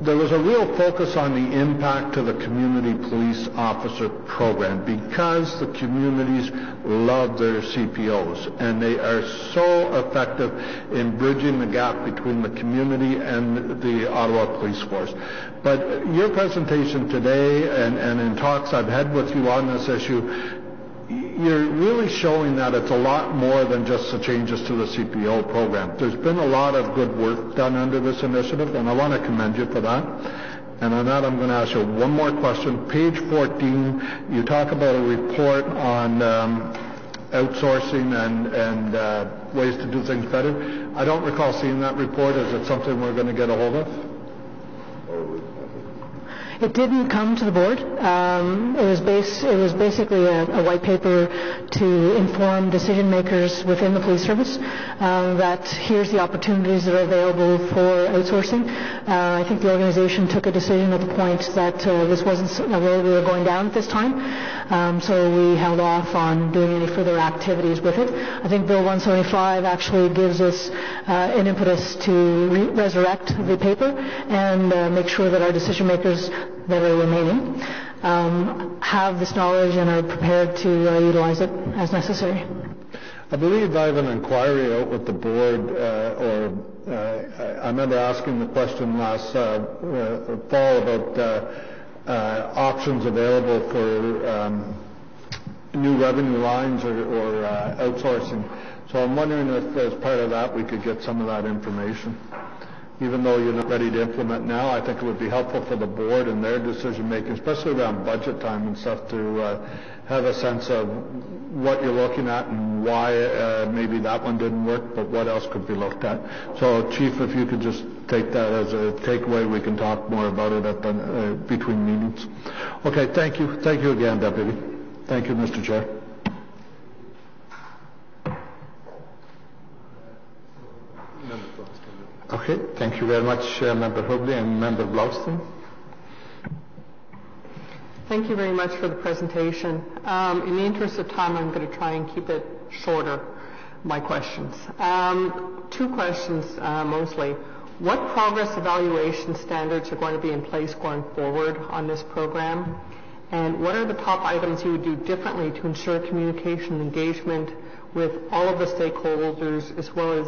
there was a real focus on the impact to the community police officer program because the communities love their CPOs and they are so effective in bridging the gap between the community and the Ottawa Police Force. But your presentation today and in talks I've had with you on this issue, you're really showing that it's a lot more than just the changes to the CPO program. There's been a lot of good work done under this initiative, and I want to commend you for that. And on that, I'm going to ask you one more question. Page 14, you talk about a report on outsourcing and ways to do things better. I don't recall seeing that report. Is it something we're going to get a hold of? It didn't come to the board. It was basically a white paper to inform decision makers within the police service that here's the opportunities that are available for outsourcing. I think the organization took a decision at the point that this wasn't a road we were going down at this time, so we held off on doing any further activities with it. I think Bill 175 actually gives us an impetus to resurrect the paper and make sure that our decision makers that are remaining have this knowledge and are prepared to utilize it as necessary. I believe I have an inquiry out with the board, I remember asking the question last fall about options available for new revenue lines or outsourcing. So I'm wondering if as part of that we could get some of that information. Even though you're not ready to implement now, I think it would be helpful for the board and their decision making, especially around budget time and stuff, to have a sense of what you're looking at and why maybe that one didn't work, but what else could be looked at. So, Chief, if you could just take that as a takeaway, we can talk more about it at the, between meetings. Okay, thank you. Thank you again, Deputy. Thank you, Mr. Chair. Okay, thank you very much, Member Hobley and Member Blaustein. Thank you very much for the presentation. In the interest of time, I'm going to try and keep it shorter, my questions. Two questions mostly. What progress evaluation standards are going to be in place going forward on this program? And what are the top items you would do differently to ensure communication and engagement with all of the stakeholders, as well as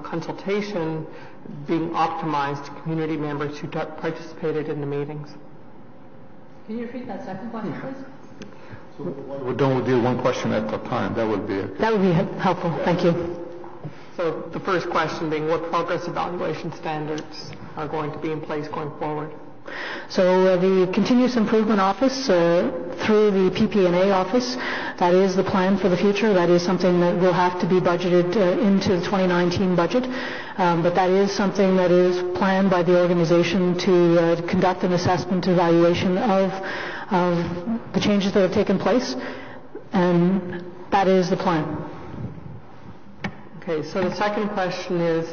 consultation being optimized to community members who participated in the meetings? Can you repeat that second question, please? So don't do one question at a time. That would be helpful. Yeah. Thank you. So the first question being, what progress evaluation standards are going to be in place going forward? So the Continuous Improvement Office, through the PPNA office, that is the plan for the future. That is something that will have to be budgeted into the 2019 budget. But that is something that is planned by the organization to conduct an assessment evaluation of the changes that have taken place. And that is the plan. Okay, so the second question is,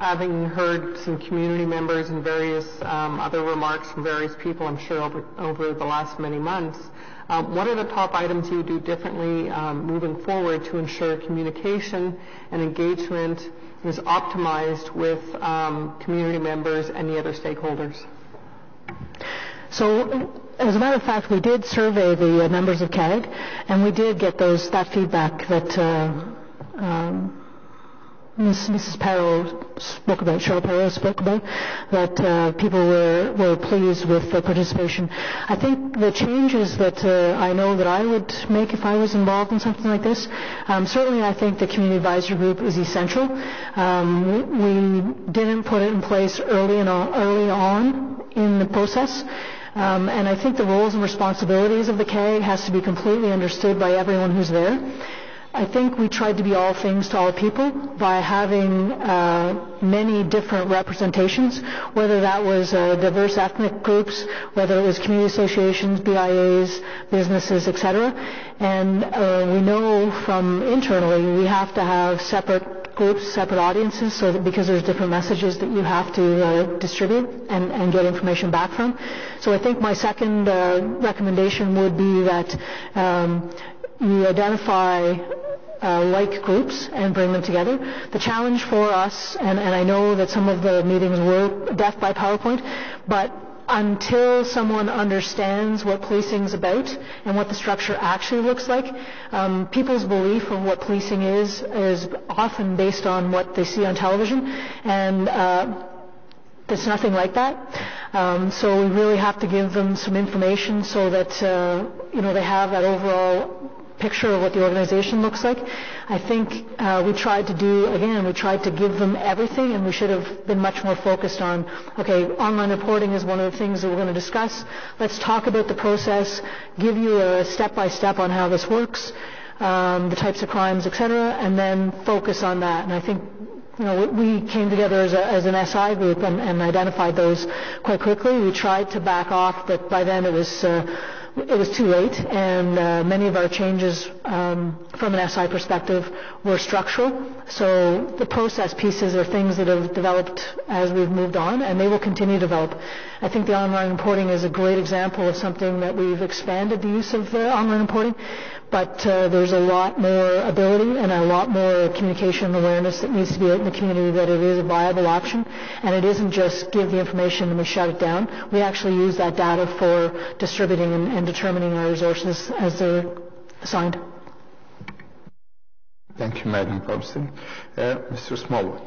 having heard some community members and various other remarks from various people, I'm sure, over the last many months, what are the top items you would do differently moving forward to ensure communication and engagement is optimized with community members and the other stakeholders? So, as a matter of fact, we did survey the members of CAG, and we did get that feedback that Mrs. Parrow spoke about, Cheryl Parrow spoke about, that people were pleased with the participation. I think the changes that I know that I would make if I was involved in something like this, certainly I think the community advisory group is essential. We didn't put it in place early on in the process. And I think the roles and responsibilities of the CAG has to be completely understood by everyone who's there. I think we tried to be all things to all people by having many different representations, whether that was diverse ethnic groups, whether it was community associations, BIAs, businesses, etc. And we know from internally we have to have separate groups, separate audiences, so that because there's different messages that you have to distribute and get information back from. So I think my second recommendation would be that you identify like groups and bring them together. The challenge for us, and I know that some of the meetings were death by PowerPoint, but until someone understands what policing is about and what the structure actually looks like, people's belief of what policing is often based on what they see on television, and there's nothing like that. So we really have to give them some information so that they have that overall picture of what the organization looks like. I think we tried to give them everything, and we should have been much more focused on, okay, online reporting is one of the things that we're going to discuss. Let's talk about the process, give you a step-by-step on how this works, the types of crimes, etc., and then focus on that. And I think we came together as an SI group and identified those quite quickly. We tried to back off, but by then it was too late, and many of our changes from an SI perspective were structural. So the process pieces are things that have developed as we've moved on, and they will continue to develop. I think the online reporting is a great example of something that we've expanded the use of online reporting, but there's a lot more ability and a lot more communication and awareness that needs to be out in the community that it is a viable option, and it isn't just give the information and we shut it down. We actually use that data for distributing and determining our resources as they're assigned. Thank you, Madam Thompson. Mr. Smallwood.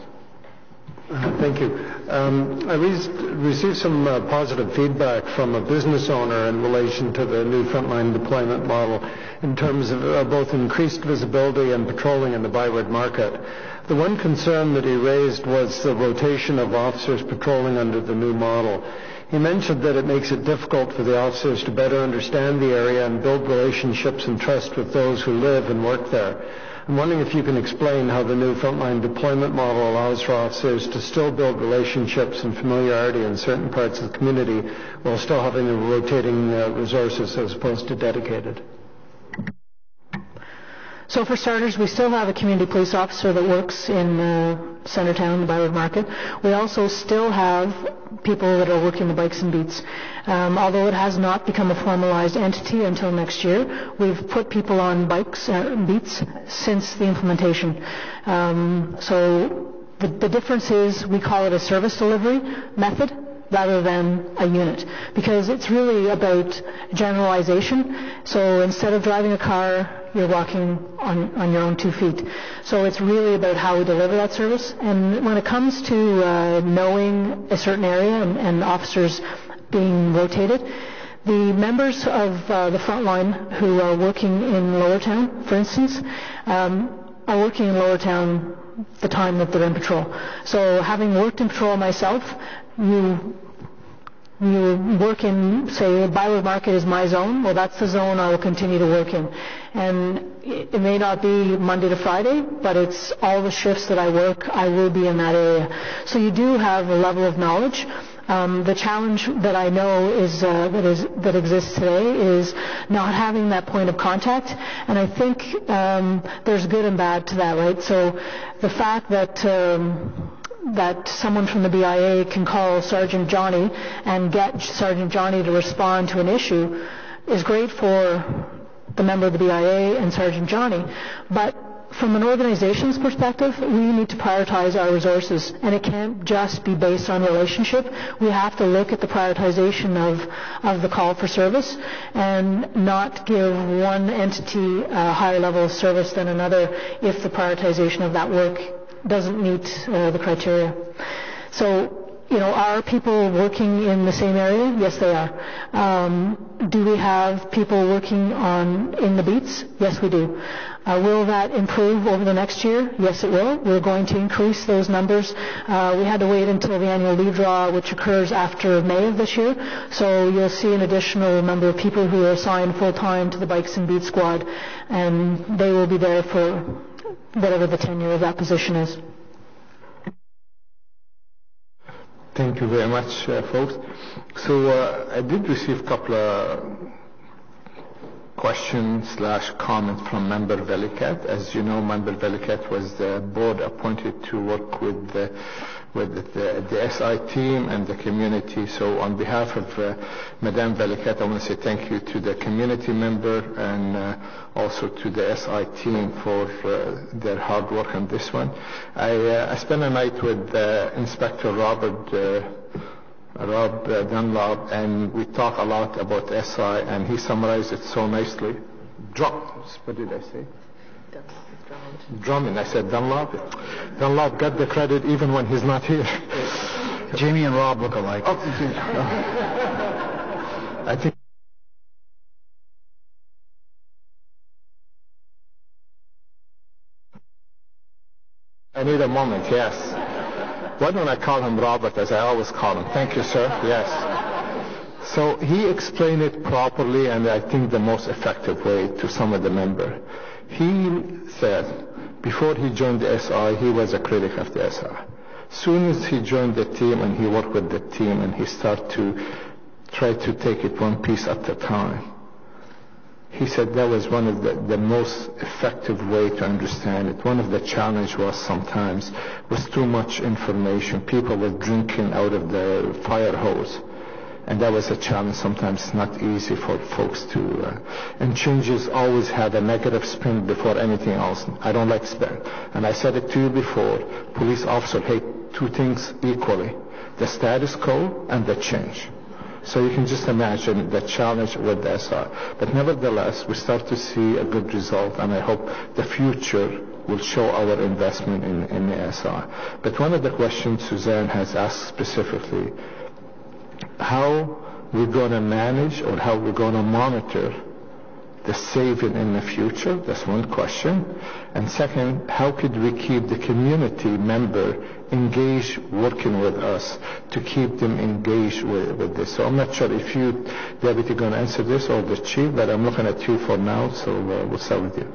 Thank you. I received some positive feedback from a business owner in relation to the new frontline deployment model in terms of both increased visibility and patrolling in the byward market. The one concern that he raised was the rotation of officers patrolling under the new model. He mentioned that it makes it difficult for the officers to better understand the area and build relationships and trust with those who live and work there. I'm wondering if you can explain how the new frontline deployment model allows for officers to still build relationships and familiarity in certain parts of the community while still having the rotating resources as opposed to dedicated. So for starters, we still have a community police officer that works in Centertown, the Byward Market. We also still have people that are working the bikes and beats. Although it has not become a formalized entity until next year, we've put people on bikes and beats since the implementation. So the difference is we call it a service delivery method rather than a unit, because it's really about generalization. So instead of driving a car, you're walking on your own 2 feet. So it's really about how we deliver that service. And when it comes to knowing a certain area and officers being rotated, the members of the front line who are working in Lower Town, for instance, are working in Lower Town the time that they're in patrol. So having worked in patrol myself, you work in, say, Byward Market is my zone. Well, that's the zone I will continue to work in. And it may not be Monday to Friday, but it's all the shifts that I work, I will be in that area. So you do have a level of knowledge. The challenge that I know is that exists today is not having that point of contact, and I think there's good and bad to that, right? So the fact that someone from the BIA can call Sergeant Johnny and get Sergeant Johnny to respond to an issue is great for the member of the BIA and Sergeant Johnny, but from an organization's perspective, we need to prioritize our resources, and it can't just be based on relationship. We have to look at the prioritization of the call for service and not give one entity a higher level of service than another if the prioritization of that work doesn't meet the criteria. So, are people working in the same area? Yes, they are. Do we have people working in the beats? Yes, we do. Will that improve over the next year? Yes, it will. We're going to increase those numbers. We had to wait until the annual leave draw, which occurs after May of this year. So you'll see an additional number of people who are assigned full-time to the Bikes and Beat Squad, and they will be there for whatever the tenure of that position is. Thank you very much, folks. So I did receive a couple of questions/comments from Member Velikat. As you know, Member Velikat was the board appointed to work with the SI team and the community. So on behalf of Madame Velikat, I want to say thank you to the community member and also to the SI team for their hard work on this one. I spent a night with Inspector Rob Dunlop, and we talk a lot about SI, and he summarized it so nicely. What did I say? Drummond. I said Dunlop. Dunlop got the credit even when he's not here. Jamie and Rob look alike. I think. I need a moment, yes. Why don't I call him Robert, as I always call him? Thank you, sir. Yes. So he explained it properly, and I think the most effective way to some of the members. He said Before he joined the SI, he was a critic of the SI. Soon as he joined the team and he worked with the team and he started to try to take it one piece at a time, he said that was one of the most effective way to understand it. One of the challenge was sometimes was too much information. People were drinking out of the fire hose. And that was a challenge. Sometimes it's not easy for folks to, and changes always have a negative spin before anything else. I don't like spin. And I said it to you before, police officers hate two things equally, the status quo and the change. So you can just imagine the challenge with the SI. But nevertheless, we start to see a good result, and I hope the future will show our investment in the SI. But one of the questions Suzanne has asked specifically, how we're going to manage or how we're going to monitor the saving in the future. That's one question. And second, how could we keep the community member engaged working with us to keep them engaged with this? So I'm not sure if you, Deputy, going to answer this or the Chief, but I'm looking at you for now, so we'll start with you.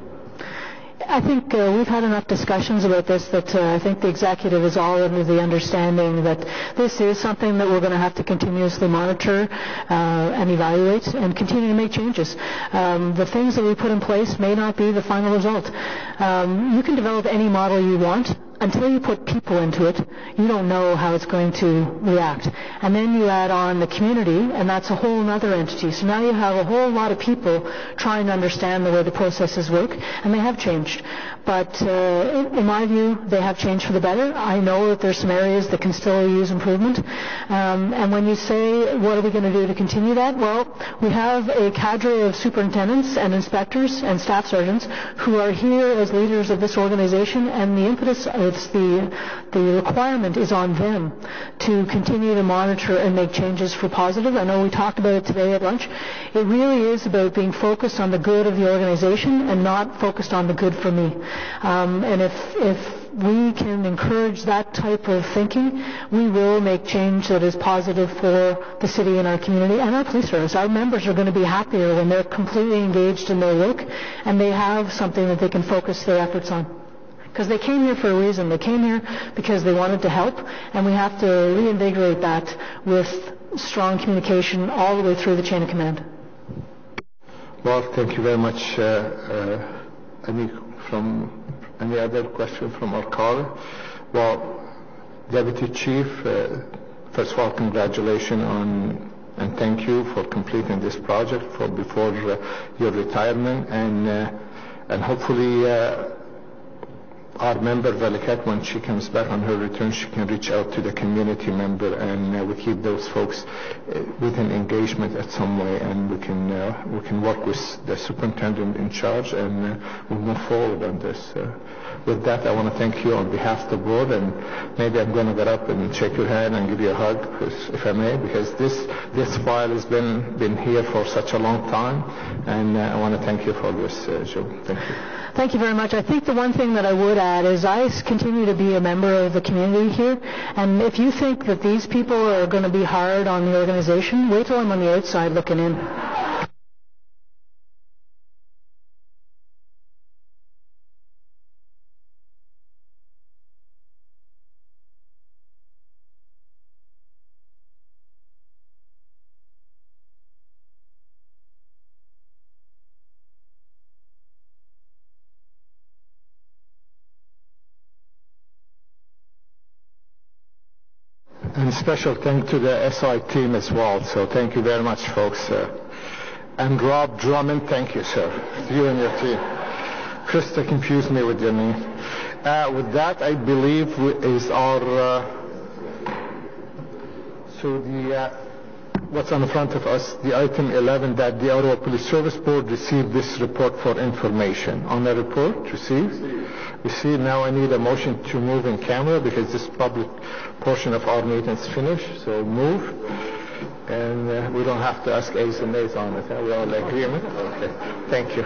I think we've had enough discussions about this that I think the executive is all under the understanding that this is something that we're going to have to continuously monitor and evaluate and continue to make changes. The things that we put in place may not be the final result. You can develop any model you want. Until you put people into it, you don't know how it's going to react. And then you add on the community, and that's a whole other entity. So now you have a whole lot of people trying to understand the way the processes work, and they have changed. But in my view, they have changed for the better. I know that there's some areas that can still use improvement. And when you say, what are we going to do to continue that? Well, we have a cadre of superintendents and inspectors and staff sergeants who are here as leaders of this organization, and the impetus, the requirement is on them to continue to monitor and make changes for positive. I know we talked about it today at lunch. It really is about being focused on the good of the organization and not focused on the good for me. And if we can encourage that type of thinking, we will make change that is positive for the city and our community and our police service. Our members are going to be happier when they're completely engaged in their work and they have something that they can focus their efforts on. Because they came here for a reason. They came here because they wanted to help, and we have to reinvigorate that with strong communication all the way through the chain of command. Well, thank you very much. Any other question from our caller? Well, Deputy Chief, first of all, congratulations and thank you for completing this project before your retirement, and hopefully our member Valiket, when she comes back on her return, she can reach out to the community member, and we keep those folks with an engagement at some way, and we can work with the superintendent in charge, and we'll move forward on this. With that, I want to thank you on behalf of the board, and maybe I'm going to get up and shake your hand and give you a hug, if I may, because this file has been here for such a long time, and I want to thank you for this, Joe. Thank you. Thank you very much. I think the one thing that I would add is I continue to be a member of the community here, and if you think that these people are going to be hard on the organization, wait till I'm on the outside looking in. And special thanks to the SI team as well. So thank you very much, folks. And Rob Drummond, thank you, sir. You and your team. Krista confused me with your name. With that, I believe is our... what's on the front of us, the item 11, that the Ottawa Police Service Board received this report for information. On the report, received? Now I need a motion to move in camera because this public portion of our meeting is finished. So move. And we don't have to ask A's and A's on it. We're all in agreement? Okay. Thank you.